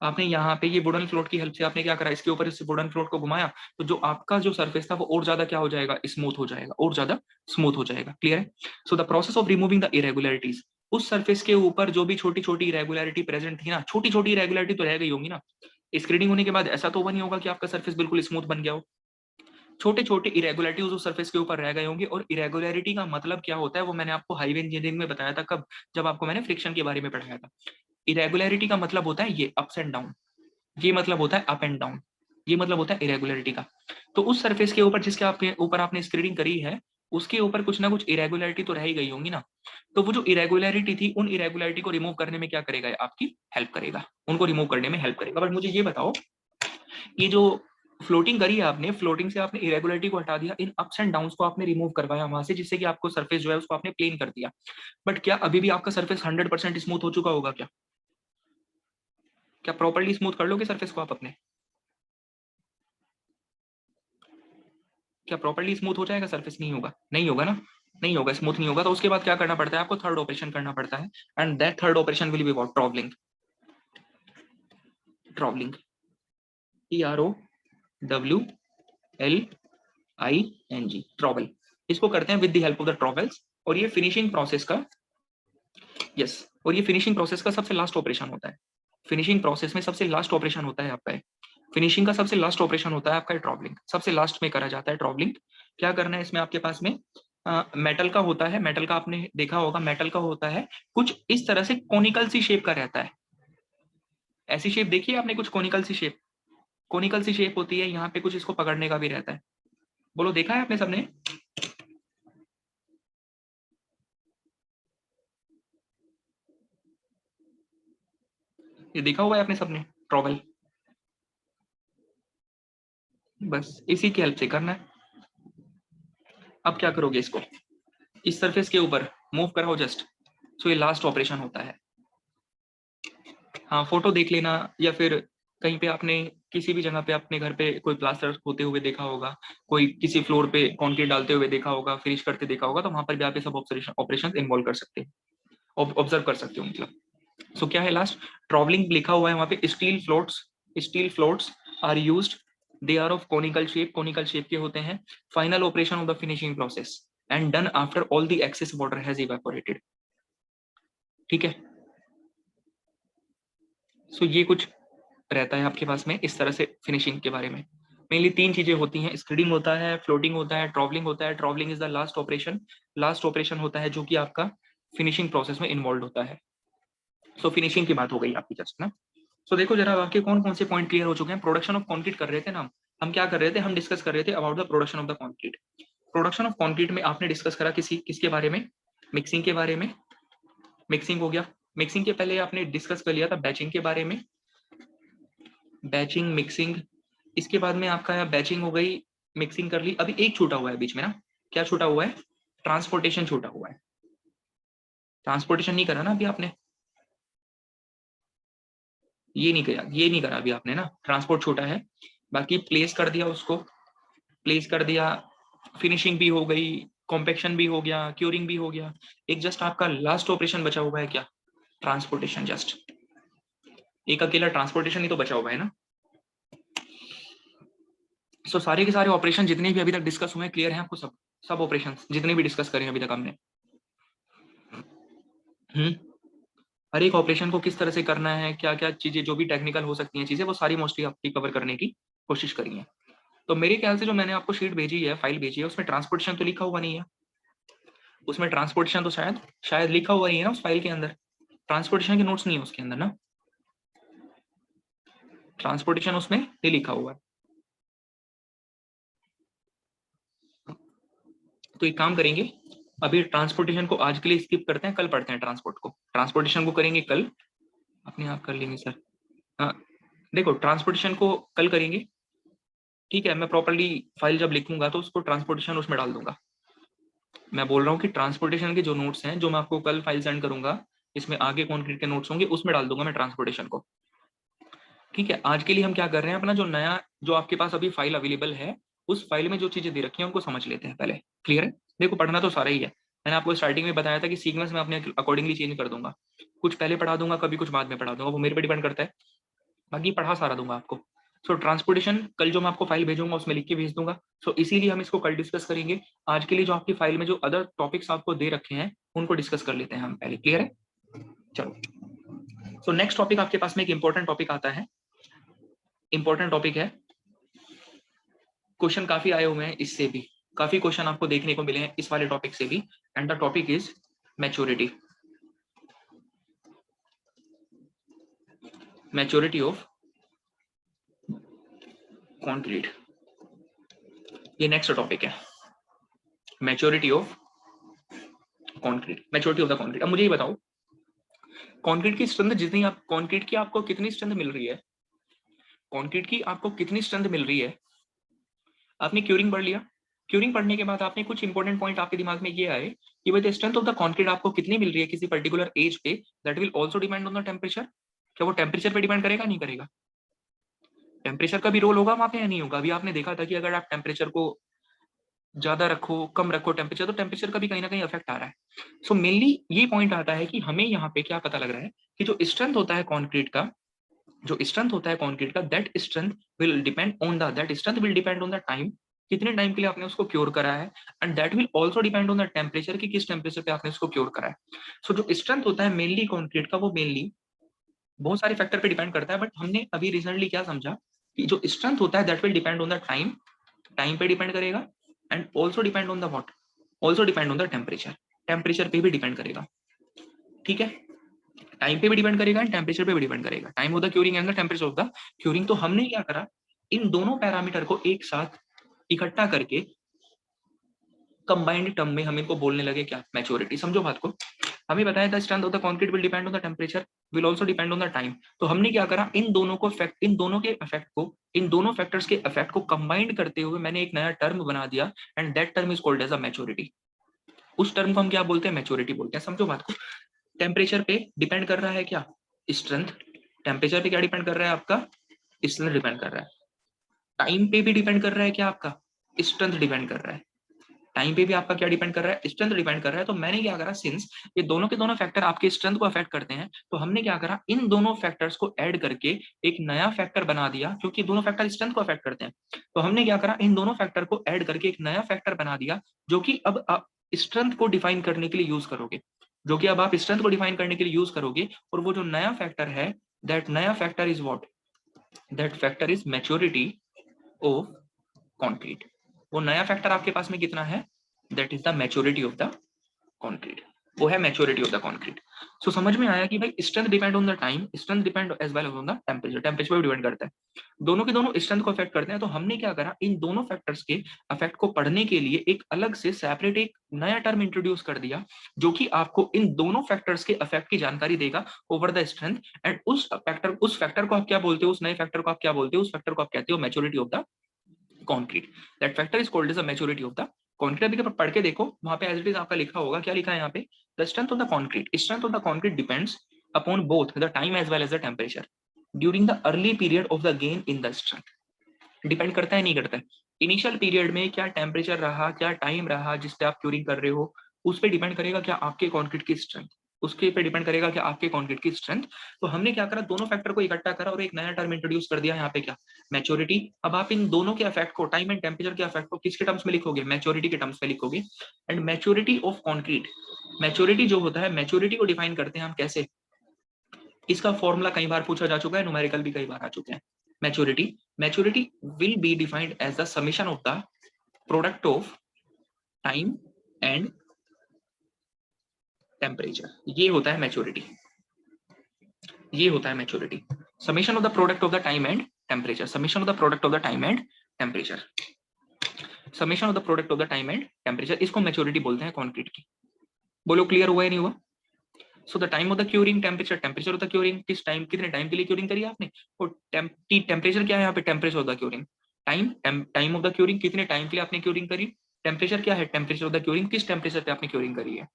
आपने यहाँ पे ये वुडन फ्लोट की हेल्प से आपने क्या करा, इसके ऊपर इस वुडन फ्लोट को घुमाया, तो जो आपका जो सरफेस था वो और ज्यादा क्या हो जाएगा, स्मूथ हो जाएगा, और ज्यादा स्मूथ हो जाएगा। क्लियर है। So the process of removing the irregularities, उस सरफेस के ऊपर जो भी छोटी छोटी इरेगुलरिटी प्रेजेंट थी ना, छोटी छोटी इरेगुलरिटी तो रह गई होंगी ना, स्क्रीडिंग होने के बाद ऐसा तो नहीं होगा कि आपका सरफेस बिल्कुल स्मूथ बन गया हो, छोटे छोटे इरेगुलरिटीज उस सरफेस के ऊपर रह गए होंगे। और इरेगुलरिटी का मतलब क्या होता है वो मैंने आपको हाईवे इंजीनियरिंग में बताया था, कब, जब आपको मैंने फ्रिक्शन के बारे में पढ़ाया था। इरेगुलरिटी का मतलब होता है ये अप्स एंड डाउन, ये मतलब होता है अप एंड डाउन, ये मतलब होता है इरेगुलरिटी का। तो उस सरफेस के ऊपर जिसके आपके ऊपर आपने स्क्रीडिंग करी है, उसके ऊपर कुछ ना कुछ इरेगुलरिटी तो रह ही गई होंगी ना, तो वो जो इरेगुलरिटी थी उन इरेगुलरिटी को रिमूव करने में क्या करेगा, आपकी हेल्प करेगा, उनको रिमूव करने में हेल्प करेगा। बट मुझे ये बताओ, ये जो फ्लोटिंग करी है आपने, फ्लोटिंग से आपने इरेगुलरिटी को हटा दिया, इन अप्स एंड डाउन्स को आपने रिमूव करवाया वहां से, जिससे कि आपको सरफेस जो है उसको आपने प्लेन कर दिया। बट क्या अभी भी आपका सरफेस 100% स्मूथ हो चुका होगा क्या, क्या प्रॉपर्ली स्मूथ कर लोगे सरफेस को आप अपने, क्या प्रॉपर्ली स्मूथ हो जाएगा सरफेस, नहीं होगा, नहीं होगा ना, नहीं होगा, स्मूथ नहीं होगा। तो उसके बाद क्या करना पड़ता है आपको, थर्ड ऑपरेशन करना पड़ता है, and that third operation will be what, troweling. Troweling, TROWLING, trowel, इसको करते हैं with the help of the trowels. और ये फिनिशिंग प्रोसेस का, यस, और ये फिनिशिंग प्रोसेस का सबसे लास्ट ऑपरेशन होता है। फिनिशिंग प्रोसेस में सबसे लास्ट ऑपरेशन होता है आपका, फिनिशिंग का सबसे लास्ट ऑपरेशन होता है आपका ट्रॉवलिंग, सबसे लास्ट में करा जाता है ट्रॉवलिंग। क्या करना है इसमें आपके पास में, मेटल का होता है, मेटल का आपने देखा होगा, मेटल का होता है कुछ इस तरह से कोनिकल सी शेप का रहता है, ऐसी शेप देखी है आपने, कुछ कोनिकल सी शेप, कोनिकल सी शेप होती है, यहाँ पे कुछ इसको पकड़ने का भी रहता है। बोलो देखा है आपने सबने, ये देखा हुआ है आपने सबने, ट्रॉवल, बस इसी की हेल्प से करना है। अब क्या करोगे, इसको इस सरफेस के ऊपर मूव कराओ जस्ट, सो ये लास्ट ऑपरेशन होता है। हाँ फोटो देख लेना, या फिर कहीं पे आपने किसी भी जगह पे अपने घर पे कोई प्लास्टर होते हुए देखा होगा, कोई किसी फ्लोर पे कंक्रीट डालते हुए देखा होगा, फिनिश करते देखा होगा, तो वहां पर भी आप ये सब ऑपरेशन इन्वॉल्व कर सकते हो, ऑब्जर्व कर सकते हो मतलब। सो क्या है लास्ट, ट्रॉवलिंग लिखा हुआ है वहां पे, steel floats are used, they are of conical shape, conical shape के होते हैं, final operation of the finishing process and done after all the excess water has evaporated. ठीक है, सो ये कुछ रहता है आपके पास में इस तरह से फिनिशिंग के बारे में। मेनली तीन चीजें होती हैं, स्क्रीडिंग होता है, फ्लोटिंग होता है, ट्रॉवलिंग होता है। Troweling is the last operation, last operation होता है जो कि आपका फिनिशिंग प्रोसेस में इन्वॉल्व होता है। सो फिनिशिंग की बात हो गई आपकी जस्ट ना। सो देखो जरा आपके कौन कौन से पॉइंट क्लियर हो चुके हैं। प्रोडक्शन ऑफ कंक्रीट कर रहे थे ना हम क्या कर रहे थे, हम डिस्कस कर रहे थे about the production of the concrete. Production of concrete में आपने डिस्कस करा किसके बारे में, मिक्सिंग के बारे में, मिक्सिंग हो गया, मिक्सिंग के पहले आपने डिस्कस कर लिया था बैचिंग के बारे में, बैचिंग मिक्सिंग, इसके बाद में आपका बैचिंग हो गई, मिक्सिंग कर ली, अभी एक छूटा हुआ है बीच में ना, क्या छूटा हुआ है? ट्रांसपोर्टेशन छूटा हुआ है। ट्रांसपोर्टेशन नहीं करा ना अभी आपने, ये नहीं करा अभी आपने ना, ट्रांसपोर्ट छोटा है। बाकी प्लेस कर दिया उसको, प्लेस कर दिया, फिनिशिंग भी हो गई, कॉम्पेक्शन भी हो गया, क्यूरिंग भी हो गया। एक जस्ट आपका लास्ट ऑपरेशन बचा हुआ है क्या? ट्रांसपोर्टेशन। जस्ट एक अकेला ट्रांसपोर्टेशन ही तो बचा हुआ है ना। सो सारे के सारे ऑपरेशन जितने भी अभी तक डिस्कस हुए क्लियर हैं आपको? सब सब ऑपरेशन जितने भी डिस्कस करें अभी तक हमने, हर एक ऑपरेशन को किस तरह से करना है, क्या क्या चीजें जो भी टेक्निकल हो सकती हैं चीजें, वो सारी मोस्टली आपकी कवर करने की कोशिश करी है। तो मेरे ख्याल से जो मैंने आपको शीट भेजी है, फाइल भेजी है, उसमें ट्रांसपोर्टेशन तो लिखा हुआ नहीं है। उसमें ट्रांसपोर्टेशन तो शायद शायद लिखा हुआ नहीं है ना उस फाइल के अंदर। ट्रांसपोर्टेशन के नोट्स नहीं है उसके अंदर ना, ट्रांसपोर्टेशन उसमें नहीं लिखा हुआ है। तो एक काम करेंगे, अभी ट्रांसपोर्टेशन को आज के लिए स्किप करते हैं, कल पढ़ते हैं ट्रांसपोर्ट को। ट्रांसपोर्टेशन को करेंगे कल, अपने आप कर लेंगे सर। हाँ, देखो ट्रांसपोर्टेशन को कल करेंगे, ठीक है। मैं प्रॉपर्ली फाइल जब लिखूंगा तो उसको ट्रांसपोर्टेशन उसमें डाल दूंगा। मैं बोल रहा हूँ कि ट्रांसपोर्टेशन के जो नोट्स हैं, जो मैं आपको कल फाइल सेंड करूंगा, इसमें आगे कॉन्क्रीट के नोट्स होंगे, उसमें डाल दूंगा मैं ट्रांसपोर्टेशन को। ठीक है, आज के लिए हम क्या कर रहे हैं, अपना जो नया जो आपके पास अभी फाइल अवेलेबल है, उस फाइल में जो चीजें दे रखी हैं उनको समझ लेते हैं पहले। क्लियर है? देखो पढ़ना तो सारा ही है, मैंने आपको स्टार्टिंग में बताया था कि सीक्वेंस में अपने अकॉर्डिंगली चेंज कर दूंगा, कुछ पहले पढ़ा दूंगा, कभी कुछ बाद में पढ़ा दूंगा, वो मेरे पे डिपेंड करता है। बाकी पढ़ा सारा दूंगा आपको। सो ट्रांसपोर्टेशन कल जो मैं आपको फाइल भेजूंगा उसमें लिख के भेज दूंगा। सो इसीलिए हम इसको कल डिस्कस करेंगे। आज के लिए जो आपकी फाइल में जो अदर टॉपिक्स आपको दे रखे हैं उनको डिस्कस कर लेते हैं हम पहले। क्लियर है? चलो, सो नेक्स्ट टॉपिक आपके पास में एक इंपॉर्टेंट टॉपिक आता है, इंपॉर्टेंट टॉपिक है, क्वेश्चन काफी आए हुए हैं, इससे भी काफी क्वेश्चन आपको देखने को मिले हैं इस वाले टॉपिक से भी। And the topic is maturity, maturity of concrete, ये नेक्स्ट टॉपिक है, maturity of concrete, maturity of the concrete. अब मुझे ये बताओ, कंक्रीट की स्ट्रेंथ जितनी आप, कंक्रीट की आपको कितनी स्ट्रेंथ मिल रही है, कंक्रीट की आपको कितनी स्ट्रेंथ मिल रही है? आपने क्यूरिंग पढ़ लिया, क्यूरिंग पढ़ने के बाद आपने कुछ इंपॉर्टेंट पॉइंट आपके दिमाग में ये आए कि भाई the strength of the concrete आपको कितनी मिल रही है किसी पर्टिकुलर एज पे, that will also depend on the temperature. क्या वो टेम्परेचर पे डिपेंड करेगा? नहीं करेगा? टेम्परेचर का भी रोल होगा वहां पे या नहीं होगा? अभी आपने देखा था कि अगर आप टेम्परेचर को ज्यादा रखो कम रखो टेम्परेचर, तो टेम्परेचर का भी कहीं ना कहीं इफेक्ट आ रहा है। सो मेनली ये पॉइंट आता है कि हमें यहाँ पे क्या पता लग रहा है कि जो स्ट्रेंथ होता है कॉन्क्रीट का, जो स्ट्रेंथ होता है कॉन्क्रीट का, that strength will depend on the, that strength will depend on the time, कितने टाइम के लिए आपने उसको क्योर करा है। And that will also depend on the temperature, कि किस टेम्परेचर पे आपने उसको क्योर करा है। सो जो स्ट्रेंथ होता है मेनली कॉन्क्रीट का, वो मेनली बहुत सारे फैक्टर पे डिपेंड करता है। बट हमने अभी रिसेंटली क्या समझा कि जो स्ट्रेंथ होता है that will depend on the time, time पे डिपेंड करेगा। And also depend on the what, also depend on the temperature, temperature पे भी डिपेंड करेगा। ठीक है, टाइम पे भी डिपेंड करेगा एंड टेम्परेचर पे भी डिपेंड करेगा, time of the curing and the temperature of the curing. तो हमने क्या करा, इन दोनों पैरामीटर को एक साथ इकट्ठा करके कंबाइंड टर्म में हम इनको बोलने लगे क्या? मैच्योरिटी। समझो बात को, हमें बताया था strength of the concrete will depend on the temperature, will also depend on the time. तो हमने क्या करा, इन दोनों को फैक्ट, इन दोनों के इफेक्ट को, इन दोनों फैक्टर्स के इफेक्ट को कंबाइंड करते हुए मैंने एक नया टर्म बना दिया, and that term is called as a maturity. उस टर्म को हम क्या बोलते हैं? मैच्योरिटी बोलते हैं। समझो बात को, टेम्परेचर पे डिपेंड कर रहा है क्या? स्ट्रेंथ। टेम्परेचर पे क्या डिपेंड कर रहा है आपका? स्ट्रेंथ डिपेंड कर रहा है। टाइम पे भी डिपेंड कर रहा है क्या आपका? स्ट्रेंथ डिपेंड कर रहा है। टाइम पे भी आपका क्या डिपेंड कर रहा है? स्ट्रेंथ डिपेंड कर रहा है। तो मैंने क्या करा, सिंस ये दोनों के दोनों फैक्टर आपके स्ट्रेंथ को अफेक्ट करते हैं, तो हमने क्या करा, इन दोनों फैक्टर्स को ऐड करके एक नया फैक्टर बना दिया, क्योंकि दोनों फैक्टर स्ट्रेंथ को अफेक्ट करते हैं। तो हमने क्या करा, इन दोनों फैक्टर को ऐड करके एक नया फैक्टर बना दिया, जो कि अब आप स्ट्रेंथ को डिफाइन करने के लिए यूज करोगे, जो कि अब आप स्ट्रेंथ को डिफाइन करने के लिए यूज करोगे। और वो जो नया फैक्टर है, दैट नया factor is what? That factor is maturity of concrete. वो नया फैक्टर आपके पास में कितना है? That is the maturity of the concrete. वो है maturity of the concrete. So समझ में आया कि भाई strength depend on the time, strength depend as well on the temperature, temperature पर डिपेंड करता है, दोनों के दोनों स्ट्रेंथ को अफेक्ट करते हैं। तो हमने क्या करा, इन दोनों फैक्टर्स के इफेक्ट को पढ़ने के लिए एक अलग से सेपरेट एक नया टर्म इंट्रोड्यूस कर दिया, जो कि आपको इन दोनों फैक्टर्स के इफेक्ट की जानकारी देगा ओवर द स्ट्रेंथ। एंड उस फैक्टर को आप क्या बोलते हो, उस नए फैक्टर को आप क्या बोलते हो, उस फैक्टर को आप कहते हो maturity of the concrete. That factor is called as the maturity of the concrete. अभी आप पढ़ के देखो, वहां पे एज इट इज आपका लिखा होगा, क्या लिखा है यहाँ पे, the strength of the concrete, strength of the concrete depends upon both the time as well as the temperature during the early period of the gain in the strength. Depend करता है नहीं करता है, इनिशियल पीरियड में क्या टेम्परेचर रहा, क्या टाइम रहा जिस पे आप क्यूरिंग कर रहे हो, उस पर डिपेंड करेगा क्या आपके कॉन्क्रीट की स्ट्रेंथ, उसके पे डिपेंड करेगा क्या आपके कॉन्क्रीट की स्ट्रेंथ। तो हमने क्या करा, दोनों फैक्टर को इकट्ठा करा और एक नया टर्म इंट्रोड्यूस कर दिया यहाँ पे, क्या, मैच्योरिटी। अब आप इन दोनों के इफेक्ट को, टाइम एंड टेम्परेचर के इफेक्ट को किसके टर्म्स में लिखोगे, मैच्योरिटी के टर्म्स में लिखोगे। And maturity of concrete, maturity जो होता है, मैच्योरिटी को डिफाइन करते हैं हम कैसे, इसका फॉर्मूला कई बार पूछा जा चुका है, न्यूमेरिकल भी कई बार आ चुके हैं। Maturity will be defined as the summation of the product of time and temperature. ये होता है मैच्योरिटी, ये होता है maturity, summation of the product of the time and temperature, summation of the product of the time and temperature, summation of the product of the time and temperature, इसको मैच्योरिटी बोलते हैं कॉन्क्रीट की। बोलो क्लियर हुआ या नहीं हुआ। So the time of the curing, temperature, temperature of the curing, किस टाइम, कितने टाइम के लिए क्यूरिंग करी आपने, और टेम्परेचर क्या है यहाँ पे, temperature of the curing, time of the curing, कितने टाइम के लिए आपने क्यूरिंग करी, टेम्परेचर क्या है, टेम्परेचर ऑफ द क्यूरिंग, किस टेम्परेचर पे आपने क्यूरिंग करी है।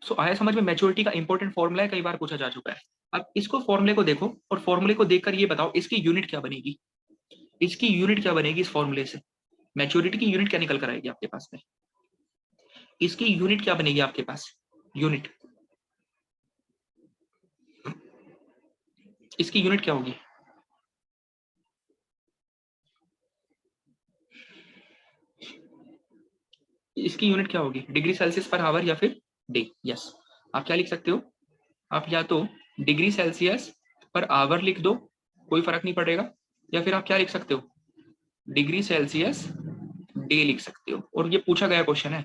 सो आया समझ में, मैच्योरिटी का इंपॉर्टेंट फॉर्मूला है, कई बार पूछा जा चुका है। अब इसको फॉर्मूले को देखो और फॉर्मूले को देखकर ये बताओ इसकी यूनिट क्या बनेगी, इसकी यूनिट क्या बनेगी इस फॉर्मूले से, मैच्योरिटी की यूनिट क्या निकल कर आएगी आपके पास में, इसकी यूनिट क्या बनेगी आपके पास, यूनिट, इसकी यूनिट क्या होगी, इसकी यूनिट क्या होगी, डिग्री सेल्सियस पर आवर या फिर डे। यस, आप क्या लिख सकते हो, आप या तो डिग्री सेल्सियस पर आवर लिख दो, कोई फर्क नहीं पड़ेगा, या फिर आप क्या लिख सकते हो, डिग्री सेल्सियस डे लिख सकते हो। और ये पूछा गया क्वेश्चन है,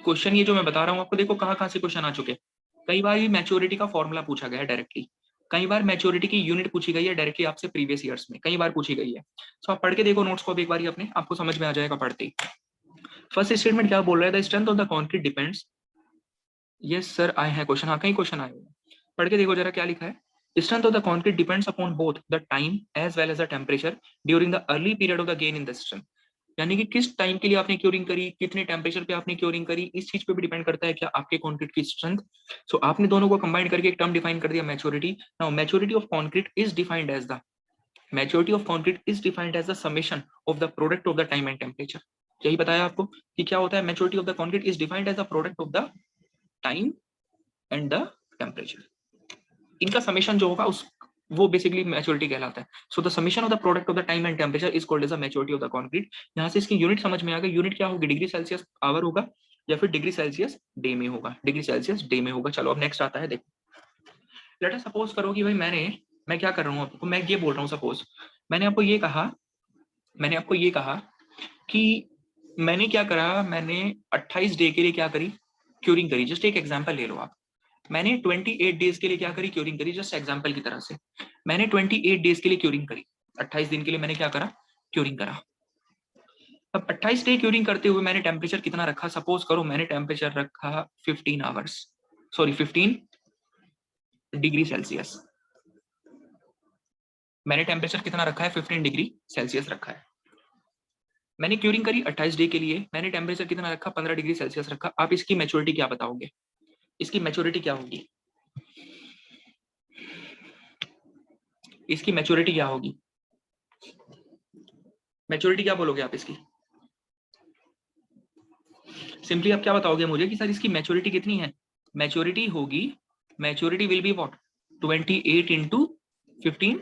क्वेश्चन ये जो मैं बता रहा हूं आपको, देखो कहाँ कहाँ से क्वेश्चन आ चुके हैं। कई बार ये मैच्योरिटी का फॉर्मूला पूछा गया है डायरेक्टली, कई बार मैच्योरिटी की यूनिट पूछी गई है डायरेक्टली आपसे प्रीवियस ईयर्स में, कई बार पूछी गई है। तो आप पढ़ के देखो नोट्स को अब एक बार अपने, आपको समझ में आ जाएगा पढ़ते ही। फर्स्ट स्टेटमेंट क्या बोल रहा है, the strength of the concrete depends, yes sir आए हैं क्वेश्चन, हाँ कई क्वेश्चन आए हुए, पढ़ के देखो जरा क्या लिखा है, strength of the concrete depends upon both the time as well as the temperature during the early period of the gain in the strength. यानी कि किस टाइम के लिए आपने क्यूरिंग करी, कितने टेम्परेचर पे आपने क्यूरिंग करी, इस चीज पे भी डिपेंड करता है क्या आपके कॉन्क्रीट की स्ट्रेंथ। सो आपने दोनों को कंबाइन करके एक टर्म डिफाइन कर दिया maturity. Now maturity of concrete is defined as the, maturity of concrete is defined as the summation of the product of the time and temperature. यही बताया आपको कि क्या होता है, maturity of the concrete is defined as the product of the time and the temperature, इनका समेशन जो होगा उस, वो बेसिकली मैच्योरिटी कहलाता है। So the summation of the product of the time and temperature is called as the maturity of the concrete. यहाँ से इसकी यूनिट समझ में आ गई, यूनिट क्या होगी, डिग्री सेल्सियस आवर होगा या फिर डिग्री सेल्सियस डे में होगा, डिग्री सेल्सियस डे में होगा। चलो अब नेक्स्ट आता है, देखो लेट अस सपोज करो कि भाई मैं क्या कर रहा हूँ आपको, मैं ये बोल रहा हूँ, सपोज मैंने आपको ये कहा, मैंने आपको ये कहा कि मैंने क्या करा, मैंने 28 डे के लिए क्या करी, क्यूरिंग करी। जस्ट एक एग्जांपल ले लो आप, मैंने 28 डेज के लिए क्या करी, क्यूरिंग करी। जस्ट एग्जांपल की तरह से मैंने 28 डेज के लिए क्यूरिंग करी, 28 दिन के लिए मैंने क्या करा, क्यूरिंग करा। अब 28 डे क्यूरिंग करते हुए मैंने टेम्परेचर कितना रखा, सपोज करो मैंने टेम्परेचर रखा 15 आवर्स, सॉरी 15 डिग्री सेल्सियस। मैंने टेम्परेचर कितना रखा है, 15 डिग्री सेल्सियस रखा है। मैंने क्यूरिंग करी 28 डे के लिए, मैंने टेम्परेचर कितना रखा, 15 डिग्री सेल्सियस रखा। आप इसकी मैच्योरिटी क्या बताओगे, इसकी मैच्योरिटी क्या होगी, इसकी मैच्योरिटी क्या होगी, मैच्योरिटी क्या बोलोगे आप इसकी, सिंपली आप क्या बताओगे मुझे कि सर इसकी मैच्योरिटी कितनी है, मैच्योरिटी होगी, maturity will be what, 28 into 15।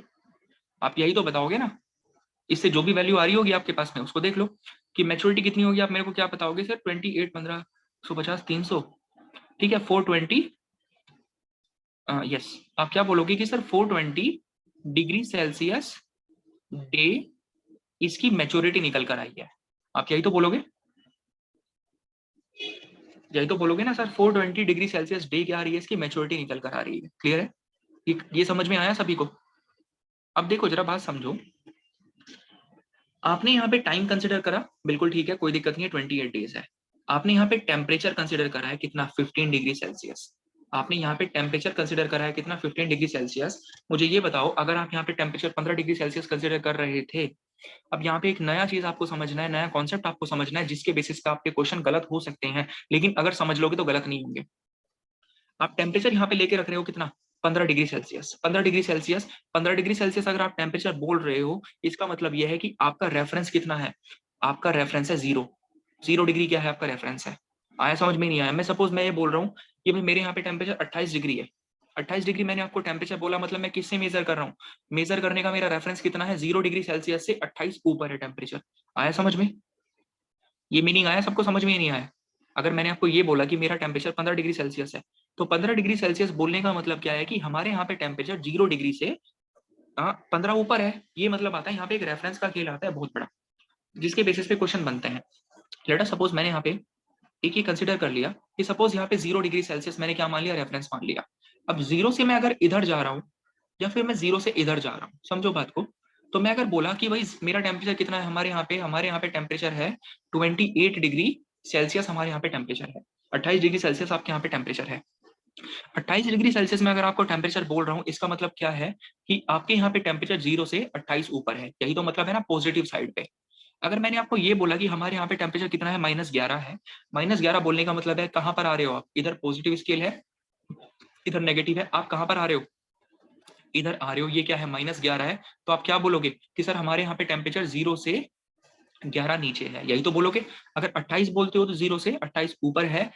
आप यही तो बताओगे ना, इससे जो भी वैल्यू आ रही होगी आपके पास में उसको देख लो कि मैच्योरिटी कितनी होगी। आप मेरे को क्या बताओगे सर, 28 15 150 300, ठीक है 420, यस। आप क्या बोलोगे कि सर 420 डिग्री सेल्सियस डे इसकी मैच्योरिटी निकल कर आई है, आप यही तो बोलोगे। यही तो बोलोगे ना सर, 420 डिग्री सेल्सियस डे क्या आ रही है, इसकी मैच्योरिटी निकल कर आ रही है। क्लियर है? ये समझ में आया सभी को? अब देखो जरा बात समझो, आपने यहाँ पे टाइम कंसिडर करा, बिल्कुल ठीक है, कोई दिक्कत नहीं है, 28 डेज है। आपने यहाँ पे टेम्परेचर कंसिडर करा है कितना, 15 डिग्री सेल्सियस। आपने यहाँ पे टेम्परेचर कंसिडर करा है कितना, 15 डिग्री सेल्सियस। मुझे ये बताओ, अगर आप यहाँ पे टेम्परेचर 15 डिग्री सेल्सियस कंसिडर कर रहे थे, अब यहाँ पे एक नया चीज आपको समझना है, नया कॉन्सेप्ट आपको समझना है, जिसके बेसिस पे आपके क्वेश्चन गलत हो सकते हैं, लेकिन अगर समझ लोगे तो गलत नहीं होंगे। आप टेम्परेचर यहाँ पे लेके रख रहे हो कितना, 15 degree Celsius. 15 degree Celsius, 15 degree Celsius अगर आप टेम्परेचर बोल रहे हो, इसका मतलब यह है कि आपका रेफरेंस कितना है, आपका रेफरेंस है 0। 0 डिग्री क्या है, आपका रेफरेंस है। आया समझ में? नहीं आया? मैं सपोज मैं ये बोल रहा हूँ कि भाई मेरे यहाँ पे टेम्परेचर 28 डिग्री है। 28 डिग्री मैंने आपको टेम्परेचर बोला, मतलब मैं किससे मेजर कर रहा हूँ, मेजर करने का मेरा रेफरेंस कितना है, 0 डिग्री सेल्सियस से 28 ऊपर है टेम्परेचर। आया समझ में? ये मीनिंग आया सबको, समझ में ही नहीं आया? अगर मैंने आपको ये बोला कि मेरा टेम्परेचर 15 डिग्री सेल्सियस है, तो 15 डिग्री सेल्सियस बोलने का मतलब क्या है कि हमारे यहाँ पे टेम्परेचर 0 डिग्री से 15 ऊपर है। ये मतलब आता है यहाँ पे एक रेफरेंस का खेल आता है बहुत बड़ा, जिसके बेसिस पे क्वेश्चन बनते हैं। लेट अस सपोज मैंने यहाँ पे एक ही कंसिडर कर लिया कि सपोज यहाँ पे 0 डिग्री सेल्सियस मैंने क्या मान लिया, रेफरेंस मान लिया। अब 0 से मैं अगर इधर जा रहा हूँ, या फिर मैं 0 से इधर जा रहा हूँ, समझो बात को। तो मैं अगर बोला कि भाई मेरा टेम्परेचर कितना है, हमारे यहाँ पे टेम्परेचर है 28 डिग्री सेल्सियस, हमारे यहाँ पे टेम्परेचर है 28 डिग्री सेल्सियस, आपके यहाँ पे टेम्परेचर है 28 डिग्री सेल्सियस में। अगर आपको टेम्परेचर बोल रहा हूँ, इसका मतलब क्या है कि आपके यहाँ पे टेम्परेचर 0 से 28 ऊपर है, यही तो मतलब है ना, पॉजिटिव साइड पे। अगर मैंने आपको ये बोला कि हमारे यहाँ पे टेम्परेचर कितना है, -11 है, -11 बोलने का मतलब है कहाँ पर आ रहे हो आप, इधर पॉजिटिव स्केल है, इधर नेगेटिव है, आप कहाँ पर आ रहे हो, इधर आ रहे हो। ये क्या है, -11 है, तो आप क्या बोलोगे कि सर हमारे यहाँ पे टेम्परेचर 0 से 11 नीचे है, यही तो बोलोगे। अगर 28 बोलते हो तो 0 से 28 ऊपर है।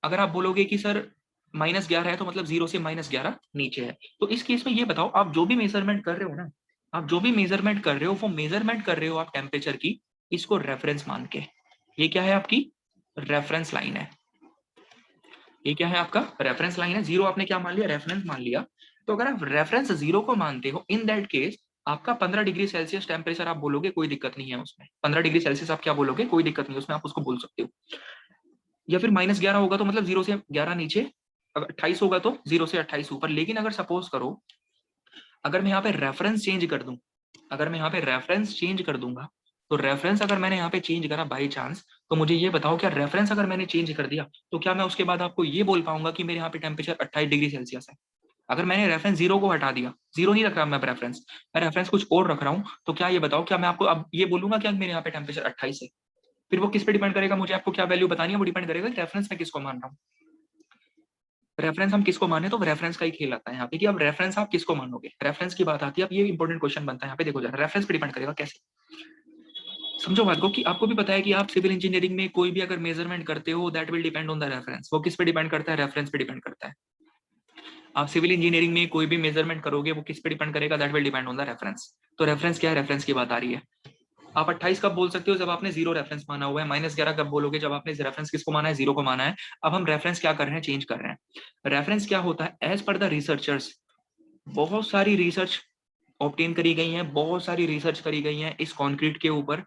अगर आप बोलोगे कि सर -11 है, तो मतलब 0 से -11 नीचे है। तो इस केस में ये बताओ, आप जो भी मेजरमेंट कर रहे हो ना, आप जो भी मेजरमेंट कर रहे हो, वो मेजरमेंट कर रहे हो आप टेम्परेचर की, इसको रेफरेंस मान के। ये क्या है, आपकी रेफरेंस लाइन है। ये क्या है, आपका रेफरेंस लाइन है। 0 आपने क्या मान लिया, रेफरेंस मान लिया। तो अगर आप रेफरेंस 0 को मानते हो, इन दैट केस आपका 15 डिग्री सेल्सियस टेम्परेचर आप बोलोगे, कोई दिक्कत नहीं है उसमें। 15 डिग्री सेल्सियस आप क्या बोलोगे, कोई दिक्कत नहीं है उसमें, आप उसको बोल सकते हो। या फिर -11 होगा तो मतलब 0 से 11 नीचे, अगर 28 होगा तो 0 से 28 ऊपर। लेकिन अगर सपोज करो, अगर मैं यहाँ पे रेफरेंस चेंज कर दूं, अगर मैं यहाँ पे रेफरेंस चेंज कर दूंगा, तो रेफरेंस अगर मैंने यहाँ पे चेंज करा बाई चांस, तो मुझे ये बताओ, क्या रेफरेंस अगर मैंने चेंज कर दिया, तो क्या मैं उसके बाद आपको ये बोल पाऊंगा कि मेरे यहाँ पे टेम्परेचर 28 डिग्री सेल्सियस है? अगर मैंने रेफरेंस 0 को हटा दिया, 0 नहीं रख रहा मैं रेफरेंस, मैं रेफरेंस कुछ और रख रहा हूँ, तो क्या ये बताओ, क्या मैं आपको अब ये बोलूंगा क्या मेरे यहाँ पे टेम्परेचर 28 है? फिर वो किस पे डिपेंड करेगा, मुझे आपको क्या वैल्यू बतानी है, वो डिपेंड करेगा रेफरेंस में किसको मान रहा हूँ। रेफरेंस हम किसको माने, तो रेफरेंस का ही खेल आता है यहाँ पे कि अब रेफरेंस आप किसको मानोगे, रेफरेंस की बात आती है। अब ये इंपॉर्टेंट क्वेश्चन बनता है यहाँ पे, देखो जरा, रेफरेंस पे डिपेंड करेगा कैसे। समझो बात को, कि आपको भी पता है कि आप सिविल इंजीनियरिंग में कोई भी अगर मेजरमेंट करते हो, that will depend on the reference. वो किस पे डिपेंड करता है, रेफरेंस पे डिपेंड करता है। आप सिविल इंजीनियरिंग में कोई भी मेजरमेंट करोगे, वो किस पे डिपेंड करेगा, that will depend on the reference. तो रेफरेंस क्या है, रेफरेंस की बात आ रही है। आप 28 कब बोल सकते हो, जब आपने 0 रेफरेंस माना हुआ है। -11 कब बोलोगे, जब आपने रेफरेंस किसको माना है, 0 को माना है। अब हम रेफरेंस क्या कर रहे हैं, चेंज कर रहे हैं। रेफरेंस क्या होता है, एज पर द रिसर्चर्स, बहुत सारी रिसर्च ऑब्टेन करी गई है, बहुत सारी रिसर्च करी गई है इस कॉन्क्रीट के ऊपर।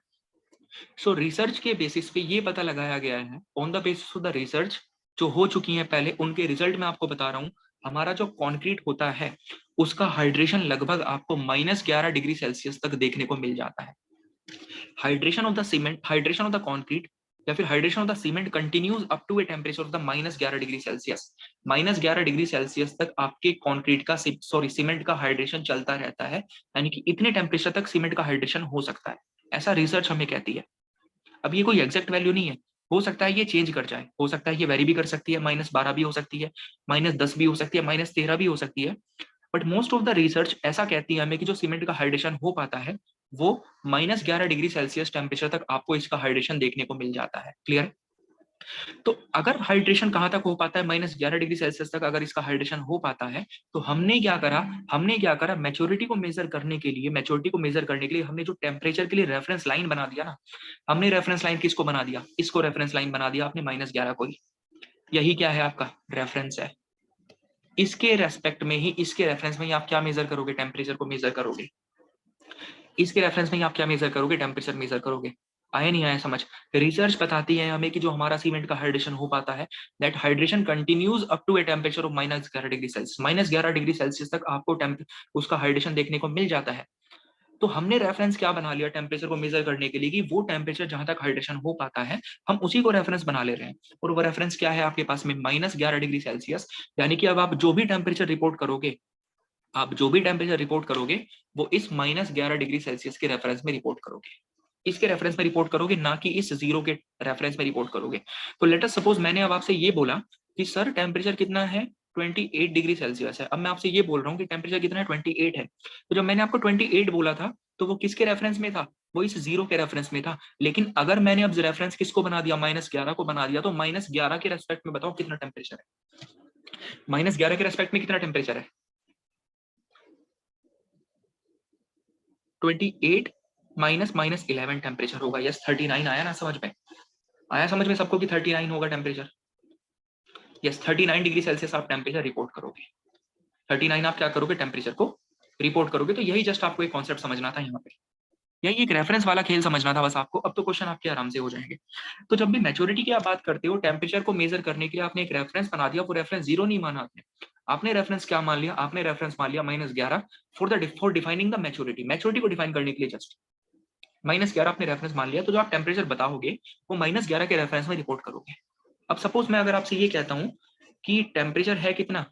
सो रिसर्च के बेसिस पे ये पता लगाया गया है, on the basis of the research जो हो चुकी है पहले, उनके रिजल्ट में आपको बता रहा हूँ, हमारा जो कॉन्क्रीट होता है उसका हाइड्रेशन लगभग आपको -11 डिग्री सेल्सियस तक देखने को मिल जाता है। Hydration of the cement, hydration of the concrete, या फिर hydration of the cement continues up to a temperature of the -11 degree Celsius. -11 degree Celsius तक आपके कॉन्क्रीट का, सॉरी सीमेंट का हाइड्रेशन चलता रहता है, यानी कि इतने टेम्परेचर तक सीमेंट का हाइड्रेशन हो सकता है, ऐसा रिसर्च हमें कहती है। अब ये कोई एग्जैक्ट वैल्यू नहीं है, हो सकता है ये चेंज कर जाए, हो सकता है ये वेरी भी कर सकती है, -12 भी हो सकती है, -10 भी हो सकती है, -13 भी हो सकती है। But most of the research ऐसा कहती है हमें कि जो सीमेंट का हाइड्रेशन हो पाता है, वो -11 डिग्री सेल्सियस टेम्परेचर तक आपको इसका हाइड्रेशन देखने को मिल जाता है। क्लियर? तो अगर हाइड्रेशन कहाँ तक हो पाता है, -11 डिग्री सेल्सियस तक अगर इसका हाइड्रेशन हो पाता है, तो हमने क्या करा, मैच्योरिटी को मेजर करने के लिए, मैच्योरिटी को मेजर करने के लिए हमने जो टेम्परेचर के लिए रेफरेंस लाइन बना दिया ना, हमने रेफरेंस लाइन किसको बना दिया, इसको रेफरेंस लाइन बना दिया आपने, -11 को ही। यही क्या है, आपका रेफरेंस है। इसके रेस्पेक्ट में ही, इसके रेफरेंस में ही आप क्या मेजर करोगे, टेम्परेचर को मेजर करोगे। इसके रेफरेंस में ही आप क्या मेजर करोगे, टेम्परेचर मेजर करोगे। आया नहीं आया समझ? रिसर्च बताती है हमें कि जो हमारा सीमेंट का हाइड्रेशन हो पाता है, that hydration continues up to a temperature of -11 degree Celsius. -11 degree Celsius तक आपको उसका हाइड्रेशन देखने को मिल जाता है। तो हमने रेफरेंस क्या बना लिया टेम्परेचर को मेजर करने के लिए कि वो टेम्परेचर जहां तक हाइड्रेशन हो पाता है हम उसी को रेफरेंस बना ले रहे हैं। और वो रेफरेंस क्या है आपके पास में? -11 डिग्री सेल्सियस। यानी कि अब आप जो भी टेम्परेचर रिपोर्ट करोगे, वो इस -11 डिग्री सेल्सियस के रेफरेंस में रिपोर्ट करोगे। इसके रेफरेंस में रिपोर्ट करोगे, ना कि इस जीरो के रेफरेंस में रिपोर्ट करोगे। तो लेट अस सपोज मैंने अब आपसे ये बोला कि सर टेम्परेचर कितना है? 28 डिग्री सेल्सियस है। अब मैं आपसे ये बोल रहा हूँ कि टेम्परेचर कितना है? 28 है। तो जब मैंने आपको 28 बोला था तो वो किसके रेफरेंस में था? वो इस जीरो के रेफरेंस में था। लेकिन अगर मैंने अब रेफरेंस किसको बना दिया? -11 को बना दिया, तो -11 के रेस्पेक्ट में बताओ कितना टेम्परेचर है? -11 के रेस्पेक्ट में कितना टेम्परेचर है? 28 -11 टेम्परेचर होगा। यस, 39 आया ना समझ में? आया समझ में सबको कि 39 होगा टेम्परेचर? यस, 39 डिग्री सेल्सियस आप टेम्परेचर रिपोर्ट करोगे। 39 आप क्या करोगे? टेम्परेचर को रिपोर्ट करोगे। तो यही जस्ट आपको एक कॉन्सेप्ट समझना था यहाँ पे, यही एक रेफरेंस वाला खेल समझना था बस आपको। अब तो क्वेश्चन आपके आराम से हो जाएंगे। तो जब भी मैच्योरिटी की आप बात करते हो, टेम्परेचर को मेजर करने के लिए आपने एक रेफरेंस बना दिया, वो रेफरेंस जीरो नहीं माना आपने रेफरेंस क्या मान लिया? आपने रेफरेंस मान लिया -11 for defining the maturity. Maturity को डिफाइन करने के लिए जस्ट -11 आपने रेफरेंस मान लिया। तो जो आप टेम्परेचर बताओगे वो -11 के रेफरेंस में रिपोर्ट करोगे। अब सपोज मैं अगर आपसे ये कहता हूँ कि टेम्परेचर है कितना?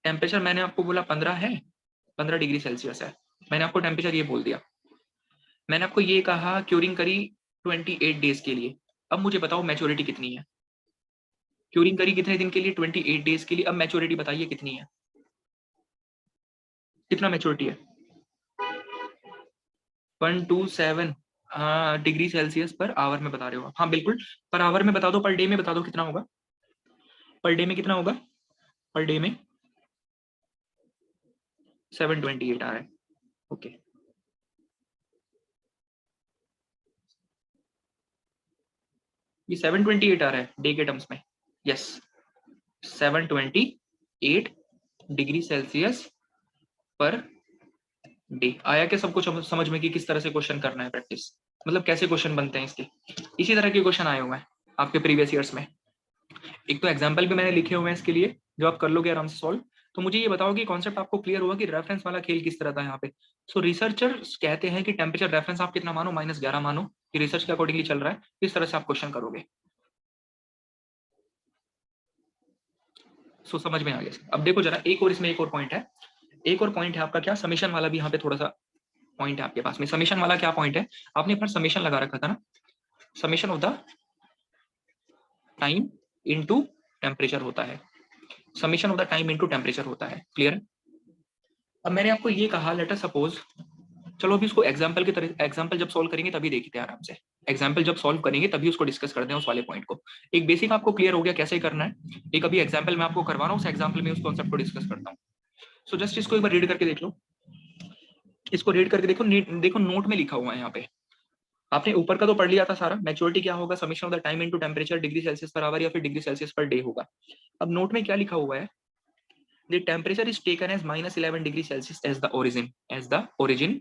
टेम्परेचर मैंने आपको बोला 15 है, 15 डिग्री सेल्सियस है। मैंने आपको टेम्परेचर ये बोल दिया। मैंने आपको ये कहा क्यूरिंग करी 28 डेज के लिए। अब मुझे बताओ मैच्योरिटी कितनी है? क्यूरिंग करी कितने दिन के लिए? 28 डेज के लिए। अब मैच्योरिटी बताइए कितनी है? कितना मैच्योरिटी है? 127 डिग्री सेल्सियस पर आवर में बता रहे हो आप? हाँ बिल्कुल, पर आवर में बता दो, पर डे में बता दो कितना होगा? पर डे में कितना होगा? पर डे में 728 आ रहा है। ओके, ये 728 आ रहा है डे के टर्म्स में। Yes, 728 degree Celsius per day. आया क्या सबको समझ में कि किस तरह से क्वेश्चन करना है? प्रैक्टिस मतलब कैसे क्वेश्चन बनते हैं इसके, इसी तरह के क्वेश्चन आए हुए हैं आपके प्रीवियस ईयर्स में। एक तो एग्जाम्पल भी मैंने लिखे हुए हैं इसके लिए, जो आप कर लोगे आराम से सॉल्व। तो मुझे ये बताओ कि कॉन्सेप्ट आपको क्लियर हुआ कि रेफरेंस वाला खेल किस तरह था यहाँ पे? सो रिसर्चर्स कहते हैं कि टेम्परेचर रेफरेंस आप कितना मानो? -11 मानो, कि रिसर्च के अकॉर्डिंगली चल रहा है। किस तरह से आप क्वेश्चन करोगे? सो समझ में आ गया। अब देखो जरा, एक और इसमें एक और पॉइंट है। एक और पॉइंट है आपका क्या? समीशन वाला भी यहाँ पे थोड़ा सा पॉइंट है आपके पास में। समीशन वाला क्या पॉइंट है? आपने पर समीशन लगा रखा था ना, summation of the time into temperature होता है। Summation of the time into temperature होता है। क्लियर है? अब मैंने आपको ये कहा, लेट अस सपोज, चलो अभी इसको एग्जांपल की तरह, एग्जांपल जब सॉल्व करेंगे तभी देखते हैं आराम से। एग्जांपल जब सॉल्व करेंगे तभी उसको डिस्कस करते हैं उस वाले पॉइंट को। एक बेसिक आपको क्लियर हो गया कैसे करना है। एक अभी एग्जांपल मैं आपको करवा रहा हूँ, उस एग्जांपल में उस कॉन्सेप्ट को डिस्कस करता हूँ। सो जस्ट इसको एक बार रीड करके देख लो। इसको रीड करके देखो, देखो नोट में लिखा हुआ है यहाँ पे। आपने ऊपर का तो पढ़ लिया था सारा, मैच्योरिटी क्या होगा? Summation of the time into temperature, degree Celsius per hour या फिर डिग्री सेल्सियस पर डे होगा। अब नोट में क्या लिखा हुआ है? The temperature is taken as -11 degree Celsius as the origin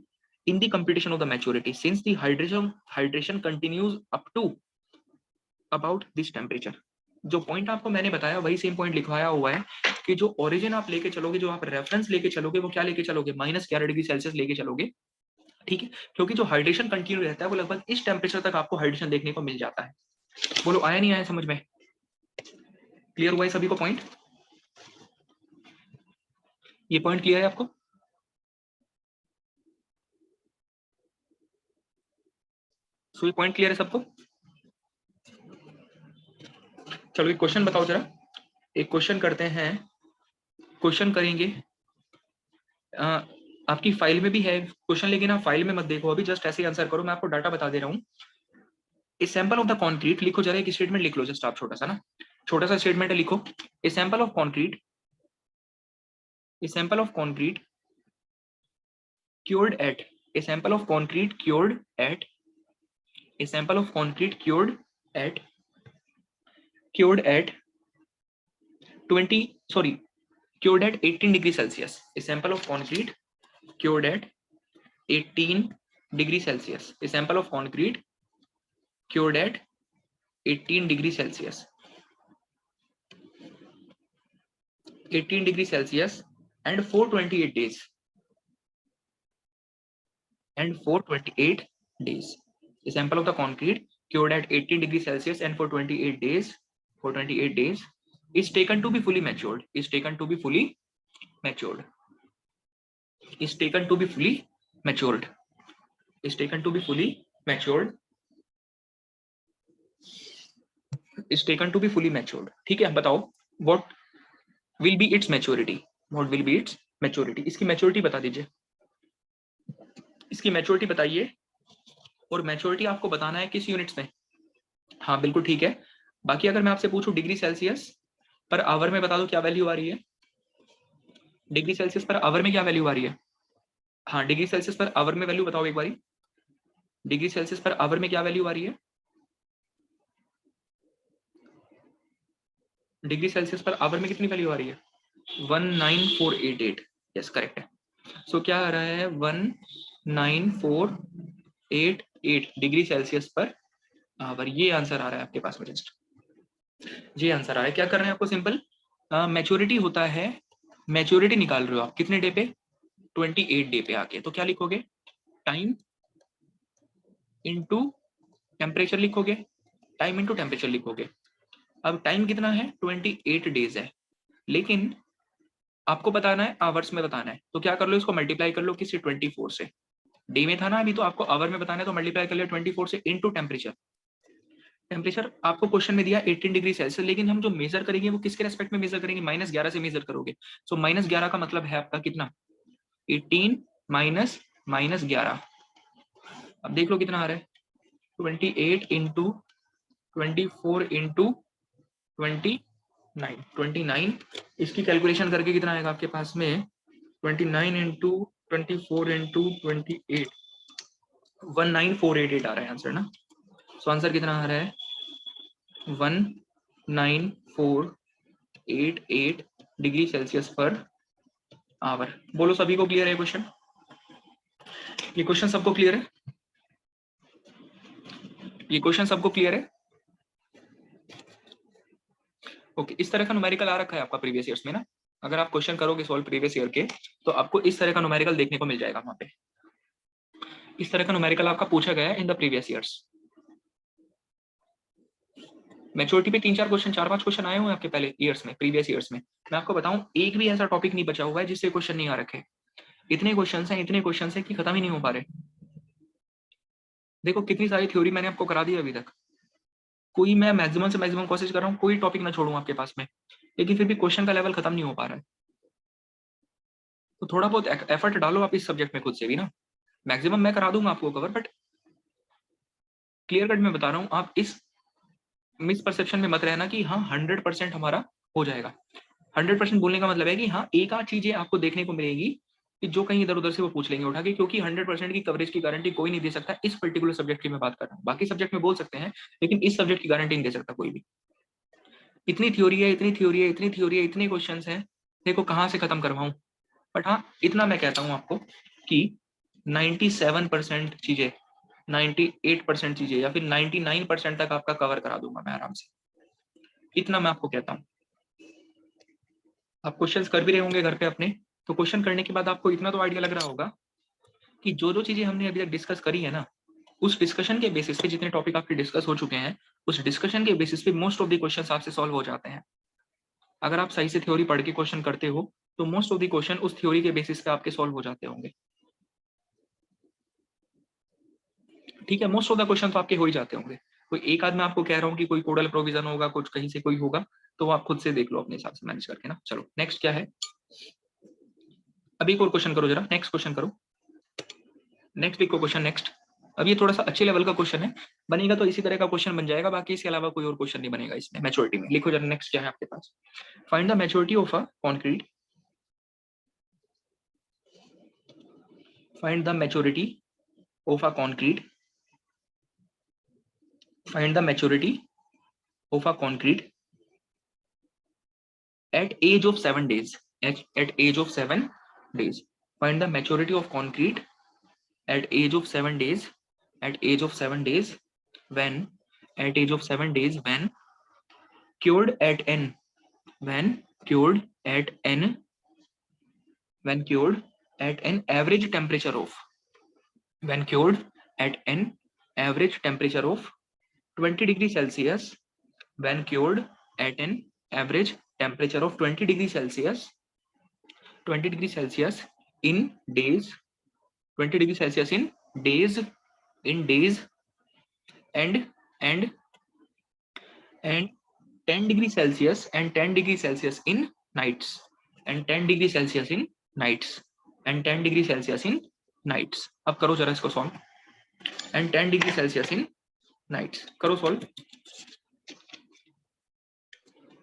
in the computation of the maturity, since the hydration continues up to about this temperature. जो पॉइंट आपको मैंने बताया वही सेम पॉइंट लिखवाया हुआ है कि जो ओरिजिन आप लेके चलोगे, जो आप रेफरेंस लेके चलोगे, वो क्या लेके चलोगे? -11 डिग्री सेल्सियस लेके चलोगे। ठीक है, क्योंकि जो हाइड्रेशन कंटिन्यू रहता है वो लगभग इस टेम्परेचर तक आपको हाइड्रेशन देखने को मिल जाता है। बोलो आया नहीं आया समझ में? क्लियर हुआ है सभी को पॉइंट? ये पॉइंट क्लियर है आपको? सो ये पॉइंट क्लियर है सबको? चलो एक क्वेश्चन बताओ जरा, एक क्वेश्चन करते हैं, क्वेश्चन करेंगे। आपकी फाइल में भी है क्वेश्चन, लेकिन आप फाइल में मत देखो अभी, जस्ट ऐसे आंसर करो। मैं आपको डाटा बता दे रहा हूँ। A sample of the concrete लिखो जरा, एक स्टेटमेंट लिख लो जस्ट आप, छोटा सा ना, छोटा सा स्टेटमेंट है, लिखो। A sample of concrete, a sample of concrete cured at, a sample of concrete cured at, a sample of concrete cured at 20, sorry, cured at 18 degree Celsius. A sample of concrete cured at 18 degree Celsius. A sample of concrete cured at 18 degree Celsius. 18 degree Celsius and 428 days. And 428 days. A sample of the concrete cured at 18 degree Celsius and for 28 days, is taken to be fully matured. Is taken to be fully matured. Is taken to be fully matured. Is taken to be fully matured. Is taken to be fully matured. ठीक है, बताओ what will be its maturity? What will be its maturity? इसकी maturity बता दीजिए. इसकी maturity बताइए. और maturity आपको बताना है किस यूनिट्स में? हाँ बिल्कुल ठीक है. बाकी अगर मैं आपसे पूछूं डिग्री सेल्सियस पर आवर में बता दो क्या वैल्यू आ रही है? डिग्री सेल्सियस पर आवर में क्या वैल्यू आ रही है? हाँ डिग्री सेल्सियस पर आवर में वैल्यू बताओ एक बारी. डिग्री सेल्सियस पर आवर में क्या वैल्यू आ रही है? डिग्री सेल्सियस पर आवर में कितनी वैल्यू आ रही है? 19488. यस करेक्ट है. सो क्या आ रहा है? 19488 डिग्री सेल्सियस पर आवर. ये आंसर आ रहा है आपके पास में. जस्ट ये आंसर आ रहा है. क्या कर रहे हैं आपको? सिंपल मैच्योरिटी होता है. मैच्योरिटी निकाल रहे हो आप कितने डे पे? 28 डे पे आके. तो क्या लिखोगे? टाइम इनटू टेम्परेचर लिखोगे. टाइम इनटू टेम्परेचर लिखोगे. अब टाइम कितना है? 28 डेज है, लेकिन आपको बताना है आवर्स में बताना है. तो क्या कर लो, इसको मल्टीप्लाई कर लो किससे? 24 से. डे में था ना अभी, तो आपको आवर में बताना है तो मल्टीप्लाई कर लिया 24 से इनटू टेम्परेचर. टेम्परेचर आपको क्वेश्चन में दिया 18 डिग्री सेल्सियस, लेकिन हम जो मेजर करेंगे वो किसके रेस्पेक्ट में मेजर करेंगे? -11 से मेजर करोगे. सो -11 का मतलब है आपका कितना? 18 माइनस -11. अब देख लो कितना आ रहा है. 28 इंटू 24 इंटू 29. इसकी कैलकुलेशन करके कितना आएगा आपके पास में? 29 इंटू 24 इंटू 28, 19488 आ रहा है आंसर ना. सो आंसर कितना आ रहा है? 19488 डिग्री सेल्सियस पर आवर. बोलो सभी को क्लियर है क्वेश्चन? ये क्वेश्चन सबको क्लियर है? ये क्वेश्चन सबको क्लियर है? ओके. इस तरह का न्यूमेरिकल आ रखा है आपका प्रीवियस ईयर्स में ना. अगर आप क्वेश्चन करोगे सॉल्व प्रीवियस ईयर के, तो आपको इस तरह का न्यूमेरिकल देखने को मिल जाएगा वहां पे. इस तरह का न्यूमेरिकल आपका पूछा गया है in the previous years. Maturity पे 3-4 क्वेश्चन, 4-5 क्वेश्चन आए हुए हैं आपके पहले ईयर्स में, प्रीवियस ईयर्स में. मैं आपको बताऊं, एक भी ऐसा टॉपिक नहीं बचा हुआ है जिससे क्वेश्चन नहीं आ रखे. इतने क्वेश्चन हैं कि खत्म ही नहीं हो पा रहे. देखो कितनी सारी थ्योरी मैंने आपको करा दी अभी तक. कोई, मैं मैक्सिमम से मैक्सिमम कोशिश कर रहा हूँ कोई टॉपिक ना छोड़ूं आपके पास में, लेकिन फिर भी क्वेश्चन का लेवल खत्म नहीं हो पा रहा है. तो थोड़ा बहुत एफर्ट डालो आप इस सब्जेक्ट में खुद से भी ना. मैक्सिमम मैं करा दूंगा आपको कवर, बट क्लियर कट में बता रहा हूँ, आप इस मिसपरसेप्शन में मत रहना कि हाँ 100% हमारा हो जाएगा. 100% बोलने का मतलब है कि हाँ एक आध चीजें आपको देखने को मिलेगी कि जो कहीं इधर उधर से वो पूछ लेंगे उठा के, क्योंकि 100% की कवरेज की गारंटी कोई नहीं दे सकता. इस पर्टिकुलर सब्जेक्ट की मैं बात कर रहा हूँ. बाकी सब्जेक्ट में बोल सकते हैं, लेकिन इस सब्जेक्ट की गारंटी नहीं दे सकता कोई भी. इतनी थ्योरी है, इतनी थ्योरी है, इतनी थ्योरी है, इतने क्वेश्चन हैं, देखो कहाँ से खत्म करवाऊं. बट हाँ इतना मैं कहता हूँ आपको कि 97% चीजें, 98% चीजें, या फिर 99% तक आपका कवर करा दूंगा मैं आराम से. इतना मैं आपको कहता हूँ. आप क्वेश्चंस कर भी रहे होंगे घर पे अपने, तो क्वेश्चन करने के बाद आपको इतना तो आइडिया लग रहा होगा कि जो जो चीजें हमने अभी तक डिस्कस करी है ना, उस डिस्कशन के बेसिस पे, जितने टॉपिक आपके डिस्कस हो चुके हैं, उस डिस्कशन के बेसिस पे मोस्ट ऑफ द क्वेश्चंस आपसे सॉल्व हो जाते हैं. अगर आप सही से थ्योरी पढ़ के क्वेश्चन करते हो तो मोस्ट ऑफ द क्वेश्चन उस थ्योरी के बेसिस पे आपके सॉल्व हो जाते होंगे. ठीक है, मोस्ट ऑफ द क्वेश्चन तो आपके हो ही जाते होंगे. कोई एक आध मैं आपको कह रहा हूँ कि कोई कोडल प्रोविजन होगा, कुछ कहीं से कोई होगा, तो आप खुद से देख लो अपने हिसाब से मैनेज करके ना. चलो नेक्स्ट क्या है? अभी एक और क्वेश्चन करो जरा. नेक्स्ट क्वेश्चन करो. नेक्स्ट एक क्वेश्चन. नेक्स्ट. अब ये थोड़ा सा अच्छे लेवल का क्वेश्चन है, बनेगा तो इसी तरह का क्वेश्चन बन जाएगा, बाकी इसके अलावा कोई और क्वेश्चन नहीं बनेगा इसमें. मैच्योरिटी में लिखो जरा. नेक्स्ट क्या है आपके पास? Find the maturity of a concrete. Find the maturity of a concrete. Find the maturity of a concrete at age of 7 days. At age of 7 days. Find the maturity of concrete at age of 7 days. At age of 7 days when at age of 7 days when cured at n when cured at n average temperature of when cured at an average temperature of 20 degrees Celsius when cured at an average temperature of 20 degrees Celsius in days 20 degrees Celsius in days and 10 degrees Celsius and 10 degrees Celsius in nights and 10 degrees Celsius in nights and 10 degrees Celsius in nights. अब करो जरा इसको solve and 10 degrees Celsius in nights. करो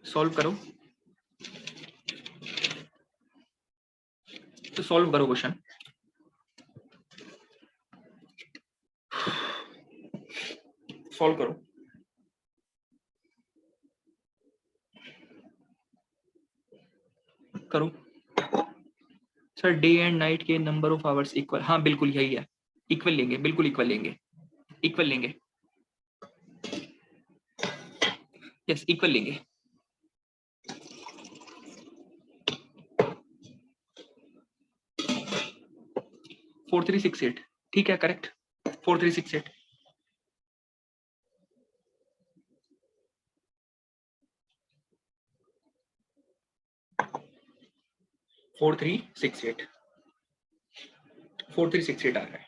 सॉल्व करो तो सॉल्व करो क्वेश्चन सॉल्व करो करो सर डे एंड नाइट के नंबर ऑफ आवर्स इक्वल हाँ बिल्कुल यही है इक्वल लेंगे बिल्कुल इक्वल लेंगे यस इक्वल लेंगे 4368 ठीक है करेक्ट 4368 4368 4368 आ रहा है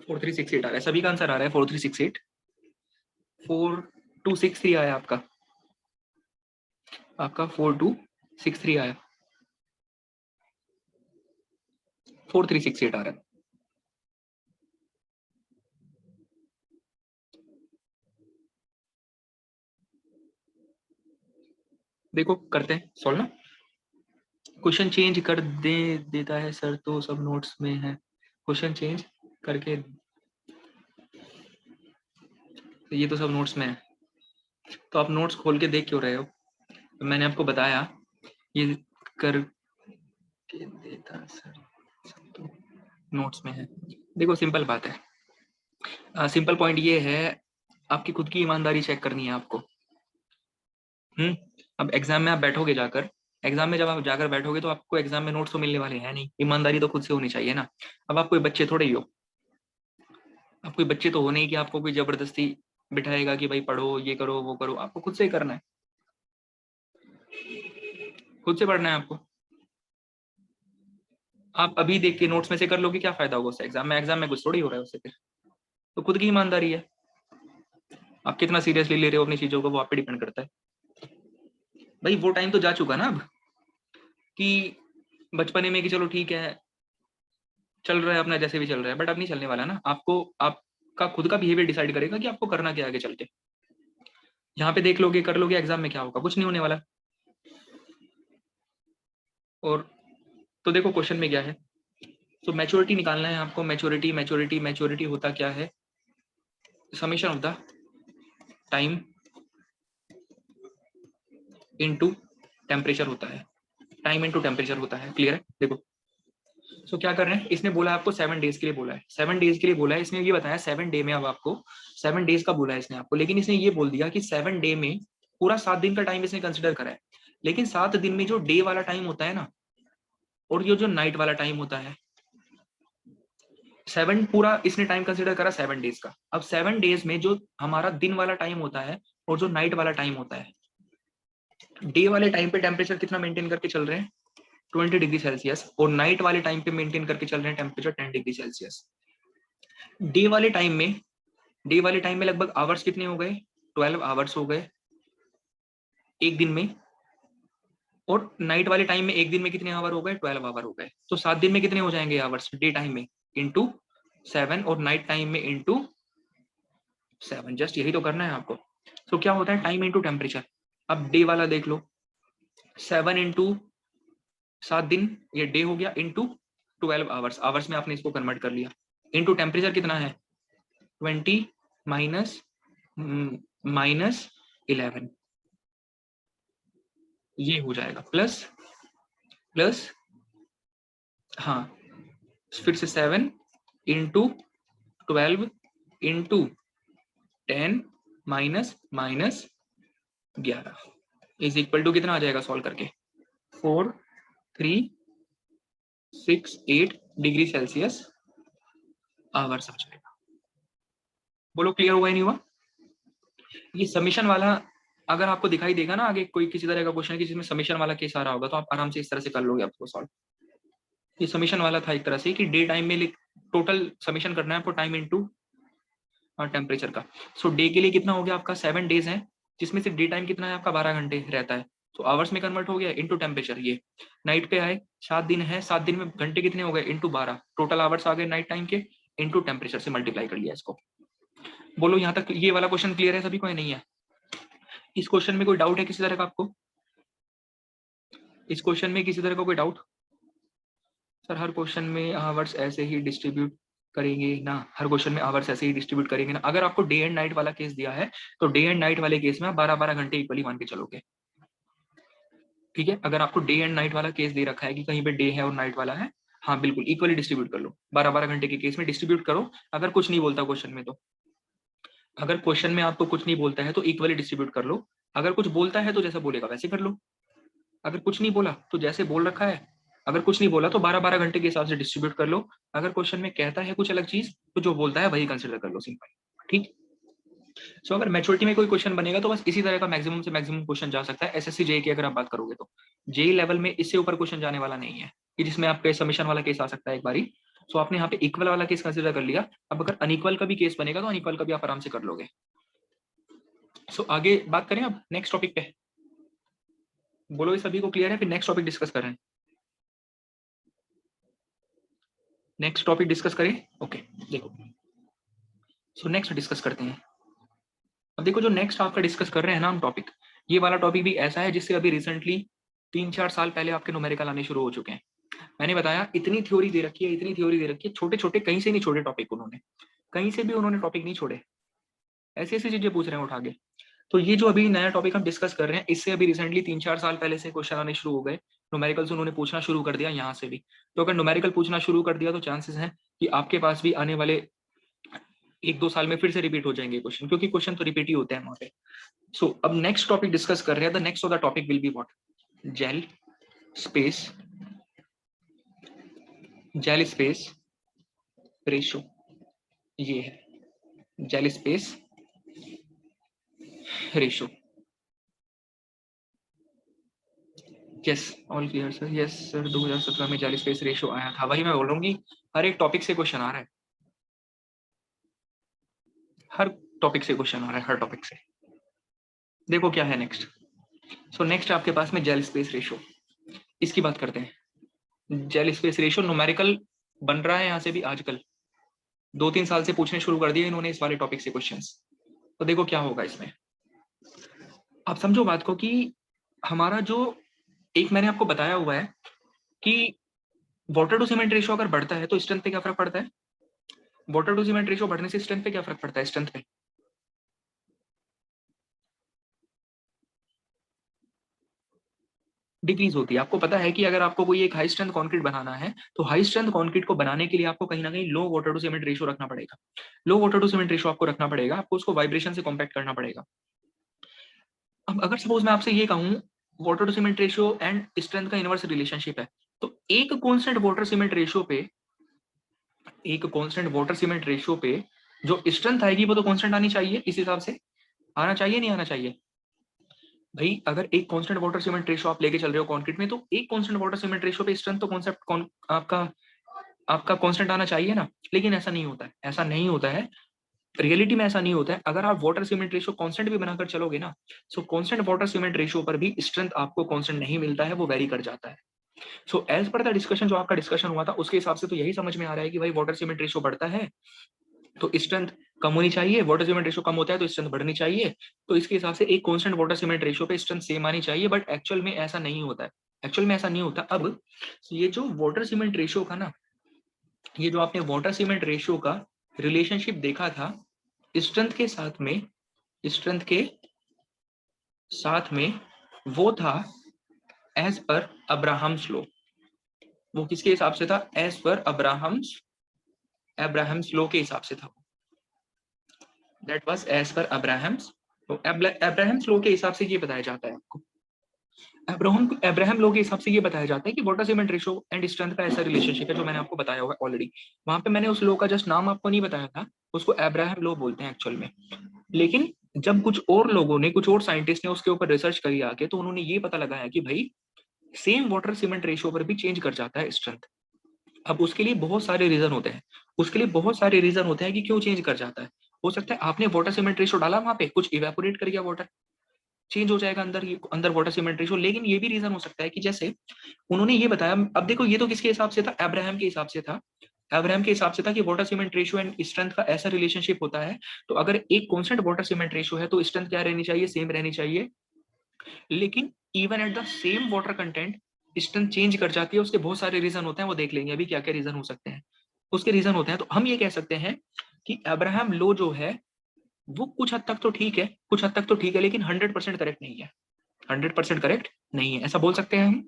4368 आ रहा है सभी का आंसर आ रहा है 4368 4263 आया आपका 4263 आया 4368 आ रहा है देखो करते हैं सॉल्व ना क्वेश्चन चेंज कर देता है सर तो सब नोट्स में है क्वेश्चन चेंज करके ये तो सब नोट्स में है तो आप नोट्स खोल के देख क्यों रहे हो मैंने आपको बताया ये कर के देता सर सब तो नोट्स में है देखो सिंपल बात है सिंपल पॉइंट ये है आपकी खुद की ईमानदारी चेक करनी है आपको अब एग्जाम में आप बैठोगे जाकर एग्जाम में जब आप जाकर बैठोगे तो आपको एग्जाम में नोट्स तो मिलने वाले हैं नहीं ईमानदारी तो खुद से होनी चाहिए ना अब आप कोई बच्चे थोड़े ही हो आप कोई बच्चे तो हो नहीं कि आपको कोई जबरदस्ती बिठाएगा कि भाई पढ़ो ये करो वो करो आपको खुद से ही करना है खुद से पढ़ना है आपको आप अभी देख के नोट्स में से कर लोगे क्या फायदा होगा उससे एग्जाम में कुछ थोड़ी हो रहा है उससे फिर तो खुद की ईमानदारी है आप कितना सीरियसली ले रहे हो अपनी चीजों को वो आप पे डिपेंड करता है भाई वो टाइम तो जा चुका ना अब कि बचपने में कि चलो ठीक है चल रहा है अपना जैसे भी चल रहा है बट अब नहीं चलने वाला ना आपको आपका खुद का बिहेवियर डिसाइड करेगा कि आपको करना क्या आगे चल के यहाँ पे देख लोगे कर लोगे एग्जाम में क्या होगा कुछ नहीं होने वाला और तो देखो क्वेश्चन में क्या है तो मैच्योरिटी निकालना है आपको मैच्योरिटी होता क्या है summation of the time into temperature होता है टाइम इनटू टेम्परेचर होता है क्लियर है देखो सो क्या कर रहे हैं इसने बोला आपको 7 डेज के लिए बोला है 7 डेज के लिए बोला है इसने ये बताया 7 डे में अब आपको 7 डेज का बोला है इसने आपको लेकिन इसने ये बोल दिया कि 7 डे में पूरा 7 दिन का टाइम इसने कंसिडर करा है लेकिन 7 दिन में जो डे वाला टाइम होता है ना और ये जो नाइट वाला टाइम होता है 7 पूरा इसने टाइम कंसिडर करा 7 डेज का अब 7 डेज में जो हमारा दिन वाला टाइम होता है और जो नाइट वाला टाइम होता है डे वाले टाइम पे टेम्परेचर कितना मेंटेन करके चल रहे हैं 20 डिग्री सेल्सियस और नाइट वाले टाइम पे मेंटेन करके चल रहे हैं टेम्परेचर 10 डिग्री सेल्सियस डे वाले टाइम में लगभग आवर्स कितने हो गए 12 आवर्स हो गए एक दिन में और नाइट वाले टाइम में एक दिन में कितने आवर हो गए 12 आवर हो गए तो 7 दिन में कितने हो जाएंगे आवर्स डे टाइम में इंटू 7 और नाइट टाइम में इंटू 7 जस्ट यही तो करना है आपको तो क्या होता है टाइम इंटू टेम्परेचर अब डे वाला देख लो 7 इंटू 7 दिन ये डे हो गया इंटू 12 आवर्स में आपने इसको कन्वर्ट कर लिया इंटू टेम्परेचर कितना है 20 माइनस 11 ये हो जाएगा प्लस हाँ फिर से 7 into 12 into 10 minus minus 11 is equal to कितना आ जाएगा सॉल्व करके 4368 डिग्री सेल्सियस आवर्स आ जाएगा। बोलो क्लियर हुआ नहीं हुआ? ये समीशन वाला अगर आपको दिखाई देगा ना आगे कोई किसी तरह का क्वेश्चन है जिसमें समीशन वाला केस आ रहा होगा तो आप आराम से इस तरह से कर लोगे आपको सॉल्व। ये समीशन वाला था एक तरह से कि डे टाइम में टोटल समीशन करना है आपको टाइम इनटू टेम्परेचर का। सो डे के लिए कितना हो गया आपका 7 डेज है जिसमें से डे टाइम कितना है आपका 12 घंटे रहता है तो आवर्स में कन्वर्ट हो गया इनटू टेम्परेचर। ये नाइट पे आए 7 दिन है 7 दिन में घंटे कितने हो गए इनटू 12 टोटल आवर्स आ गए नाइट टाइम के इनटू टेम्परेचर से मल्टीप्लाई कर लिया इसको। बोलो यहाँ तक ये वाला क्वेश्चन क्लियर है सभी को? नहीं है? इस क्वेश्चन में कोई डाउट है किसी तरह का आपको? इस क्वेश्चन में किसी तरह का कोई डाउट? सर हर क्वेश्चन में आवर्स ऐसे ही डिस्ट्रीब्यूट करेंगे ना? हर क्वेश्चन में आवर्स ऐसे ही डिस्ट्रीब्यूट करेंगे ना? अगर आपको डे एंड नाइट वाला केस दिया है तो डे एंड नाइट वाले केस में आप 12-12 घंटे इक्वली मान के चलोगे। ठीक है, अगर आपको डे एंड नाइट वाला केस दे रखा है कि कहीं पे डे है और नाइट वाला है, हाँ बिल्कुल इक्वली डिस्ट्रीब्यूट कर लो, 12-12 घंटे के केस में डिस्ट्रीब्यूट करो। अगर कुछ नहीं बोलता क्वेश्चन में तो, अगर क्वेश्चन में आपको कुछ नहीं बोलता है तो इक्वली डिस्ट्रीब्यूट कर लो। अगर कुछ बोलता है तो जैसा बोलेगा वैसे कर लो। अगर कुछ नहीं बोला तो जैसे बोल रखा है, अगर कुछ नहीं बोला तो 12-12 घंटे के हिसाब से डिस्ट्रीब्यूट कर लो। अगर क्वेश्चन में कहता है कुछ अलग चीज तो जो बोलता है वही कंसिडर कर लो, सिंपल। ठीक। सो अगर मैच्योरिटी में कोई क्वेश्चन बनेगा तो बस इसी तरह का मैक्सिमम से मैक्सिमम क्वेश्चन जा सकता है। एसएससी जेई की अगर आप बात करोगे तो जेई लेवल में इससे ऊपर क्वेश्चन जाने वाला नहीं है कि जिसमें आपके सबमिशन वाला केस आ सकता है एक बारी। सो आपने यहाँ पे इक्वल वाला केस कंसिडर कर लिया। अब अगर अनइक्वल का भी केस बनेगा तो अनइक्वल का भी आप आराम से कर लोगे। सो आगे बात करें अब नेक्स्ट टॉपिक पे। बोलो ये सभी को क्लियर है? फिर नेक्स्ट टॉपिक डिस्कस कर रहे हैं। नेक्स्ट टॉपिक डिस्कस करें? ओके देखो, सो नेक्स्ट डिस्कस करते हैं। अब देखो जो नेक्स्ट आपका डिस्कस कर रहे हैं ना हम टॉपिक, ये वाला टॉपिक भी ऐसा है जिससे अभी रिसेंटली 3-4 साल पहले आपके न्यूमेरिकल आने शुरू हो चुके हैं। मैंने बताया इतनी थ्योरी दे रखी है, इतनी थ्योरी दे रखी है, छोटे छोटे कहीं से नहीं छोड़े टॉपिक उन्होंने, कहीं से भी उन्होंने टॉपिक नहीं छोड़े, ऐसी ऐसी चीजें पूछ रहे हैं उठा के। तो ये जो अभी नया टॉपिक हम डिस्कस कर रहे हैं इससे अभी रिसेंटली 3-4 साल पहले से क्वेश्चन आने शुरू हो गए। न्यूमेरिकल्स उन्होंने पूछना शुरू कर दिया यहाँ से भी। तो अगर न्यूमेरिकल पूछना शुरू कर दिया तो चांसेस हैं कि आपके पास भी आने वाले 1-2 साल में फिर से रिपीट हो जाएंगे क्वेश्चन, क्योंकि क्वेश्चन तो रिपीट ही होते हैं वहां पे। सो अब नेक्स्ट टॉपिक डिस्कस कर रहे हैं। The next of the topic will be what? Gel space, gel space ratio. ये है gel space ratio. Yes all clear sir? Yes sir 2017 में जेल स्पेस रेशियो आया था। वही मैं बोल रहा हूँ कि हर एक टॉपिक से क्वेश्चन आ रहा है, हर टॉपिक से क्वेश्चन आ रहा है, हर टॉपिक से। देखो क्या है नेक्स्ट। सो नेक्स्ट आपके पास में जेल स्पेस रेशियो, इसकी बात करते हैं। जेल स्पेस रेशियो न्यूमेरिकल बन रहा है यहाँ से भी आजकल, 2-3 साल से पूछने शुरू कर दिए इन्होंने इस वाले टॉपिक से क्वेश्चंस। तो देखो क्या होगा इसमें, आप समझो बात को कि हमारा जो एक मैंने आपको बताया हुआ है कि वाटर टू सीमेंट रेशियो अगर बढ़ता है तो स्ट्रेंथ पे क्या फर्क पड़ता है? वाटर टू सीमेंट रेशियो बढ़ने से स्ट्रेंथ पे क्या फर्क पड़ता है? स्ट्रेंथ पे डिक्रीज होती है। आपको पता है कि अगर आपको कोई एक हाई स्ट्रेंथ कंक्रीट बनाना है तो हाई स्ट्रेंथ कंक्रीट को बनाने के लिए आपको कहीं ना कहीं लो वाटर टू सीमेंट रेशियो रखना पड़ेगा। लो वाटर टू सीमेंट रेशियो आपको रखना पड़ेगा, आपको उसको वाइब्रेशन से कॉम्पैक्ट करना पड़ेगा। अब अगर सपोज मैं आपसे ये कहूं water to cement ratio and strength का इनवर्स रिलेशनशिप है, तो एक कांस्टेंट वाटर सीमेंट रेशियो पे, एक कांस्टेंट वाटर सीमेंट रेशियो पे जो स्ट्रेंथ आएगी वो तो कांस्टेंट आनी चाहिए, इस हिसाब से आना चाहिए नहीं आना चाहिए? भाई अगर एक कांस्टेंट वाटर सीमेंट रेशियो आप लेके चल रहे हो कंक्रीट में तो एक कांस्टेंट वाटर सीमेंट रेशियो पे स्ट्रेंथ तो कॉन्सेप्ट आपका आपका कांस्टेंट आना चाहिए ना। लेकिन ऐसा नहीं होता है, ऐसा नहीं होता है, रियलिटी में ऐसा नहीं होता है। अगर आप वाटर सीमेंट रेशियो कांस्टेंट भी बनाकर चलोगे ना, सो कांस्टेंट वाटर सीमेंट रेशियो पर भी स्ट्रेंथ आपको कांस्टेंट नहीं मिलता है, वो वेरी कर जाता है। So as per the discussion जो आपका डिस्कशन हुआ था उसके हिसाब से तो यही समझ में आ रहा है कि भाई वाटर सीमेंट रेशियो बढ़ता है तो स्ट्रेंथ कम होनी चाहिए, वाटर सीमेंट रेशियो कम होता है तो स्ट्रेंथ बढ़नी चाहिए। तो इसके हिसाब से एक कांस्टेंट वाटर सीमेंट रेशियो पे स्ट्रेंथ सेम आनी चाहिए, बट एक्चुअल में ऐसा नहीं होता है। एक्चुअल में ऐसा नहीं होता। अब ये जो वाटर सीमेंट रेशियो का ना, ये जो आपने वाटर सीमेंट रेशियो का रिलेशनशिप देखा था स्ट्रेंथ के साथ में, स्ट्रेंथ के साथ में, वो था एज पर अब्राहम्स लॉ। वो किसके हिसाब से था? As per Abraham's Abraham's law के हिसाब से था, that was as per Abrahams. तो अब्राहम्स लॉ के हिसाब से ये बताया जाता है आपको, अब्राहम लॉ के हिसाब से ये बताया जाता है कि water cement ratio and strength का ऐसा रिलेशनशिप है, जो मैंने आपको बताया होगा ऑलरेडी। वहां पे मैंने उस लॉ का जस्ट नाम आपको नहीं बताया था, उसको अब्राहम लॉ बोलते हैं एक्चुअल में। लेकिन जब कुछ और लोगों ने, कुछ और साइंटिस्ट ने उसके ऊपर रिसर्च करी आके, तो उन्होंने ये पता लगाया कि भाई सेम वाटर सीमेंट रेशियो पर भी चेंज कर जाता है स्ट्रेंथ। अब उसके लिए बहुत सारे रीजन होते हैं, उसके लिए बहुत सारे रीजन होते हैं कि क्यों चेंज कर जाता है। हो सकता है आपने वाटर सीमेंट रेशियो डाला, वहां पे कुछ इवेपोरेट कर गया वाटर, चेंज हो जाएगा अंदर, अंदर वाटर सीमेंट रेशियो। लेकिन ये भी रीजन हो सकता है कि जैसे उन्होंने ये बताया, अब देखो ये तो किसके हिसाब से था, अब्राहम के हिसाब से था। अब्राहम के हिसाब से था कि water cement ratio and strength का ऐसा रिलेशनशिप होता है। तो अगर एक कांस्टेंट वाटर सीमेंट रेशियो है तो स्ट्रेंथ क्या रहनी चाहिए, सेम रहनी चाहिए। लेकिन even at the same water content strength change कर जाती है। उसके बहुत सारे रीजन होते हैं, वो देख लेंगे अभी क्या क्या रीजन हो सकते हैं, उसके रीजन होते हैं। तो हम ये कह सकते हैं कि अब्राहम लो जो है वो कुछ हद तक तो ठीक है, कुछ हद तक तो ठीक है, लेकिन 100% करेक्ट नहीं है, 100% करेक्ट नहीं है, ऐसा बोल सकते हैं हम।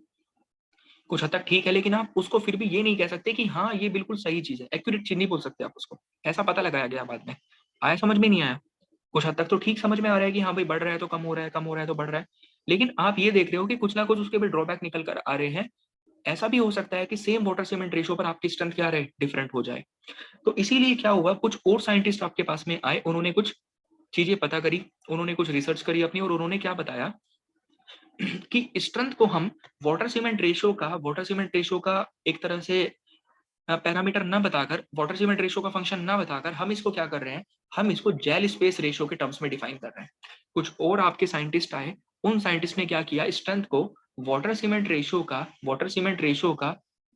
कुछ हद तक ठीक है, लेकिन आप उसको फिर भी ये नहीं कह सकते कि हाँ ये बिल्कुल सही चीज है, एक्यूरेट चीज नहीं बोल सकते आप उसको। ऐसा पता लगाया गया बाद में, आया समझ में नहीं आया? कुछ हद तक तो ठीक समझ में आ रहा है कि हाँ भाई बढ़ रहा है तो कम हो रहा है, कम हो रहा है तो बढ़ रहा है। लेकिन आप ये देख रहे हो कि कुछ ना कुछ उसके भी ड्रॉबैक निकल कर आ रहे हैं। ऐसा भी हो सकता है कि सेम वाटर सीमेंट रेशियो पर आपकी स्ट्रेंथ क्या रहे, डिफरेंट हो जाए। तो इसीलिए क्या हुआ, कुछ और साइंटिस्ट आपके पास में आए, उन्होंने कुछ चीजें पता करी, उन्होंने कुछ रिसर्च करी अपनी, और उन्होंने क्या बताया कि स्ट्रेंथ को हम वाटर सीमेंट रेशियो का एक तरह से पैरामीटर ना बताकर, वाटर सीमेंट रेशियो का फंक्शन ना बताकर, हम इसको क्या कर रहे हैं, हम इसको जेल स्पेस रेशियो के टर्म्स में डिफाइन कर रहे हैं। कुछ और आपके साइंटिस्ट आए, उन साइंटिस्ट ने क्या किया, स्ट्रेंथ को वाटर सीमेंट रेशियो का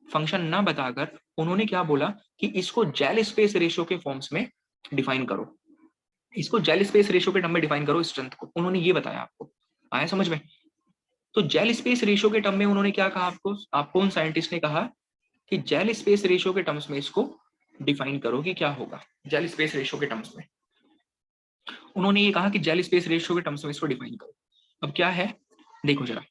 फंक्शन ना बताकर उन्होंने क्या बोला कि इसको जेल स्पेस रेशियो के फॉर्म्स में डिफाइन करो, इसको जेल स्पेस रेशियो के टर्म में डिफाइन करो स्ट्रेंथ को। उन्होंने ये बताया आपको, आया समझ में? तो जेल स्पेस रेशियो के टर्म में उन्होंने क्या कहा आपको उन साइंटिस्ट ने कहा कि जेल स्पेस रेशियो के टर्म्स में इसको डिफाइन करो कि क्या होगा। जेल स्पेस रेशियो के टर्म्स में उन्होंने ये कहा कि जेल स्पेस रेशियो के टर्म्स में इसको डिफाइन करो। अब क्या है, देखो जरा,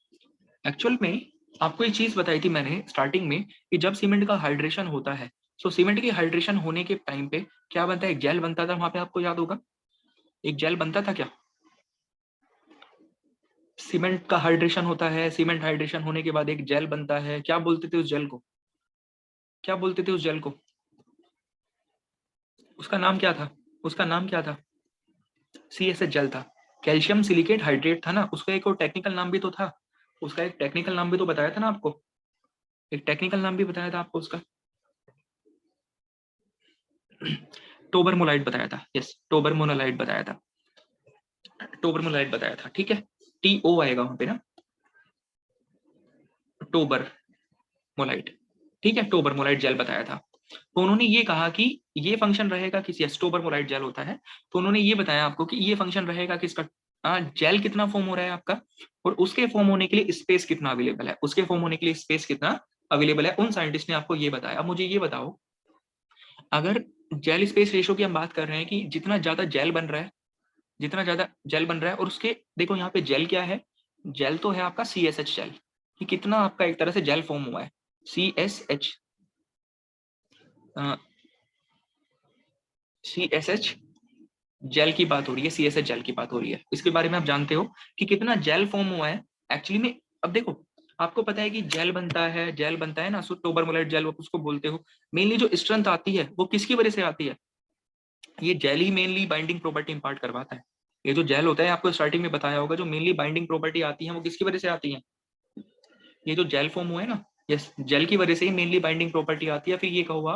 एक्चुअल में आपको एक चीज बताई थी मैंने स्टार्टिंग में कि जब सीमेंट का हाइड्रेशन होता है, तो सीमेंट की हाइड्रेशन होने के टाइम पे क्या बनता है, एक जेल बनता था वहां पे, आपको याद होगा एक जेल बनता था क्या? सीमेंट का हाइड्रेशन होता है, सीमेंट हाइड्रेशन होने के बाद एक जेल बनता है, क्या बोलते थे उस जेल को, क्या बोलते थे उस जेल को? उसका नाम क्या था, उसका नाम क्या था? CSH जेल था, कैल्शियम सिलिकेट हाइड्रेट था ना। उसका एक और टेक्निकल नाम भी तो था, उसका एक टेक्निकल नाम भी तो बताया था ना आपको, एक टेक्निकल नाम भी बताया था आपको उसका, टोबरमोलाइट बताया था। यस, टोबरमोनालाइट बताया था, टोबरमोलाइट बताया था, ठीक है। TO आएगा वहां पे ना, टोबर मोलाइट, ठीक है, टोबर मोलाइट जेल बताया था। तो उन्होंने ये कहा कि ये फंक्शन रहेगा किसी, टोबर मोलाइट जेल होता है। तो उन्होंने ये बताया आपको कि ये फंक्शन रहेगा किसका, जेल कितना फॉर्म हो रहा है आपका, और उसके फॉर्म होने के लिए स्पेस कितना अवेलेबल है, उसके फॉर्म होने के लिए स्पेस कितना अवेलेबल है, उन साइंटिस्ट ने आपको ये बताया। अब मुझे ये बताओ, अगर जेल स्पेस रेशियो की हम बात कर रहे हैं कि जितना ज्यादा जेल बन रहा है, जितना ज्यादा जेल बन रहा है, और उसके देखो यहाँ पे जेल क्या है, जेल तो है आपका CSH जेल, कि कितना आपका एक तरह से जेल फॉर्म हुआ है, CSH CSH जेल की बात हो रही है, CSH जेल की बात हो रही है। इसके बारे में आप जानते हो कि कितना जेल फॉर्म हुआ है एक्चुअली में। अब देखो, आपको पता है कि जेल बनता है ना, टोबरमोलाइट जेल उसको बोलते हो। मेनली जो स्ट्रेंथ आती है वो किसकी वजह से आती है, ये जेल ही मेनली बाइंडिंग प्रॉपर्टी इंपार्ट करवाता है। ये जो जेल होता है, आपको स्टार्टिंग में बताया होगा, जो मेनली बाइंडिंग प्रॉपर्टी आती है वो किसकी वजह से आती है, ये जो जेल फॉर्म हुआ है ना, यस, जेल की वजह से ही मेनली बाइंडिंग प्रॉपर्टी आती है। फिर ये कहुआ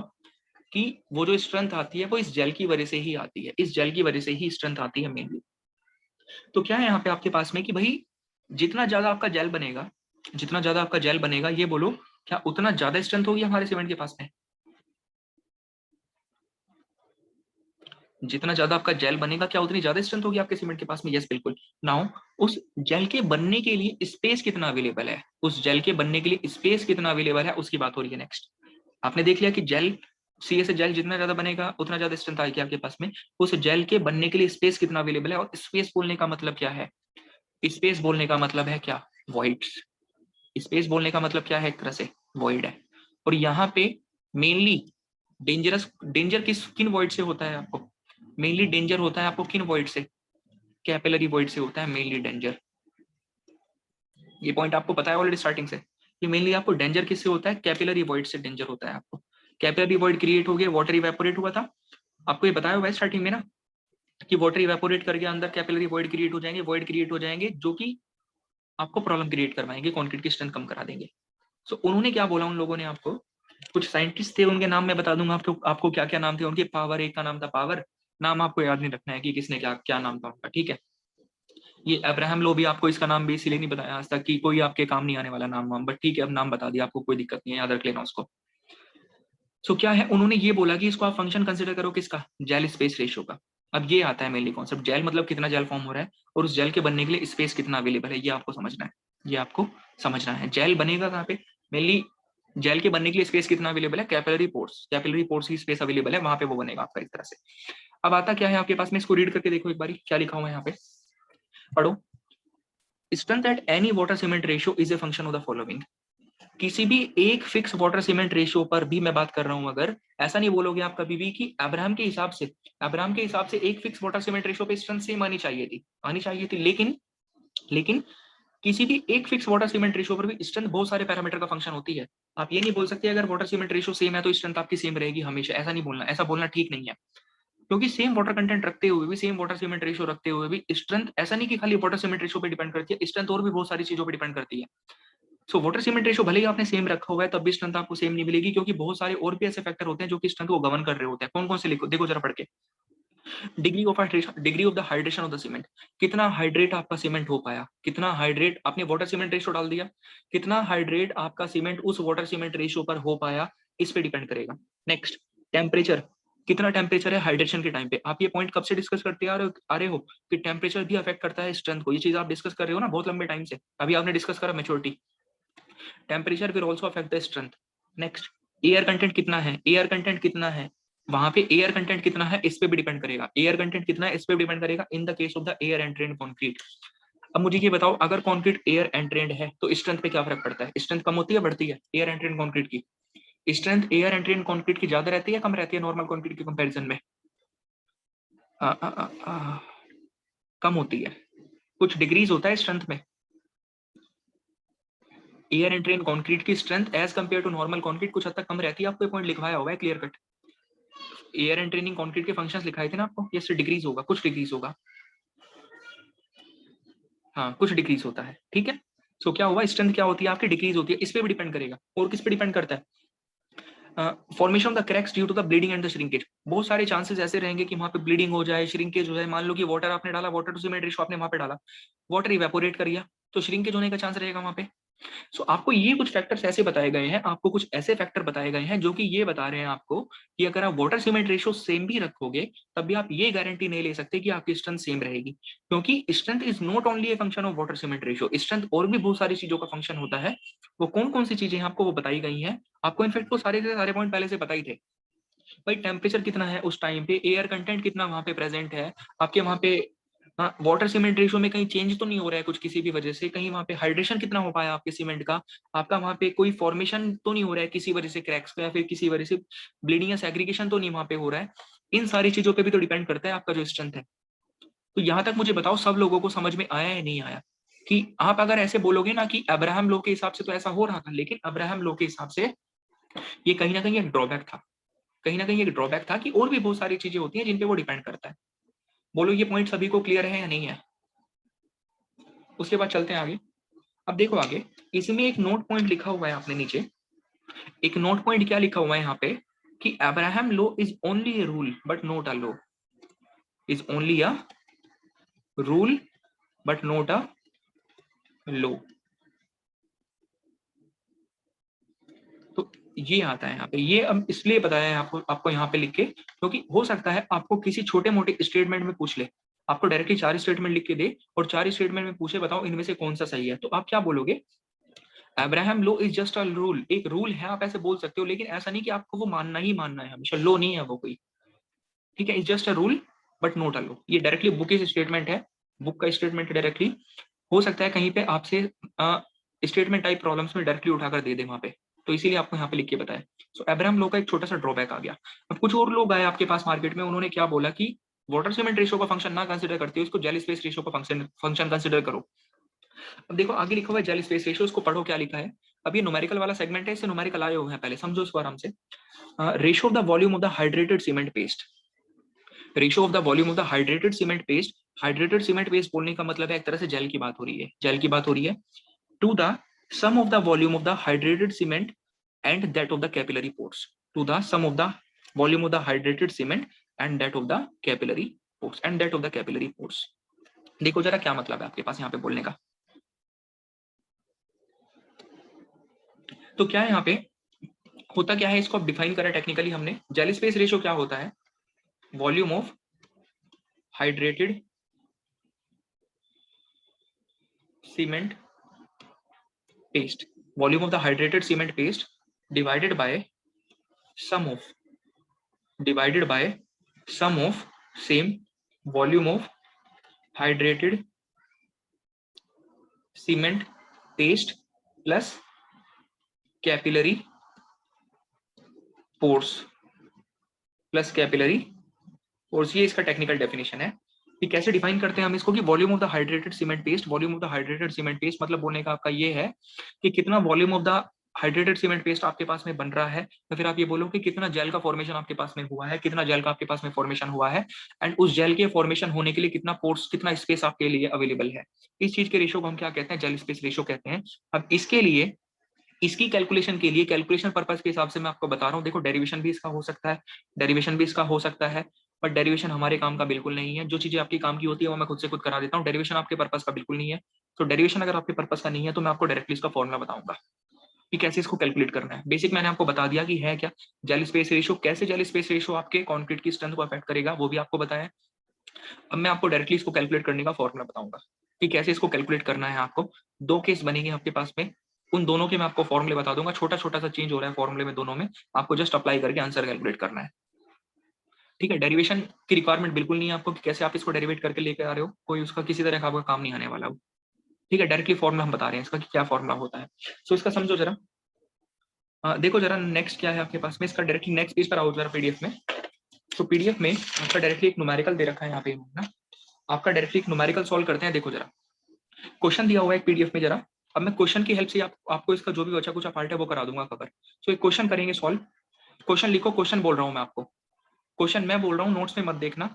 कि वो जो स्ट्रेंथ आती है वो इस जेल की वजह से ही आती है, इस जेल की वजह से ही स्ट्रेंथ आती है मेनली। तो क्या है यहाँ पे आपके पास में कि भाई जितना ज्यादा आपका जेल बनेगा, जितना ज्यादा आपका जेल बनेगा, ये बोलो क्या उतना ज्यादा स्ट्रेंथ होगी हमारे सीमेंट के पास में? जितना ज्यादा आपका जेल बनेगा क्या उतनी ज्यादा स्ट्रेंथ होगी आपके सीमेंट के पास में? यस बिल्कुल। नाउ उस जेल के बनने के लिए स्पेस कितना अवेलेबल है, उस जेल के बनने के लिए स्पेस कितना अवेलेबल है, उसकी बात हो रही है नेक्स्ट। आपने देख लिया कि जेल, सी से जेल जितना ज्यादा बनेगा उतना ज्यादा स्ट्रेंथ आएगी आपके पास में। उस जेल के बनने के लिए स्पेस कितना अवेलेबल है, और स्पेस बोलने का मतलब क्या है, स्पेस बोलने का मतलब है क्या, वॉइड। स्पेस बोलने का मतलब क्या है, एक तरह से वॉइड है। और यहाँ पे मेनली डेंजर किन वॉइड से होता है आपको? मेनली डेंजर होता है आपको किन वॉइड से? कैपिलरी वॉइड से होता है मेनली डेंजर। ये पॉइंट आपको पता है ऑलरेडी स्टार्टिंग से कि मेनली आपको डेंजर किससे होता है? कैपिलरी वॉइड से डेंजर होता है आपको। कैपिलरी वॉइड क्रिएट हो गया, वाटर इवेपोरेट हुआ था, आपको ये बताया हुआ है स्टार्टिंग में ना कि वाटर इवेपोरेट करके अंदर कैपिलरी वॉइड क्रिएट हो जाएंगे, वॉइड क्रिएट हो जाएंगे जो कि आपको प्रॉब्लम क्रिएट करवाएंगे, कंक्रीट की स्ट्रेंथ कम करा देंगे। सो उन्होंने क्या बोला उन लोगों ने आपको, कुछ साइंटिस्ट थे, उनके नाम मैं बता दूंगा आपको क्या क्या नाम थे उनके। पावर, एक का नाम था पावर, नाम आपको याद नहीं रखना है कि किसने क्या क्या नाम था उनका, ठीक है। ये अब्राहम लो भी, आपको इसका नाम भी इसीलिए नहीं बताया आज तक कि कोई आपके काम नहीं आने वाला नाम वाम, बट ठीक है अब नाम बता दिया आपको, कोई दिक्कत नहीं है, याद रख लेना उसको। सो क्या है, उन्होंने ये बोला कि इसको आप फंक्शन कंसिडर करो किसका? जेल स्पेस रेशियो का। अब ये आता है मेनली कॉन्सेप्ट, जेल मतलब कितना जेल फॉर्म हो रहा है और उस जेल के बनने के लिए स्पेस कितना अवेलेबल है, ये आपको समझना है। ये आपको समझना है जेल बनेगा कहाँ पे, मेनली जेल के बनने के लिए स्पेस कितना अवेलेबल है? कैपिलरी पोर्स की स्पेस अवेलेबल है, वहां पे वो बनेगा आपका इस तरह से। अब आता क्या है आपके पास में, इसको रीड करके देखो एक बारी क्या लिखा हुआ है यहाँ पे, पढ़ो। Strength at any water cement ratio is a function of the following. किसी भी एक फिक्स वाटर सीमेंट रेशियो पर भी मैं बात कर रहा हूं, अगर ऐसा नहीं बोलोगे आप कभी भी कि अब्राहम के हिसाब से एक फिक्स वाटर सीमेंट रेशियो पे स्ट्रेंथ सेम आनी चाहिए थी, लेकिन किसी भी एक फिक्स वाटर सीमेंट रेशियो पर भी स्ट्रेंथ बहुत सारे पैरामीटर का फंक्शन होती है। आप ये नहीं बोल सकते अगर वाटर सीमेंट रेशियो सेम है तो स्ट्रेंथ आपकी सेम रहेगी हमेशा, ऐसा नहीं बोलना, ऐसा बोलना ठीक नहीं है। क्योंकि सेम वाटर कंटेंट रखते हुए भी, सेम वाटर सीमेंट रेशियो रखते हुए भी स्ट्रेंथ ऐसा नहीं कि खाली वाटर सीमेंट रेशियो पे डिपेंड करती है, स्ट्रेंथ और भी बहुत सारी चीजों पर डिपेंड करती है। सो वाटर सीमेंट रेशियो भले ही आपने सेम रखा हुआ है तब भी स्ट्रेंथ आपको सेम नहीं मिलेगी, क्योंकि बहुत सारे और भी ऐसे फैक्टर होते हैं जो कि स्ट्रेंथ को गवर्न कर रहे होते हैं। कौन कौन से लिखो, देखो जरा पढ़ के। Degree of the hydration of the cement, कितना हाइड्रेट आपका सीमेंट हो पाया, कितना हाइड्रेट आपने वाटर सीमेंट रेशियो डाल दिया, कितना हाइड्रेट आपका सीमेंट उस वाटर सीमेंट रेशियो पर हो पाया, इस पे डिपेंड करेगा। नेक्स्ट, टेम्परेचर, कितना टेम्परेचर है हाइड्रेशन के टाइम पे। आप ये पॉइंट कब से डिस्कस करते आ रहे हो कि टेम्परेचर भी अफेक्ट करता है स्ट्रेंथ को, ये चीज आप डिस्कस कर रहे हो ना बहुत लंबे टाइम से, अभी आपने डिस्कस करा maturity. Temperature will also affect the strength. Next, air content कितना है, एयर कंटेंट कितना है वहां पे, एयर कंटेंट कितना है इस पे भी डिपेंड करेगा, एयर कंटेंट कितना है इस पे भी डिपेंड करेगा in the case of the air entrained concrete. अब मुझे ये बताओ, अगर कंक्रीट एयर एंट्रेंड है तो स्ट्रेंथ पे क्या फर्क पड़ता है? स्ट्रेंथ कम होती है बढ़ती है? एयर एंट्रेंड कंक्रीट की स्ट्रेंथ एयर एंट्रेंड कंक्रीट की ज्यादा रहती है कम रहती है नॉर्मल कंक्रीट के कंपैरिजन में? आ, आ, आ, आ, कम होती है, कुछ डिग्रीज होता है स्ट्रेंथ में। एयर एंट्रेन कंक्रीट की strength as compare to normal concrete कुछ हद तक कम रहती है, आपको पॉइंट लिखवाया हुआ है clear cut. Air entraining concrete के फंक्शंस लिखाए थे ना आपको, ये से डिग्रीज होगा, कुछ डिग्रीज होगा, हाँ कुछ डिग्रीज होता है, ठीक है। सो क्या हुआ, स्ट्रेंथ क्या होती है आपकी, डिग्रीज होती है, इस पे भी डिपेंड करेगा। और किस पे डिपेंड करता है? Formation of the cracks due to the bleeding and the shrinkage. बहुत सारे चांसेस ऐसे रहेंगे कि वहां पे ब्लीडिंग हो जाए, श्रिंकेज हो जाए। मान लो कि वाटर आपने डाला, वाटर टू सीमेंट रेशियो आपने वहां पे डाला, वाटर इवेपोरेट कर गया तो श्रिंकेज होने का चांस रहेगा वहां पे। सो आपको ये कुछ फैक्टर्स ऐसे बताए गए हैं, आपको कुछ ऐसे फैक्टर बताए गए हैं जो कि ये बता रहे हैं आपको कि अगर आप वाटर सीमेंट रेशियो सेम भी रखोगे तब भी आप ये गारंटी नहीं ले सकते कि आपकी स्ट्रेंथ सेम रहेगी, क्योंकि strength is not only a function of water cement ratio, strength और भी बहुत सारी चीजों का फंक्शन होता है। वो कौन कौन सी चीजें हैं आपको वो बताई गई हैं, आपको इनफेक्ट वो सारे के सारे पॉइंट पहले से पता ही थे। भाई टेम्परेचर कितना है उस टाइम पे, एयर कंटेंट कितना वहां पे प्रेजेंट है आपके वहां पे, हाँ वाटर सीमेंट रेशियो में कहीं चेंज तो नहीं हो रहा है कुछ किसी भी वजह से, कहीं वहां पे हाइड्रेशन कितना हो पाया आपके सीमेंट का, आपका वहां पे कोई फॉर्मेशन तो नहीं हो रहा है किसी वजह से क्रैक्स का, या फिर किसी वजह से ब्लीडिंग या सेग्रीगेशन तो नहीं वहां पे हो रहा है। इन सारी चीजों पे भी तो डिपेंड करता है आपका जो स्ट्रेंथ है। तो यहाँ तक मुझे बताओ सब लोगों को समझ में आया या नहीं आया? कि आप अगर ऐसे बोलोगे ना कि अब्राहम लो के हिसाब से तो ऐसा हो रहा था, लेकिन अब्राहम लो के हिसाब से ये कहीं ना कहीं एक ड्रॉबैक था, कहीं ना कहीं एक ड्रॉबैक था कि और भी बहुत सारी चीजें होती हैं जिन पे वो डिपेंड करता है। बोलो ये पॉइंट सभी को क्लियर है या नहीं है? उसके बाद चलते हैं आगे। अब देखो आगे, इसमें एक नोट पॉइंट लिखा हुआ है आपने नीचे, एक नोट पॉइंट क्या लिखा हुआ है यहाँ पे कि Abraham law is only a rule but not a law, is only a rule but not a law. तो ये आता है यहाँ पे, ये अब इसलिए बताया है आपको यहाँ पे लिख के, क्योंकि हो सकता है आपको किसी छोटे मोटे स्टेटमेंट में पूछ ले, आपको डायरेक्टली 4 स्टेटमेंट लिख के दे और 4 स्टेटमेंट में पूछे बताओ इनमें से कौन सा सही है, तो आप क्या बोलोगे? Abraham low is just a rule, एक रूल है आप ऐसे बोल सकते हो, लेकिन ऐसा नहीं कि आपको वो मानना ही मानना है हमेशा, लो नहीं है वो कोई, ठीक है। Is just a rule but not a law, ये डायरेक्टली बुक की स्टेटमेंट है, बुक का स्टेटमेंट डायरेक्टली। हो सकता है कहीं पे आपसे स्टेटमेंट टाइप प्रॉब्लम्स में डायरेक्टली उठाकर दे दे वहां पे, तो इसीलिए आपको यहाँ पे लिख के बताया। सो अब्राहम लॉ का एक छोटा सा ड्रॉबैक आ गया। अब कुछ और लोग आए आपके पास मार्केट में, उन्होंने क्या बोला कि वाटर सीमेंट रेशियो का फंक्शन ना कंसीडर करते हो, इसको जेल स्पेस रेशियो का फंक्शन कंसीडर करो। अब देखो आगे लिखा हुआ है जेल स्पेस रेशियो, उसको पढ़ो क्या लिखा है। अब ये न्यूमेरिकल वाला सेगमेंट है, इससे न्यूमेरिकल आए हुए हैं, पहले समझो इसको आराम से। Ratio of the volume of the hydrated cement paste, ratio of the volume of the hydrated cement paste. Hydrated cement paste बोलने का मतलब है एक तरह से जेल की बात हो रही है, जेल की बात हो रही है। To the sum of the volume of the hydrated cement and that of the capillary pores, to the sum of the volume of the hydrated cement and that of the capillary pores, and that of the capillary pores. देखो जरा क्या मतलब है आपके पास यहाँ पे बोलने का। तो क्या है यहाँ पे होता क्या है, इसको अब डिफाइन करा टेक्निकली हमने। जेल स्पेस रेशियो क्या होता है, volume of hydrated cement paste, volume of the hydrated cement paste divided by sum of, divided by sum of same volume of hydrated cement paste plus capillary pores, plus capillary pores. ये इसका टेक्निकल डेफिनेशन है कि कैसे डिफाइन करते हैं हम इसको, कि volume of the hydrated cement paste, volume of the hydrated cement paste मतलब बोलने का आपका ये है कि कितना volume of the hydrated cement paste आपके पास में बन रहा है, तो फिर आप ये बोलो कि कितना जेल का फॉर्मेशन आपके पास में हुआ है, कितना जेल का आपके पास में फॉर्मेशन हुआ है, एंड उस जेल के फॉर्मेशन होने के लिए कितना पोर्स, कितना स्पेस आपके लिए अवेलेबल है। इस चीज के रेशियो को हम क्या कहते हैं, जेल स्पेस रेशियो कहते हैं। अब इसके लिए, इसकी कैलकुलेशन के लिए, कैलकुलेशन पर्पस के हिसाब से मैं आपको बता रहा हूँ, देखो डेरिवेशन भी इसका हो सकता है, डेरिवेशन भी इसका हो सकता है, बट डेरिवेशन हमारे काम का बिल्कुल नहीं है। जो चीजें आपकी काम की होती है वो मैं खुद से खुद करा देता हूँ, डेरिवेशन आपके पर्पस का बिल्कुल नहीं है। तो डेरिवेशन अगर आपके पर्पस का नहीं है तो मैं आपको डायरेक्टली इसका फॉर्मुला बताऊंगा कि कैसे इसको कैलकुलेट करना है। बेसिक मैंने आपको बता दिया कि है क्या जेल स्पेस रेशियो, कैसे जेल स्पेस रेशियो आपके कॉन्क्रीट की स्ट्रेंथ को अफेक्ट करेगा वो भी आपको बताया। अब मैं आपको डायरेक्टली इसको कैलकुलेट करने का फॉर्मुला बताऊंगा कि कैसे इसको कैलकुलेट करना है। आपको दो केस बनेंगे आपके पास में, उन दोनों के मैं आपको फॉर्मुले बता दूंगा। छोटा छोटा सा चेंज हो रहा है फॉर्मुले में दोनों में, आपको जस्ट अप्लाई करके आंसर कैलकुलेट करना है। ठीक है, डेरिवेशन की रिक्वायरमेंट बिल्कुल नहीं है आपको कि कैसे आप इसको डेरिवेट करके लेके आ रहे हो, कोई उसका किसी तरह का आपका काम नहीं आने वाला हो। ठीक है, डायरेक्टली फॉर्मुला हम बता रहे हैं इसका कि क्या फॉर्मुला होता है। सो इसका समझो जरा। देखो जरा नेक्स्ट क्या है आपके पास में, इसका डायरेक्टली नेक्स्ट पेज पर आओ जरा पीडीएफ में। तो पीडीएफ में आपका डायरेक्टली एक न्यूमेरिकल दे रखा है यहाँ पे ना, आपका डायरेक्टली एक न्यूमेरिकल सॉल्व करते हैं। देखो जरा क्वेश्चन दिया हुआ है एक पीडीएफ में जरा। अब मैं क्वेश्चन की हेल्प से आपको इसका जो भी बचा कुछ पार्ट है वो करा दूंगा कवर। सो एक क्वेश्चन करेंगे सॉल्व। क्वेश्चन लिखो, क्वेश्चन बोल रहा हूँ मैं आपको, क्वेश्चन मैं बोल रहा हूँ, नोट्स में मत देखना।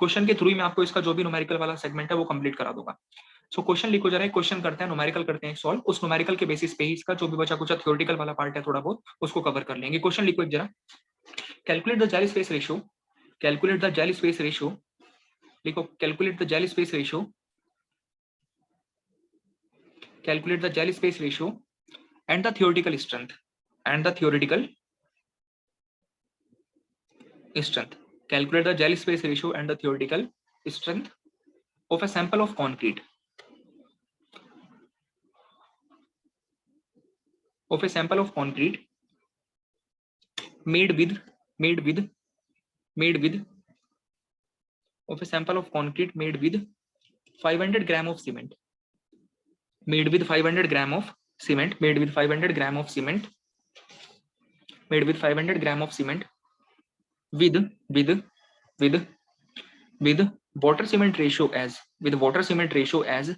क्वेश्चन के थ्रू ही मैं आपको इसका जो भी न्यूमेरिकल वाला सेगमेंट है वो कंप्लीट करा दूंगा। सो क्वेश्चन लिखो जरा, क्वेश्चन करते हैं, न्यूमेरिकल करते हैं सॉल्व। उस न्यूमेरिकल के बेसिस पे ही इसका जो भी बचा कुछ थ्योरेटिकल वाला पार्ट है थोड़ा बहुत उसको कवर कर लेंगे। क्वेश्चन लिखो एक जरा, calculate the gel space ratio, calculate the gel space ratio, लिखो calculate the gel space ratio, calculate the gel space ratio and the theoretical strength, and the theoretical strength, calculate the gel space ratio and the theoretical strength of a sample of concrete, of a sample of concrete made with of a sample of concrete made with 500 gram of cement, made with 500 gram of cement, made with 500 gram of cement, made with 500 gram of cement with water cement ratio as, with water cement ratio as,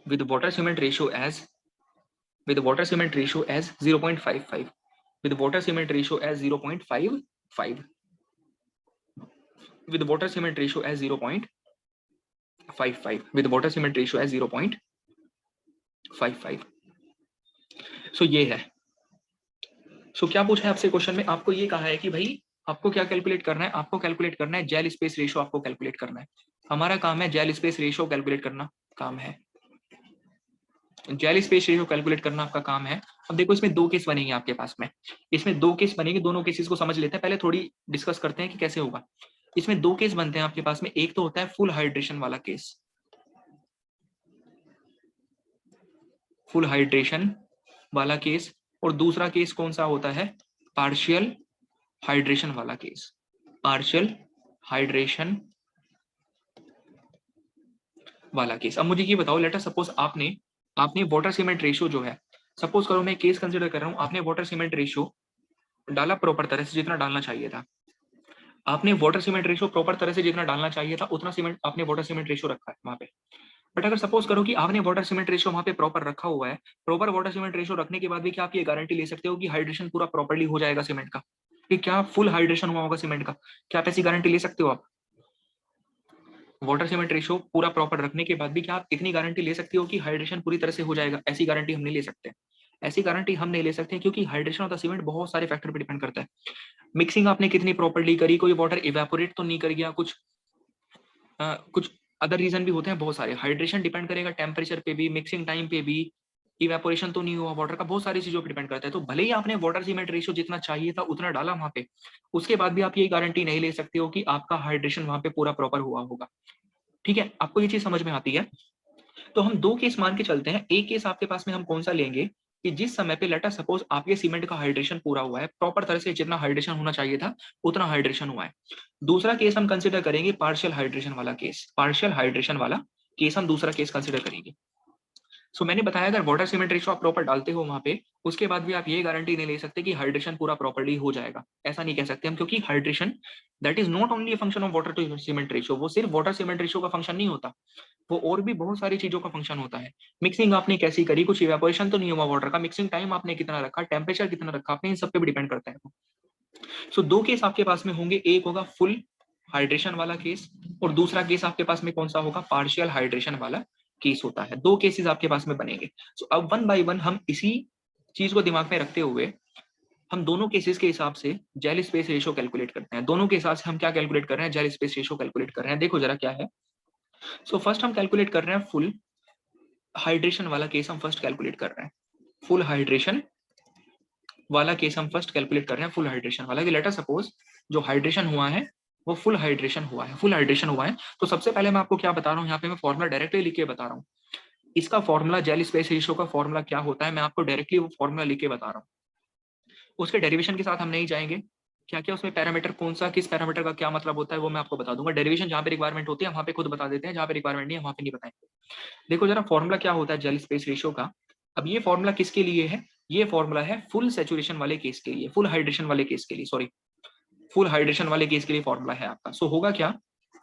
with water cement ratio as, with water cement ratio as 0.55, with water cement ratio as 0.55, with water cement ratio as 0.55, with water cement ratio as 0.55। सो ये है। सो क्या पूछा है आपसे क्वेश्चन में, आपको ये कहा है कि भाई आपको क्या कैलकुलेट करना है, आपको कैलकुलेट करना है जेल स्पेस रेशियो, आपको कैलकुलेट करना है। हमारा काम है जेल स्पेस रेशियो कैलकुलेट करना, काम है जेल स्पेस रेशियो कैलकुलेट करना आपका काम है। अब देखो इसमें दो केस बनेंगे आपके पास में, इसमें दो केस बनेंगे, दोनों केसेस को समझ लेते हैं, पहले थोड़ी डिस्कस करते हैं कि कैसे होगा। इसमें दो केस बनते हैं आपके पास में, एक तो होता है फुल हाइड्रेशन वाला केस, फुल हाइड्रेशन वाला केस, और दूसरा केस कौन सा होता है, पार्शियल हाइड्रेशन वाला केस, पार्शियल हाइड्रेशन वाला केस। अब मुझे ये बताओ, लेट अस सपोज आपने वाटर सीमेंट रेशियो जो है सपोज करो मैं केस कंसिडर कर रहा हूँ, आपने वाटर सीमेंट रेशियो डाला प्रॉपर तरह से जितना डालना चाहिए था, आपने वाटर सीमेंट रेशियो प्रॉपर तरह से जितना डालना चाहिए था उतना सीमेंट आपने वाटर सीमेंट रेशियो रखा है वहां पे। बट अगर सपोज करो कि आपने वाटर सीमेंट रेशियो वहां पे प्रॉपर रखा हुआ है, प्रॉपर वाटर सीमेंट रेशियो रखने के बाद भी क्या आप ये गारंटी ले सकते हो कि हाइड्रेशन पूरा प्रॉपर्ली हो जाएगा सीमेंट का, कि क्या फुल हाइड्रेशन हुआ होगा सीमेंट का? क्या आप ऐसी गारंटी ले सकते हो आप? वाटर सीमेंट रेशियो पूरा प्रॉपर रखने के बाद भी क्या आप इतनी गारंटी ले सकते हो कि हाइड्रेशन पूरी तरह से हो जाएगा? ऐसी गारंटी हम नहीं ले सकते। ऐसी गारंटी हम नहीं ले सकते क्योंकि हाइड्रेशन ऑफ द सीमेंट बहुत सारे फैक्टर पर डिपेंड करता है। मिक्सिंग आपने कितनी प्रॉपर्ली करी, कोई वाटर इवेपोरेट तो नहीं कर गया, कुछ अदर रीजन भी होते हैं बहुत सारे। हाइड्रेशन डिपेंड करेगा टेम्परेचर पे भी, मिक्सिंग टाइम पे भी, इवेपोरेशन तो नहीं हुआ वाटर का, बहुत सारी चीजों पर डिपेंड करता है। तो भले ही आपने वाटर सीमेंट रेशियो जितना चाहिए था उतना डाला वहां पे, उसके बाद भी आप ये गारंटी नहीं ले सकते हो कि आपका हाइड्रेशन वहां पे पूरा प्रॉपर हुआ होगा। ठीक है, आपको ये चीज समझ में आती है? तो हम दो केस मान के चलते हैं। एक केस आपके पास में हम कौन सा लेंगे कि जिस समय पे लेट अस सपोज आपके सीमेंट का हाइड्रेशन पूरा हुआ है, प्रॉपर तरह से जितना हाइड्रेशन होना चाहिए था उतना हाइड्रेशन हुआ है। दूसरा केस हम कंसिडर करेंगे पार्शियल हाइड्रेशन वाला केस। पार्शियल हाइड्रेशन वाला केस हम दूसरा केस कंसिडर करेंगे। सो मैंने बताया अगर वाटर सीमेंट रेशियो आप प्रॉपर डालते हो वहां पे, उसके बाद भी आप ये गारंटी नहीं ले सकते कि हाइड्रेशन पूरा प्रॉपर्ली हो जाएगा। ऐसा नहीं कह सकते हम, क्योंकि hydration that is not only function of water to cement ratio. वो सिर्फ वाटर सीमेंट रेशियो का फंक्शन नहीं होता, वो और भी बहुत सारी चीजों का फंक्शन होता है। मिक्सिंग आपने कैसी करी, कुछ इवेपोरेशन तो नहीं हुआ वाटर का, मिक्सिंग टाइम आपने कितना रखा, टेम्परेचर कितना रखा आपने, इन सब पे भी डिपेंड करता है। सो दो केस आपके पास में होंगे, एक होगा फुल हाइड्रेशन वाला केस और दूसरा केस आपके पास में कौन सा होगा, पार्शियल हाइड्रेशन वाला केस होता है। दो केसेस आपके पास में बनेंगे। सो अब वन बाय वन हम इसी चीज को दिमाग में रखते हुए हम दोनों केसेस के हिसाब से जेल स्पेस रेशियो कैलकुलेट करते हैं। दोनों के हिसाब से हम क्या कैलकुलेट कर रहे हैं, जेल स्पेस रेशियो कैलकुलेट कर रहे हैं। देखो जरा क्या है। सो फर्स्ट हम कैलकुलेट कर रहे हैं फुल हाइड्रेशन वाला केस, हम फर्स्ट कैलकुलेट कर रहे हैं। फुल हाइड्रेशन वाला केस हम फर्स्ट कैलकुलेट कर रहे हैं, फुल हाइड्रेशन वाला। कि लेट अस सपोज जो हाइड्रेशन हुआ है वो फुल हाइड्रेशन हुआ है, फुल हाइड्रेशन हुआ है। तो सबसे पहले मैं आपको क्या बता रहा हूँ, यहाँ पे मैं फॉर्मुला डायरेक्टली लिख के बता रहा हूँ। इसका फॉर्मुला जेल स्पेस रेशियो का फॉर्मुला क्या होता है, मैं आपको डायरेक्टली वो फॉर्मुला लिख के बता रहा हूँ। उसके डेरिवेशन के साथ हम नहीं जाएंगे, क्या क्या उसमें पैरामीटर कौन सा, किस पैरामीटर का क्या मतलब होता है वो मैं आपको बता दूंगा। डेरिवेशन जहाँ पे रिक्वायरमेंट होती है वहाँ पे खुद बता देते हैं, जहाँ पे रिक्वायरमेंट नहीं है वहाँ पे नहीं बताएंगे। देखो जरा फॉर्मुला क्या होता है जेल स्पेस रेशियो का। अब ये फॉर्मुला किसके लिए है, ये फॉर्मुला है फुल सैचुरेशन वाले केस के लिए, फुल हाइड्रेशन वाले केस के लिए, सॉरी फुल हाइड्रेशन वाले केस के लिए फॉर्मुला है आपका। सो होगा क्या,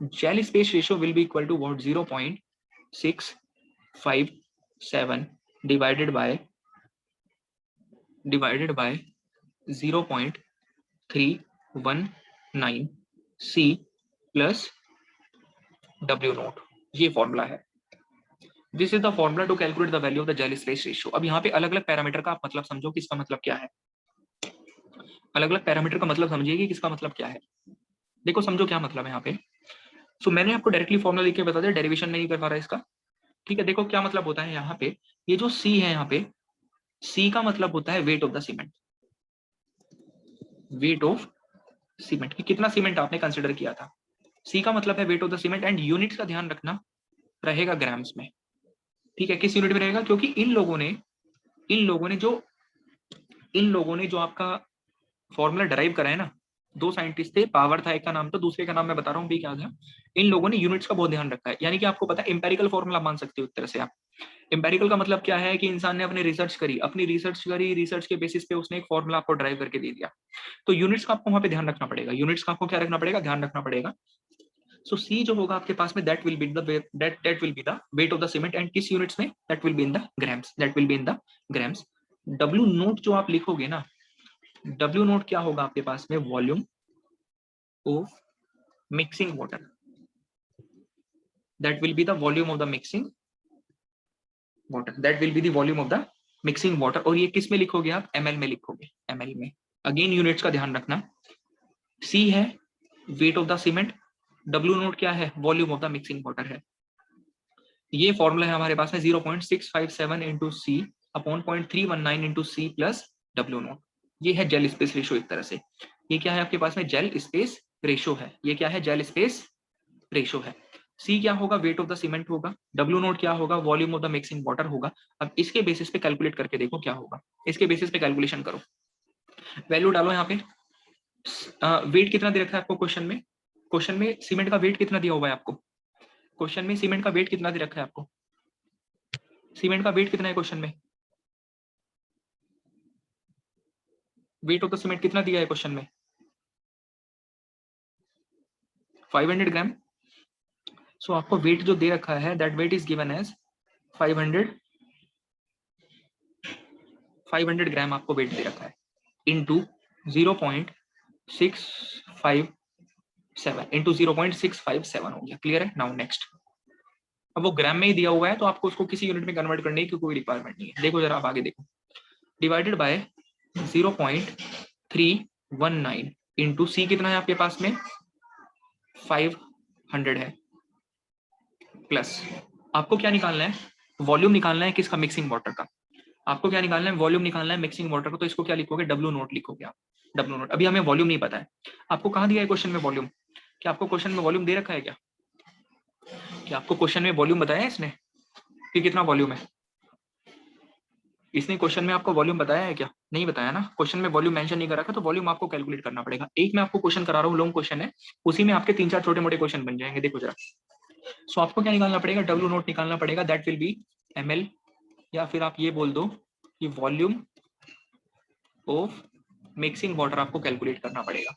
gel space ratio will be equal to what, 0.657 divided by 0.319 C plus W nought. ये फॉर्मुला है। This is the formula to calculate the value of the gel space ratio. अब यहाँ पे अलग अलग पैरामीटर का आप मतलब समझो कि इसका मतलब क्या है। अलग अलग पैरामीटर का मतलब समझिए कि किसका मतलब क्या है। देखो समझो क्या मतलब है यहाँ पे। सो मैंने आपको डायरेक्टली फॉर्मुला लिख के बता दिया, डेरिवेशन नहीं कर पा रहा इसका। ठीक है, देखो क्या मतलब होता है यहाँ पे। ये जो सी है यहाँ पे, सी का मतलब होता है weight of the cement. Weight of cement कि कितना सीमेंट आपने कंसिडर किया था। सी का मतलब है weight of the cement and units का ध्यान रखना रहेगा ग्राम्स में। ठीक है, किस यूनिट में रहेगा, क्योंकि इन लोगों ने जो आपका फॉर्मूला डराइव करा है ना, दो साइंटिस्ट थे, पावर था एक का नाम, तो दूसरे का नाम मैं बता रहा हूँ भी क्या था। इन लोगों ने यूनिट्स का बहुत ध्यान रखा है। यानी कि आपको पता है इंपेरिकल फॉर्मूला मान सकते हो एक तरह से आप। इंपेरिकल का मतलब क्या है कि इंसान ने अपनी रिसर्च करी, रिसर्च के बेसिस पे उसने एक फॉर्मूला आपको ड्राइव करके दे दिया। तो यूनिट्स का आपको वहां पे ध्यान रखना पड़ेगा। यूनिट्स का आपको क्या रखना पड़ेगा, ध्यान रखना पड़ेगा। सो सी जो होगा आपके पास में that will be the weight of the cement and किस यूनिट्स में, that will be in the grams, W note जो आप लिखोगे ना, डब्ल्यू नोट क्या होगा आपके पास में, volume of mixing water, that will be the volume of the mixing water, that will be the volume of the mixing water. और ये किस में लिखोगे आप, एमएल में लिखोगे, एमएल में। अगेन यूनिट्स का ध्यान रखना, सी है वेट ऑफ द सीमेंट, डब्ल्यू नोट क्या है, volume of the mixing water है। ये फॉर्मूला है हमारे पास में 0.657 into c upon 0.319 into c plus W nought. ये है जेल स्पेस रेशियो एक तरह से। ये क्या है आपके पास में, जेल स्पेस रेशियो है। ये क्या है, जेल स्पेस रेशियो है। सी क्या होगा, वेट ऑफ द सीमेंट होगा। डब्ल्यू नोट क्या होगा, volume of the mixing water होगा। अब इसके बेसिस पे कैलकुलेट करके देखो क्या होगा। इसके बेसिस पे कैलकुलेशन करो, वैल्यू डालो यहाँ पे। वेट कितना दे रखा है आपको क्वेश्चन में, क्वेश्चन में सीमेंट का वेट कितना दिया हुआ है आपको, क्वेश्चन में सीमेंट का वेट कितना दे रखा है आपको, सीमेंट का वेट कितना है क्वेश्चन में, वेट ऑफ द सीमेंट कितना दिया है क्वेश्चन में? 500 ग्राम। सो आपको वेट जो दे रखा है that weight is given as 500 gram आपको वेट दे रखा है इंटू 0.657 इंटू 0.657 हो गया। क्लियर है? नाउ नेक्स्ट, अब वो ग्राम में ही दिया हुआ है तो आपको उसको किसी यूनिट में कन्वर्ट करने की कोई रिक्वायरमेंट नहीं है। देखो जरा आप आगे देखो, डिवाइडेड बाय 0.319 इंटू सी कितना है आपके पास में 500 है, प्लस आपको क्या निकालना है? वॉल्यूम निकालना है किसका? मिक्सिंग वाटर का। आपको क्या निकालना है? वॉल्यूम निकालना है मिक्सिंग वाटर का। तो इसको क्या लिखोगे? डब्ल्यू नोट लिखोगे आप, डब्ल्यू नोट। अभी हमें वॉल्यूम नहीं पता है। आपको कहाँ दिया है क्वेश्चन में वॉल्यूम? क्या आपको क्वेश्चन में वॉल्यूम दे रखा है क्या? क्या आपको क्वेश्चन में वॉल्यूम बताया है इसने कि कितना वॉल्यूम है? इसने क्वेश्चन में आपको वॉल्यूम बताया है क्या? नहीं बताया ना। क्वेश्चन में वॉल्यूम मेंशन नहीं कर रखा तो वॉल्यूम आपको कैलकुलेट करना पड़ेगा। एक मैं आपको क्वेश्चन करा रहा हूँ, लॉन्ग क्वेश्चन है, उसी में आपके 3-4 छोटे मोटे क्वेश्चन बन जाएंगे। देखो जरा। सो आपको क्या निकालना पड़ेगा? डब्ल्यू नोट निकालना पड़ेगा। दैट विल बी ml, या फिर आप ये बोल दो कि वॉल्यूम ऑफ मिक्सिंग वाटर आपको कैलकुलेट करना पड़ेगा।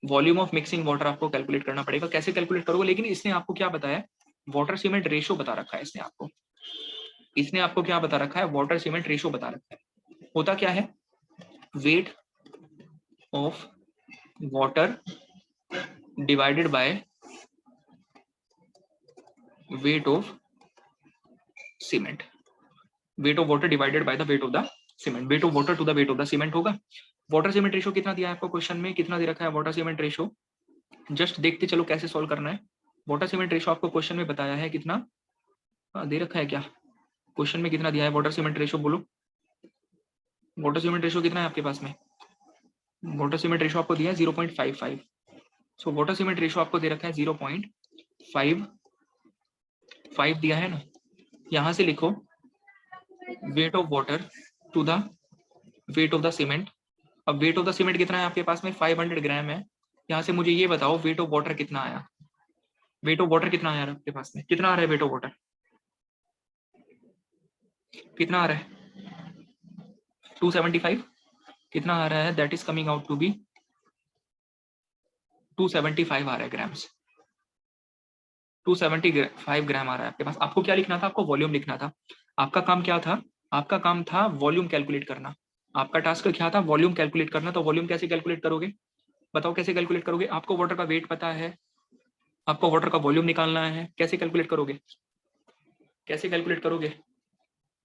वॉल्यूम ऑफ मिक्सिंग वाटर आपको कैलकुलेट करना पड़ेगा। कैसे कैलकुलेट करोगे? लेकिन इसने आपको क्या बताया? वाटर सीमेंट रेशो बता रखा है इसने आपको क्या बता रखा है? वाटर सीमेंट रेशो बता रखा है। होता क्या है? Weight of water divided by weight of cement. Weight of water divided by the weight of the cement. Weight of water to the weight of the cement होगा। वाटर सीमेंट रेशो कितना दिया है आपको क्वेश्चन में? कितना दे रखा है वाटर सीमेंट रेशो? जस्ट देखते चलो कैसे सॉल्व करना है। वाटर सीमेंट रेशो आपको क्वेश्चन में बताया है कितना दे रखा है? क्या क्वेश्चन में कितना दिया है वाटर सीमेंट रेशो? बोलो, वाटर सीमेंट रेशो कितना है आपके पास में? वाटर सीमेंट रेशो आपको दिया है 0.55। सो वाटर सीमेंट रेशो आपको दे रखा है 0.55 दिया है ना। यहां से लिखो weight of water to the weight of the cement. अब वेट ऑफ द सीमेंट कितना है आपके पास में? 500 ग्राम है। यहाँ से मुझे ये बताओ वेट ऑफ वाटर कितना आया? वेट ऑफ वाटर कितना आया आपके पास में? कितना आ रहा है वेट ऑफ वाटर? कितना आ रहा है? 275। कितना आ रहा है? That is coming out to be 275 आ रहा है ग्राम्स। 275 ग्राम आ रहा है आपके पास। आपको क्या लिखना था? आपको वॉल्यूम लिखना था। आपका काम क्या था? आपका काम था वॉल्यूम कैलकुलेट करना। आपका टास्क क्या था? वॉल्यूम कैलकुलेट करना। तो वॉल्यूम कैसे कैलकुलेट करोगे? बताओ कैसे कैलकुलेट करोगे? आपको वाटर का वेट पता है, आपको वाटर का वॉल्यूम निकालना है। कैसे कैलकुलेट करोगे? कैसे कैलकुलेट करोगे?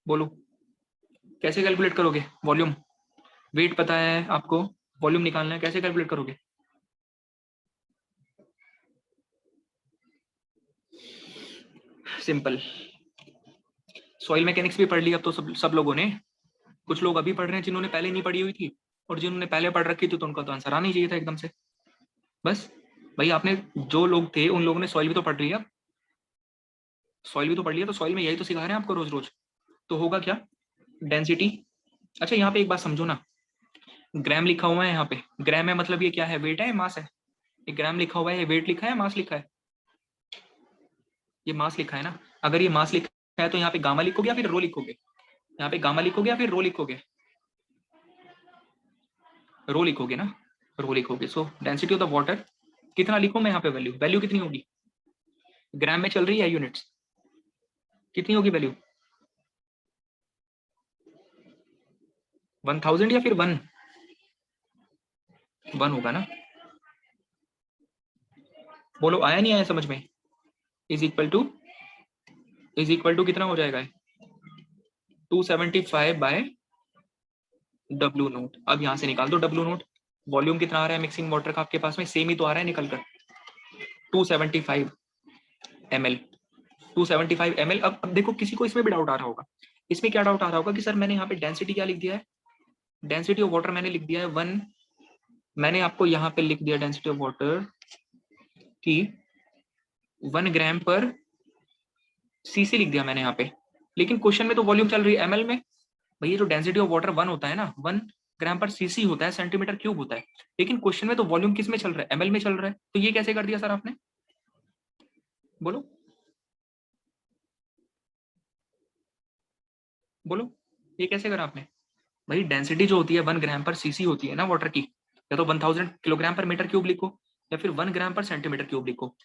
बोलो, कैसे कैलकुलेट करोगे? वॉल्यूम, वेट पता है आपको, वॉल्यूम निकालना है, कैसे कैलकुलेट करोगे? सिंपल। सॉइल मैकेनिक्स भी पढ़ लिया अब तो सब लोगों ने। कुछ लोग अभी पढ़ रहे हैं जिन्होंने पहले नहीं पढ़ी हुई थी, और जिन्होंने पहले पढ़ रखी थी तो उनका तो आंसर आना ही चाहिए था एकदम से। बस भाई, आपने जो लोग थे उन लोगों ने सॉइल भी तो पढ़ रही है, सॉइल भी तो पढ़ लिया, तो सॉइल में यही तो सिखा रहे हैं आपको रोज रोज। तो होगा क्या? डेंसिटी। अच्छा यहाँ पे एक बात समझो ना, ग्राम लिखा हुआ है यहाँ पे। ग्राम है मतलब ये क्या है? वेट है, मास है? ये ग्राम लिखा हुआ है, ये वेट लिखा है, मास लिखा है? ये मास लिखा है ना। अगर ये मास लिखा है तो यहाँ पे गामा लिखोगे या फिर रो लिखोगे? यहाँ पे गामा लिखोगे या फिर रो लिखोगे? रो लिखोगे ना, रो लिखोगे। सो डेंसिटी ऑफ द वाटर कितना लिखूं मैं यहाँ पे? वैल्यू, वैल्यू कितनी होगी? ग्राम में चल रही है यूनिट्स, कितनी होगी वैल्यू? 1000 या फिर 1? 1 होगा ना। बोलो, आया नहीं आया समझ में? इज इक्वल टू कितना हो जाएगा? 275 बाय डब्ल्यू नोट। अब यहाँ से निकाल दो डब्ल्यू नोट। वॉल्यूम कितना आ रहा है मिक्सिंग वाटर का आपके पास में? सेम ही तो आ रहा है निकल कर, 275 ml। 275 ml। अब देखो, किसी को इसमें भी डाउट आ रहा होगा। इसमें क्या डाउट आ रहा होगा कि सर मैंने यहाँ पे डेंसिटी क्या लिख दिया है? डेंसिटी ऑफ वाटर मैंने लिख दिया है 1। मैंने आपको यहाँ पे लिख दिया डेंसिटी ऑफ वाटर की 1 ग्राम पर सीसी लिख दिया मैंने यहाँ पे। लेकिन क्वेश्चन में तो वॉल्यूम चल रही है ml में। भैया जो डेंसिटी ऑफ वाटर 1 होता है ना, 1 ग्राम पर सीसी होता है, सेंटीमीटर क्यूब होता है। लेकिन क्वेश्चन में तो वॉल्यूम किस में चल रहा है? ml में चल रहा है। तो ये कैसे कर दिया सर आपने? बोलो बोलो, ये कैसे करा आपने? भाई डेंसिटी जो होती है 1 ग्राम पर सीसी होती है ना वाटर की, या तो 1000 किलोग्राम पर मीटर क्यूब लिखो या फिर 1 ग्राम पर सेंटीमीटर क्यूब लिखो।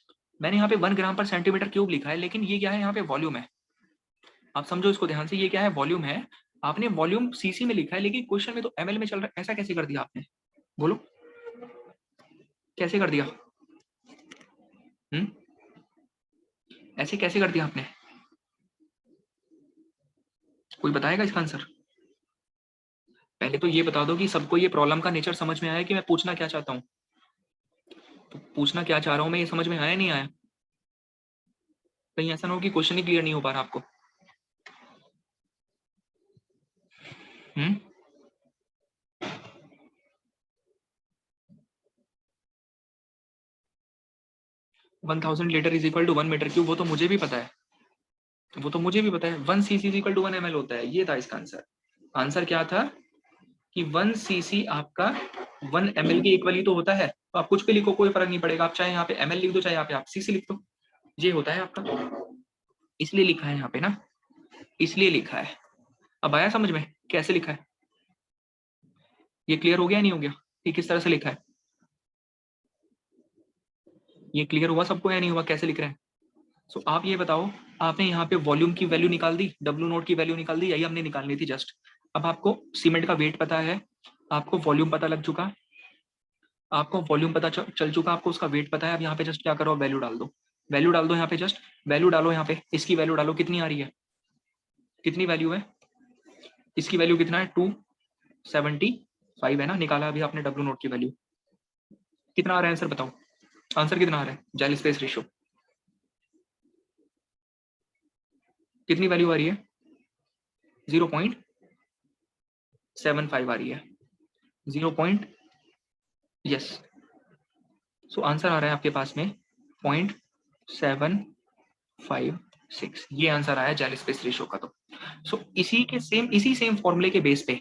मैंने यहाँ पे 1 ग्राम पर सेंटीमीटर क्यूब लिखा है, लेकिन ये क्या है, यहाँ पे वॉल्यूम है। आप समझो इसको ध्यान से, ये क्या है, वॉल्यूम है। आपने वॉल्यूम सीसी में लिखा है, लेकिन क्वेश्चन में तो एमएल में चल रहा है। ऐसा कैसे कर दिया आपने, बोलो कैसे कर दिया? ऐसे कैसे कर दिया आपने? कोई बताएगा इसका आंसर? पहले तो ये बता दो कि सबको ये प्रॉब्लम का नेचर समझ में आया कि मैं पूछना क्या चाहता हूँ। तो पूछना क्या चाह रहा हूँ मैं, ये समझ में आया नहीं आया? कहीं ऐसा ना हो कि क्वेश्चन ही क्लियर नहीं हो पा रहा आपको। 1000 litre is equal to 1 metre cube, वो तो मुझे भी पता है, वो तो मुझे भी पता है। 1 CC is equal to 1 ml होता है, ये था इसका आंसर। आंसर क्या था कि 1 सीसी आपका 1 ml के इक्वल ही तो होता है। तो आप कुछ भी लिखो, कोई फर्क नहीं पड़ेगा। आप चाहे यहाँ पे ml लिख दो, चाहे यहाँ पे आप सीसी लिख दो, ये होता है आपका। इसलिए लिखा है यहाँ पे ना, इसलिए लिखा है। अब आया समझ में कैसे लिखा है? ये क्लियर हो गया नहीं हो गया कि किस तरह से लिखा है? ये क्लियर हुआ सबको या नहीं हुआ, कैसे लिख रहे हैं? सो आप ये बताओ, आपने यहाँ पे वॉल्यूम की वैल्यू निकाल दी, डब्ल्यू नोट की वैल्यू निकाल दी, यही हमने निकालनी थी जस्ट। अब आपको सीमेंट का वेट पता है, आपको वॉल्यूम पता लग चुका, आपको वॉल्यूम पता चल चुका, आपको उसका वेट पता है। अब यहाँ पे जस्ट क्या करो, वैल्यू डाल दो, वैल्यू डाल दो यहाँ पे, जस्ट वैल्यू डालो यहाँ पे, इसकी वैल्यू डालो, कितनी आ रही है, कितनी वैल्यू है इसकी? वैल्यू कितना है, 275 है ना, निकाला अभी आपने डब्ल्यू नोट की वैल्यू। कितना आ रहा है आंसर बताओ, आंसर कितना आ रहा है? जेल स्पेस रेशियो कितनी वैल्यू आ रही है? 0.75 आ रही है, 0. यस, सो आंसर आ रहा है आपके पास में 0.756, ये आंसर आया जेल स्पेस रेशियो का। तो इसी सेम फॉर्मूले के बेस पे,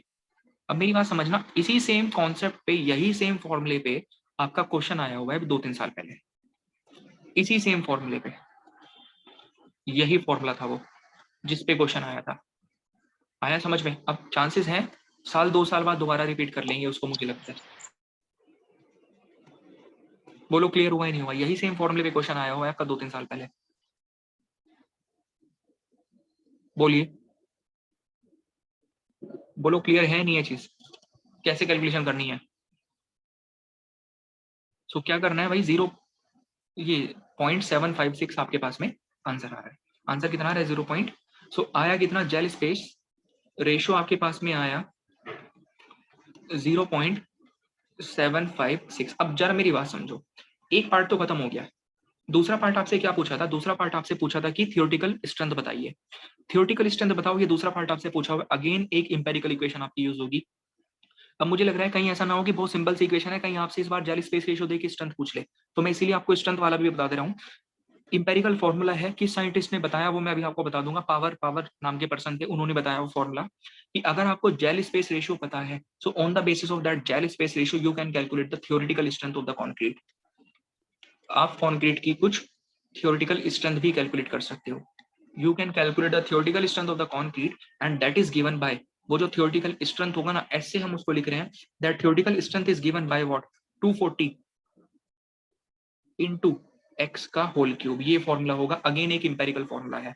अब मेरी बात समझना, इसी सेम कॉन्सेप्ट पे, यही सेम फॉर्मूले पे आपका क्वेश्चन आया हुआ है 2-3 साल पहले, इसी सेम फॉर्मूले पे, यही फॉर्मूला था वो जिस पे क्वेश्चन आया था। आया समझ में? अब चांसेस हैं 1-2 साल बाद दोबारा रिपीट कर लेंगे उसको, मुझे लगता है। बोलो क्लियर हुआ ही नहीं हुआ? यही सेम फॉर्मूले पे क्वेश्चन आया हुआ है आपका 2-3 साल पहले। बोलिए, बोलो क्लियर है नहीं ये चीज? कैसे कैलकुलेशन करनी है? सो क्या करना है भाई, 0.756 आपके पास में आंसर आ रहा है। आंसर कितना आ रहा है? 0. सो आया कितना? जेल स्पेस रेशियो आपके पास में आया 0.756। अब जरा मेरी बात समझो, एक पार्ट तो खत्म हो गया, दूसरा पार्ट आपसे क्या पूछा था? दूसरा पार्ट आपसे पूछा था कि थियोरेटिकल स्ट्रेंथ बताइए, थियोरेटिकल स्ट्रेंथ बताओ, ये दूसरा पार्ट आपसे पूछा हुआ। अगेन एक इंपेरिकल इक्वेशन आपकी यूज होगी। अब मुझे लग रहा है कहीं ऐसा ना हो कि बहुत सिंपल सी इक्वेशन है, कहीं आपसे इस बार जेल स्पेस रेशियो देके स्ट्रेंथ पूछ ले, तो मैं इसीलिए आपको स्ट्रेंथ वाला भी बता दे रहा हूँ। इंपेरिकल फॉर्मूला है, किस साइंटिस्ट ने बताया वो मैं अभी आपको बता दूंगा, पावर नाम के पर्सन थे, उन्होंने बताया वो फॉर्मूला कि अगर आपको जेल स्पेस रेशियो पता है, so on the basis of that gel space ratio you can calculate the theoretical strength of the concrete. आप कॉन्क्रीट की कुछ थ्योरेटिकल स्ट्रेंथ भी कैलकुलेट कर सकते हो। You can calculate the theoretical strength of the concrete and that is given by, वो जो थ्योरेटिकल स्ट्रेंथ होगा ना, ऐसे हम उसको लिख रहे हैं, that theoretical strength is given by what, 240 into x का होल क्यूब, ये फॉर्मूला होगा। अगेन एक इंपेरिकल फॉर्मूला है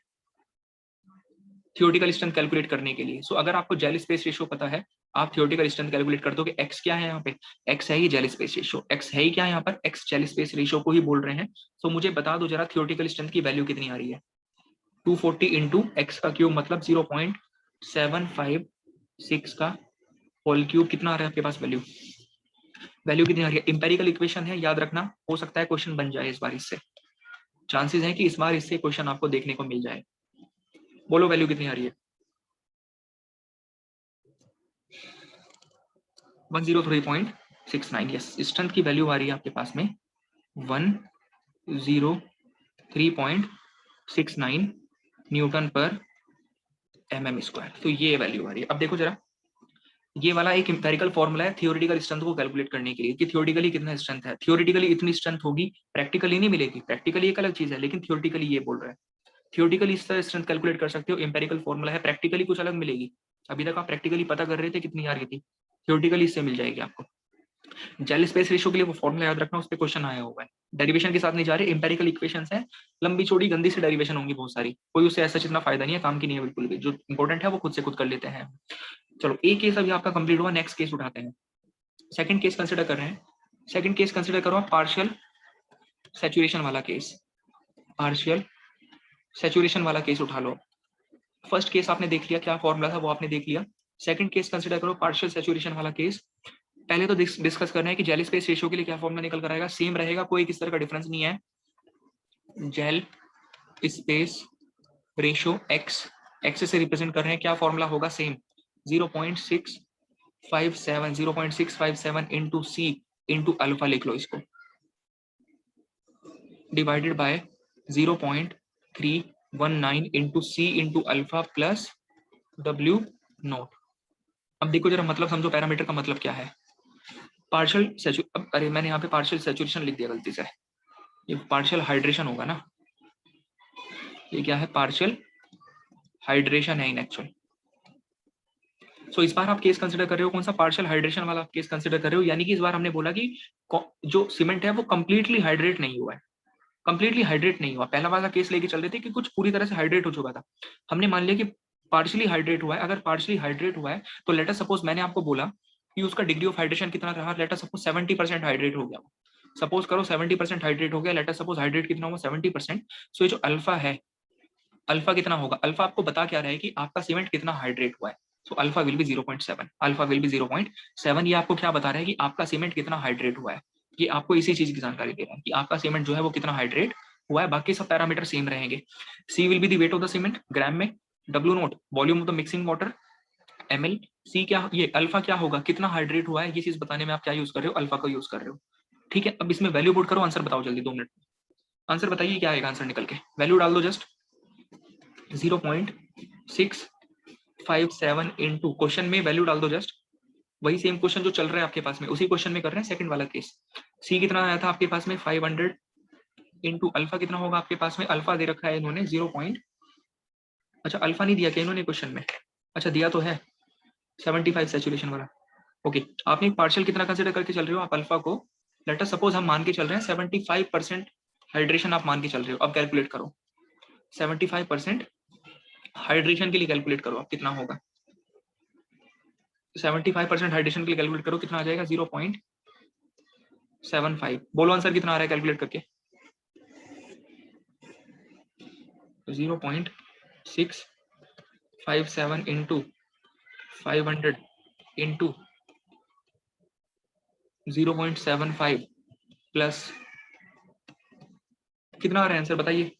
थ्योरेटिकल स्ट्रेंथ कैलकुलेट करने के लिए। सो अगर आपको जेल स्पेस रेशियो पता है, आप थ्योरेटिकल स्ट्रेंथ कैलकुलेट कर दोगे। एक्स क्या है यहाँ पे? एक्स है ही जेल स्पेस रेशियो। एक्स है ही क्या यहाँ पर? एक्स जेल स्पेस रेशियो को ही बोल रहे हैं। सो मुझे बता दो जरा, थ्योरेटिकल स्ट्रेंथ की वैल्यू कितनी आ रही है? 240 इंटू एक्स का क्यूब मतलब 0.756 का होल क्यूब, कितना आ रहा है आपके पास वैल्यू? वैल्यू कितनी आ रही है? इंपेरिकल इक्वेशन है, याद रखना, हो सकता है क्वेश्चन बन जाए इस बार इससे, चांसेस है कि इस बार इससे क्वेश्चन आपको देखने को मिल जाए। बोलो वैल्यू कितनी आ रही है? 103.69। यस, स्ट्रेंथ की वैल्यू आ रही है आपके पास में 103.69 न्यूटन पर mm स्क्वायर। तो ये वैल्यू आ रही है। अब देखो जरा, ये वाला एक इंपेरिकल फॉर्मूला है थियोरेटिकल स्ट्रेंथ को कैलकुलेट करने के लिए कि थियोरेटिकली कितना स्ट्रेंथ है। थियोरेटिकली इतनी स्ट्रेंथ होगी, प्रैक्टिकली नहीं मिलेगी। प्रैक्टिकली एक अलग चीज है, लेकिन थियोरेटिकली ये बोल रहा है। थियोरेटिकली इस तरह स्ट्रेंथ कैलकुलेट कर सकते हो, इंपेरिकल फॉर्मूला है, प्रैक्टिकली कुछ अलग मिलेगी। अभी तक आप प्रैक्टिकली पता कर रहे थे कितनी आ रही थी, थियोरेटिकली इससे मिल जाएगी आपको। जेल स्पेस रेशियो के लिए वो फॉर्मूला याद रखना, उस पर क्वेश्चन आया हुआ है। डेरिवेशन के साथ नहीं जा रहे, इंपेरिकल इक्वेशंस है, लंबी चौड़ी गंदी से डेरिवेशन होंगी बहुत सारी, कोई उससे ऐसा इतना फायदा नहीं है, काम की नहीं है बिल्कुल भी। जो इंपॉर्टेंट है वो खुद से खुद कर लेते हैं। चलो एक केस अभी आपका कंप्लीट हुआ, नेक्स्ट केस उठाते हैं। सेकंड केस कंसिडर कर रहे हैं। सेकंड केस कंसिडर करो पार्शियल सैचुरेशन वाला केस, पार्शियल सैचुरेशन वाला केस उठा लो। फर्स्ट केस आपने देख लिया, क्या फॉर्मूला था वो आपने देख लिया। सेकंड केस कंसिडर करो पार्शियल सैचुरेशन वाला केस। पहले तो डिस्कस करना है कि जेल स्पेस रेशियो के लिए क्या फॉर्मूला निकल कर आएगा। सेम रहेगा, कोई किस तरह का डिफरेंस नहीं है। Gel space ratio X, X से रिप्रेजेंट कर रहे हैं, क्या फॉर्मूला होगा same, 0.657 into C into alpha लिख लो इसको, divided by 0.319 into C into alpha plus W nought. अब देखो जरा मतलब समझो, पैरामीटर का मतलब क्या है। पार्शियल अब अरे मैंने यहाँ पे पार्शियल सैचुरेशन लिख दिया गलती से, ये पार्शियल हाइड्रेशन होगा ना, ये क्या है, पार्शियल हाइड्रेशन है इन एक्चुअल। सो इस बार आप केस कंसिडर कर रहे हो कौन सा, पार्शियल हाइड्रेशन वाला केस कंसिडर कर रहे हो। यानी कि इस बार हमने बोला कि जो सीमेंट है वो कंप्लीटली हाइड्रेट नहीं हुआ है, कंप्लीटली हाइड्रेट नहीं हुआ। पहला वाला केस लेके चल रहे थे कि कुछ पूरी तरह से हाइड्रेट हो चुका था, हमने मान लिया कि पार्शियली हाइड्रेट हुआ है। अगर पार्शियली हाइड्रेट हुआ है तो लेट अस सपोज, मैंने आपको बोला कि उसका डिग्री ऑफ हाइड्रेशन कितना रहा, लेट अस सपोज 70% हाइड्रेट हो गया। सपोज करो 70% हाइड्रेट हो गया, लेट अस सपोज हाइड्रेट कितना हुआ 70%। सो ये जो अल्फा है, अल्फा कितना होगा, अल्फा आपको बता क्या रहा है कि आपका सीमेंट कितना हाइड्रेट हुआ है। So alpha will be 0.7, alpha will be 0.7। ये आपको क्या बता रहा है कि आपका सीमेंट कितना हाइड्रेट हुआ है, ये आपको इसी चीज की जानकारी दे रहा है कि आपका सीमेंट जो है वो कितना हाइड्रेट हुआ है। बाकी सब पैरामीटर सेम रहेंगे। C will be the weight of the cement gram में, W naught volume of the mixing water ml, C क्या, ये अल्फा क्या होगा, कितना हाइड्रेट हुआ है, ये चीज बताने में आप क्या यूज कर रहे हो, अल्फा को यूज कर रहे हो। ठीक है, अब इसमें वैल्यू पुट करो, आंसर बताओ जल्दी 2 मिनट। आंसर बताइए क्या आएगा, आंसर निकल के वैल्यू डाल दो जस्ट 0.657 इंटू, क्वेश्चन में वैल्यू डाल दो जस्ट, वही सेम क्वेश्चन जो चल रहा है आपके पास में, उसी क्वेश्चन में कर रहे हैं सेकंड वाला केस। सी कितना आया था आपके पास में 500 इंटू अल्फा कितना होगा आपके पास में, अल्फा दे रखा है इन्होंने 0. अच्छा अल्फा नहीं दिया क्या इन्होंने क्वेश्चन में, अच्छा दिया तो है 75 सैचुरेशन वाला। ओके, आपने एक पार्शियल कितना कंसिडर करके चल रहे हो आप अल्फा को, लेट अस सपोज हम मान के चल रहे हैं 75% हाइड्रेशन आप मान के चल रहे हो। अब कैलकुलेट करो 75% हाइड्रेशन के लिए, कैलकुलेट करो अब कितना होगा। 75% हाइड्रेशन के लिए कैलकुलेट करो, कितना आ जाएगा 0.75। बोलो आंसर कितना आ रहा है कैलकुलेट करके, 0.657 इंटू 500 इंटू 0.75 प्लस कितना आ रहा है आंसर बताइए,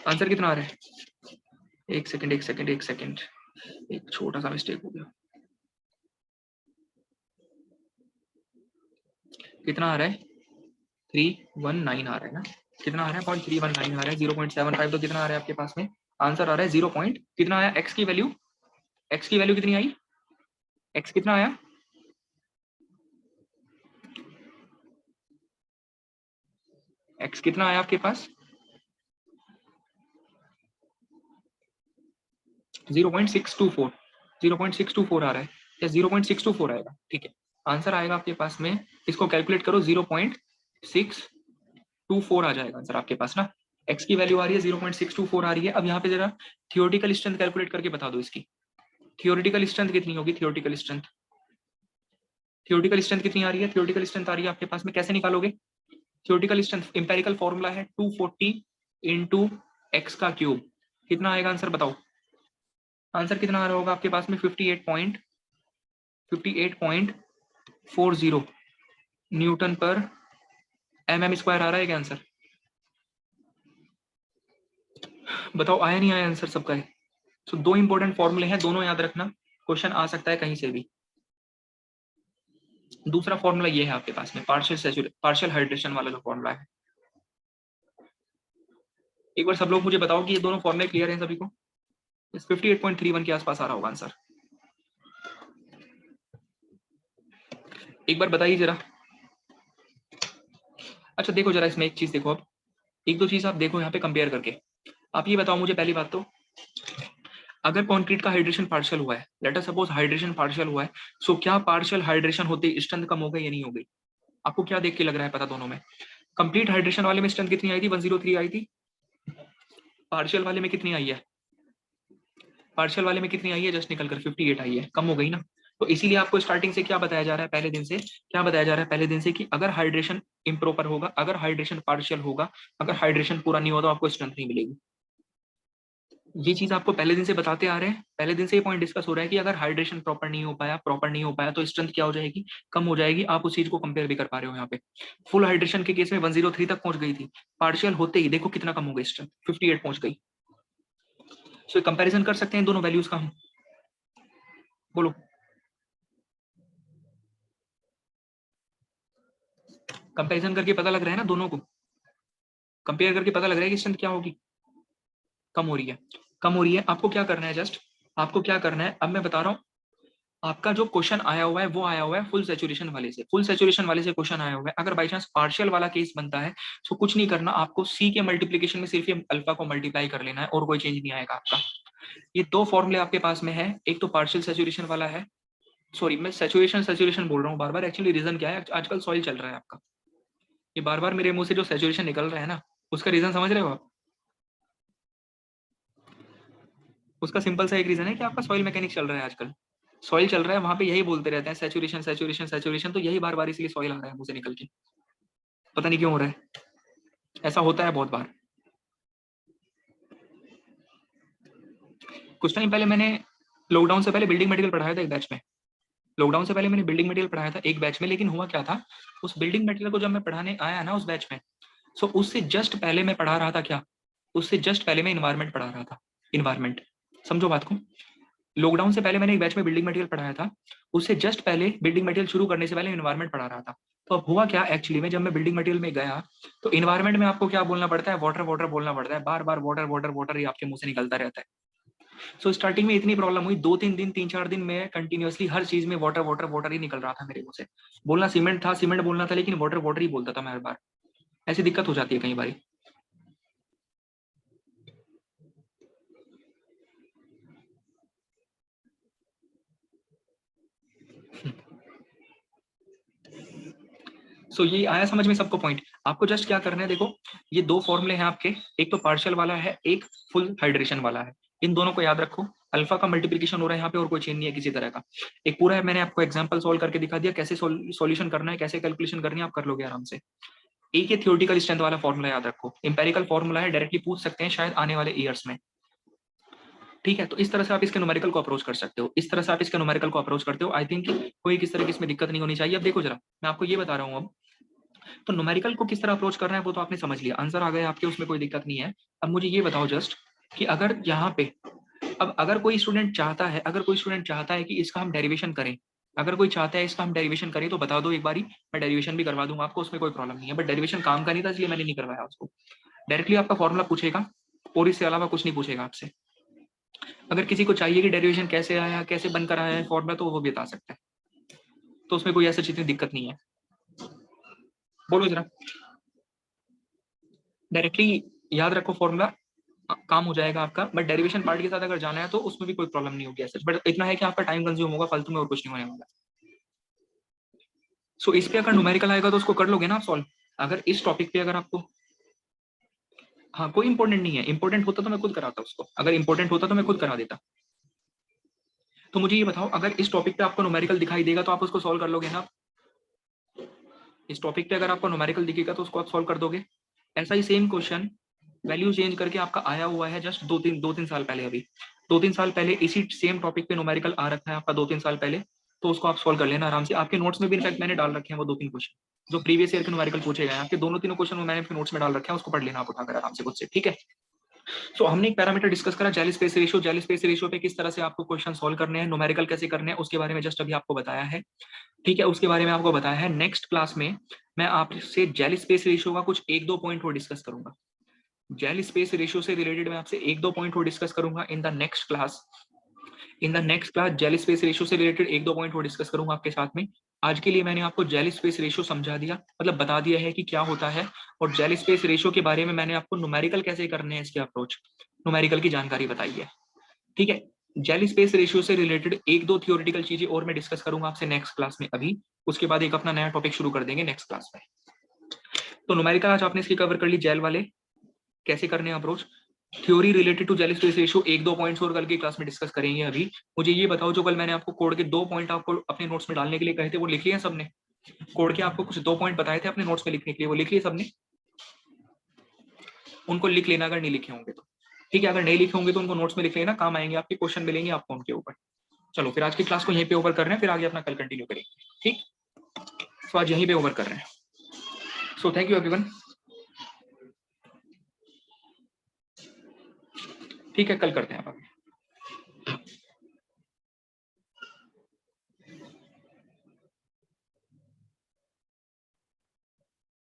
आंसर कितना आ रहा है। एक सेकंड एक सेकंड एक सेकंड, एक छोटा सा मिस्टेक हो गया। कितना आ रहा है 319 आ रहा है ना, कितना आ रहा है 0.319 आ रहा है, 0.75 तो कितना आ रहा है आपके पास में, आंसर आ रहा है 0. कितना आया, एक्स की वैल्यू, एक्स की वैल्यू कितनी आई, एक्स कितना आया, एक्स कितना आया आपके पास 0.624, 0.624 आ रहा है, या 0.624 आएगा, ठीक है। आंसर आएगा आपके पास में, इसको कैलकुलेट करो 0.624 आ जाएगा आंसर आपके पास ना। एक्स की वैल्यू आ रही है 0.624 आ रही है। अब यहाँ पे जरा थियोरेटिकल स्ट्रेंथ कैलकुलेट करके बता दो इसकी, थियोरेटिकल स्ट्रेंथ कितनी होगी, थियोरेटिकल स्ट्रेंथ, थियोरेटिकल स्ट्रेंथ कितनी आ रही है, थियोरेटिकल स्ट्रेंथ आ रही है आपके पास में, कैसे निकालोगे। थियोरेटिकल स्ट्रेंथ इंपेरिकल फॉर्मूला है 240 इंटू एक्स का क्यूब, कितना आएगा आंसर बताओ। आंसर कितना आ रहा होगा आपके पास में 58.40 न्यूटन पर mm स्क्वायर आ रहा है क्या आंसर, बताओ आया नहीं आया आंसर सबका है। तो दो इंपॉर्टेंट फॉर्मूले हैं, दोनों याद रखना, क्वेश्चन आ सकता है कहीं से भी। दूसरा फॉर्मूला ये है आपके पास में, पार्शियल हाइड्रेशन वाला जो फॉर्मूला है। एक बार सब लोग मुझे बताओ कि ये दोनों फॉर्मूले क्लियर हैं सभी को, इस 58.31 के आसपास आ रहा होगा आंसर, एक बार बताइए जरा। अच्छा देखो जरा इसमें एक चीज देखो, अब एक दो चीज आप देखो यहाँ पे कंपेयर करके। आप ये बताओ मुझे पहली बात तो, अगर कंक्रीट का हाइड्रेशन पार्शियल हुआ है, let us suppose hydration partial हुआ है, सो क्या पार्शियल हाइड्रेशन होते स्ट्रेंथ कम हो गई या नहीं हो गई? आपको क्या देख के लग रहा है पता दोनों में? कंप्लीट हाइड्रेशन वाले में स्ट्रेंथ कितनी आई थी? 103 आई थी। पार्शियल वाले में कितनी आई है? पार्शियल वाले में कितनी आई है? जस्ट निकल कर 58 आई है, कम हो गई ना। तो इसीलिए आपको स्टार्टिंग से क्या बताया जा रहा है, पहले दिन से क्या बताया जा रहा है, पहले दिन से कि अगर हाइड्रेशन इम्प्रॉपर होगा, अगर हाइड्रेशन पार्शियल होगा, अगर हाइड्रेशन पूरा नहीं होगा तो आपको स्ट्रेंथ नहीं मिलेगी। ये चीज आपको पहले दिन से बताते आ रहे हैं, पहले दिन से ये पॉइंट डिस्कस हो रहा है कि अगर हाइड्रेशन प्रॉपर नहीं हो पाया तो स्ट्रेंथ क्या हो जाएगी? कम हो जाएगी। आप उस चीज को कंपेयर भी कर पा रहे हो यहाँ पे। फुल हाइड्रेशन के केस में 103 तक पहुंच गई थी, पार्शियल होते ही देखो कितना कम हो गई स्ट्रेंथ, 58 पहुंच गई। सो कंपैरिजन कर सकते हैं दोनों वैल्यूज का हम, बोलो। कंपैरिजन करके पता लग रहा है ना, दोनों को कंपेयर करके पता लग रहा है कि स्ट्रेंथ क्या होगी? कम हो रही है, कम हो रही है। आपको क्या करना है, जस्ट आपको क्या करना है, अब मैं बता रहा हूँ। आपका जो क्वेश्चन आया हुआ है वो आया हुआ है फुल सैचुरेशन वाले से, फुल सैचुरेशन वाले से क्वेश्चन आया हुआ है। अगर बाई चांस पार्शियल वाला केस बनता है तो कुछ नहीं करना, आपको सी के मल्टीप्लीकेशन में सिर्फ ये अल्फा को मल्टीप्लाई कर लेना है और कोई चेंज नहीं आएगा आपका। ये दो फॉर्मूले आपके पास में है, एक तो पार्शियल सैचुरेशन वाला है, सॉरी मैं सैचुरेशन सैचुरेशन बोल रहा हूँ बार बार। एक्चुअली रीजन क्या है, आजकल सॉइल चल रहा है आपका, ये बार बार मेरे मुंह से जो सैचुरेशन निकल रहा है ना, उसका रीजन समझ रहे हो आप? उसका सिंपल सा एक रीजन है कि आपका सॉइल मैकेनिक्स चल रहा है आजकल, सॉइल चल रहा है, वहां पे यही बोलते रहते हैं सैचुरेशन सैचुरेशन सैचुरेशन, तो यही बार बार इसलिए सॉइल आ रहा है मुंह से निकल के, पता नहीं क्यों हो रहा है, ऐसा होता है बहुत बार। कुछ टाइम पहले मैंने लॉकडाउन से पहले बिल्डिंग मटेरियल पढ़ाया था एक बैच में, लॉकडाउन से पहले मैंने बिल्डिंग मटेरियल पढ़ाया था एक बैच में, लेकिन हुआ क्या था, उस बिल्डिंग मटेरियल को जब मैं पढ़ाने आया ना उस बैच में, सो उससे जस्ट पहले मैं पढ़ा रहा था क्या, उससे जस्ट पहले मैं इन्वायरमेंट पढ़ा रहा था, इन्वायरमेंट, समझो बात को। लॉकडाउन से पहले मैंने एक बैच में बिल्डिंग मटेरियल पढ़ाया था, उससे जस्ट पहले बिल्डिंग मटेरियल शुरू करने से पहले इन्वायरमेंट पढ़ा रहा था। तो अब हुआ क्या एक्चुअली में, जब मैं बिल्डिंग मटेरियल में गया तो इन्वायरमेंट में आपको क्या बोलना पड़ता है, वाटर वाटर बोलना पड़ता है, बार बार वाटर वाटर वाटर ही आपके मुंह से निकलता रहता है। सो स्टार्टिंग में इतनी प्रॉब्लम हुई, 2-3 दिन 3-4 दिन में कंटिन्यूअसली हर चीज में वाटर वाटर वाटर ही निकल रहा था मेरे मुंह से। बोलना सीमेंट था, सीमेंट बोलना था, लेकिन वाटर वाटर ही बोलता था मैं हर बार। ऐसी दिक्कत हो जाती है कई बार। सो ये आया समझ में सबको पॉइंट? आपको जस्ट क्या करना है, देखो ये दो फॉर्मूले हैं आपके, एक तो पार्शियल वाला है, एक फुल हाइड्रेशन वाला है, इन दोनों को याद रखो। अल्फा का मल्टीप्लिकेशन हो रहा है यहाँ पे और कोई चेंज नहीं है किसी तरह का। एक पूरा है, मैंने आपको एग्जांपल सॉल्व करके दिखा दिया, कैसे सॉल्यूशन करना है, कैसे कैलकुलेशन करनी है, आप कर लोगे आराम से। एक ये थियोरटिकल स्ट्रेंथ वाला फॉर्मूला याद रखो, इंपेरिकल फॉर्मूला है, डायरेक्टली पूछ सकते हैं शायद आने वाले ईयर्स में। ठीक है, तो इस तरह से आप इसके न्यूमेरिकल को अप्रोच कर सकते हो, इस तरह से आप इसके न्यूमेरिकल को अप्रोच करते हो। आई थिंक कोई किस तरह की इसमें दिक्कत नहीं होनी चाहिए। अब देखो जरा, मैं आपको ये बता रहा हूँ अब, तो न्यूमेरिकल को किस तरह अप्रोच करना है वो तो आपने समझ लिया, आंसर आ गए आपके, उसमें कोई दिक्कत नहीं है। अब मुझे ये बताओ जस्ट कि अगर यहाँ पे, अब अगर कोई स्टूडेंट चाहता है, अगर कोई स्टूडेंट चाहता है कि इसका हम डेरिवेशन करें, अगर कोई चाहता है इसका हम डेरिवेशन करें तो बता दो एक बारी, मैं डेरिवेशन भी करवा दूंगा आपको, उसमें कोई प्रॉब्लम नहीं है। बट डेरिवेशन काम का नहीं था इसलिए मैंने नहीं करवाया उसको। डायरेक्टली आपका फॉर्मूला पूछेगा और इससे अलावा कुछ नहीं पूछेगा आपसे। अगर किसी को चाहिए कि डेरिवेशन कैसे आया, कैसे बनकर आया है फॉर्मूला, तो वो भी बता सकता है, तो उसमें कोई ऐसा इतनी दिक्कत नहीं है। बोलो जरा, डायरेक्टली याद रखो फॉर्मूला, काम हो जाएगा आपका। बट डेरिवेशन पार्ट के साथ अगर जाना है तो उसमें भी कोई प्रॉब्लम नहीं होगी ऐसे, बट इतना है कि आपका टाइम कंज्यूम होगा फालतू में और कुछ नहीं होने वाला। सो इस पे अगर न्यूमेरिकल आएगा तो उसको कर लोगे ना आप सॉल्व। अगर इस टॉपिक पे अगर आपको, हाँ कोई इंपॉर्टेंट नहीं है, इंपॉर्टेंट होता तो मैं खुद कराता उसको, अगर इंपॉर्टेंट होता तो मैं खुद करा देता। तो मुझे ये बताओ, अगर इस टॉपिक पे आपको न्यूमेरिकल दिखाई देगा तो आप उसको सॉल्व कर लोगे ना? इस टॉपिक पे अगर आपको न्यूमेरिकल दिखेगा तो उसको आप सॉल्व कर दोगे। ऐसा ही सेम क्वेश्चन वैल्यू चेंज करके आपका आया हुआ है जस्ट 2-3 साल पहले, अभी 2-3 साल पहले इसी सेम टॉपिक पे न्यूमेरिकल आ रखा है आपका 2-3 साल पहले, तो उसको आप सॉल्व कर लेना आराम से। आपके नोट्स में भी इनफैक्ट मैंने डाल रखे हैं वो 2-3 क्वेश्चन जो प्रीवियस ईयर के न्यूमेरिकल पूछे गए हैं, आपके दोनों तीनों क्वेश्चन मैंने अपने नोट्स में डाल रखे हैं, उसको पढ़ लेना आप उठाकर आराम से खुद से, ठीक है। सो हमने एक पैरामीटर डिस्कस करा jelly space ratio, jelly space ratio पे किस तरह से आपको क्वेश्चन सॉल्व करने हैं, न्यूमेरिकल कैसे करने हैं, उसके बारे में जस्ट अभी आपको बताया है, ठीक है, उसके बारे में आपको बताया है। नेक्स्ट क्लास में मैं आपसे जेली स्पेस रेशियो का कुछ 1-2 पॉइंट और डिस्कस करूंगा, जेल स्पेस रेशियो से रिलेटेड मैं आपसे 1-2 पॉइंट और डिस्कस करूंगा in the next class. In the next class gel space ratio से रिलेटेड 1-2 पॉइंट और डिस्कस करूंगा आपके साथ में। आज के लिए मैंने आपको जेल स्पेस रेशियो समझा दिया, मतलब बता दिया है कि क्या होता है, और जेल स्पेस रेशियो के बारे में मैंने आपको न्यूमेरिकल कैसे करने हैं इसके अप्रोच, न्यूमेरिकल की जानकारी बताई है। ठीक है, जेली स्पेस रेशियो से रिलेटेड एक दो थियोरेटिकल चीजें और मैं डिस्कस करूंगा आपसे नेक्स्ट क्लास में अभी, उसके बाद एक अपना नया टॉपिक शुरू कर देंगे नेक्स्ट क्लास में। तो न्यूमेरिकल आज आपने इसकी कवर कर ली, जेल वाले कैसे करने हैं approach, theory related to jelly space ratio एक दो पॉइंट्स और कल की क्लास में डिस्कस करेंगे। अभी मुझे ये बताओ, जो कल मैंने आपको कोड के 2 पॉइंट आपको अपने नोट्स में डालने के लिए कहे थे वो लिख लिए सबने? कोड के आपको कुछ 2 पॉइंट बताए थे अपने नोट्स में लिखने के लिए, वो लिख लिए सबने? उनको लिख लेना अगर नहीं लिखे होंगे तो, ठीक है, अगर नहीं लिखे होंगे तो उनको नोट्स में लिख लेना, काम आएंगे, आपके क्वेश्चन मिलेंगे आपको उनके ऊपर। चलो फिर आज की क्लास को यहीं पे ओवर कर रहे हैं, फिर आगे अपना कल कंटिन्यू करेंगे, ठीक। तो आज यहीं पे ओवर कर रहे हैं। So thank you everyone. ठीक है, कल करते हैं आप।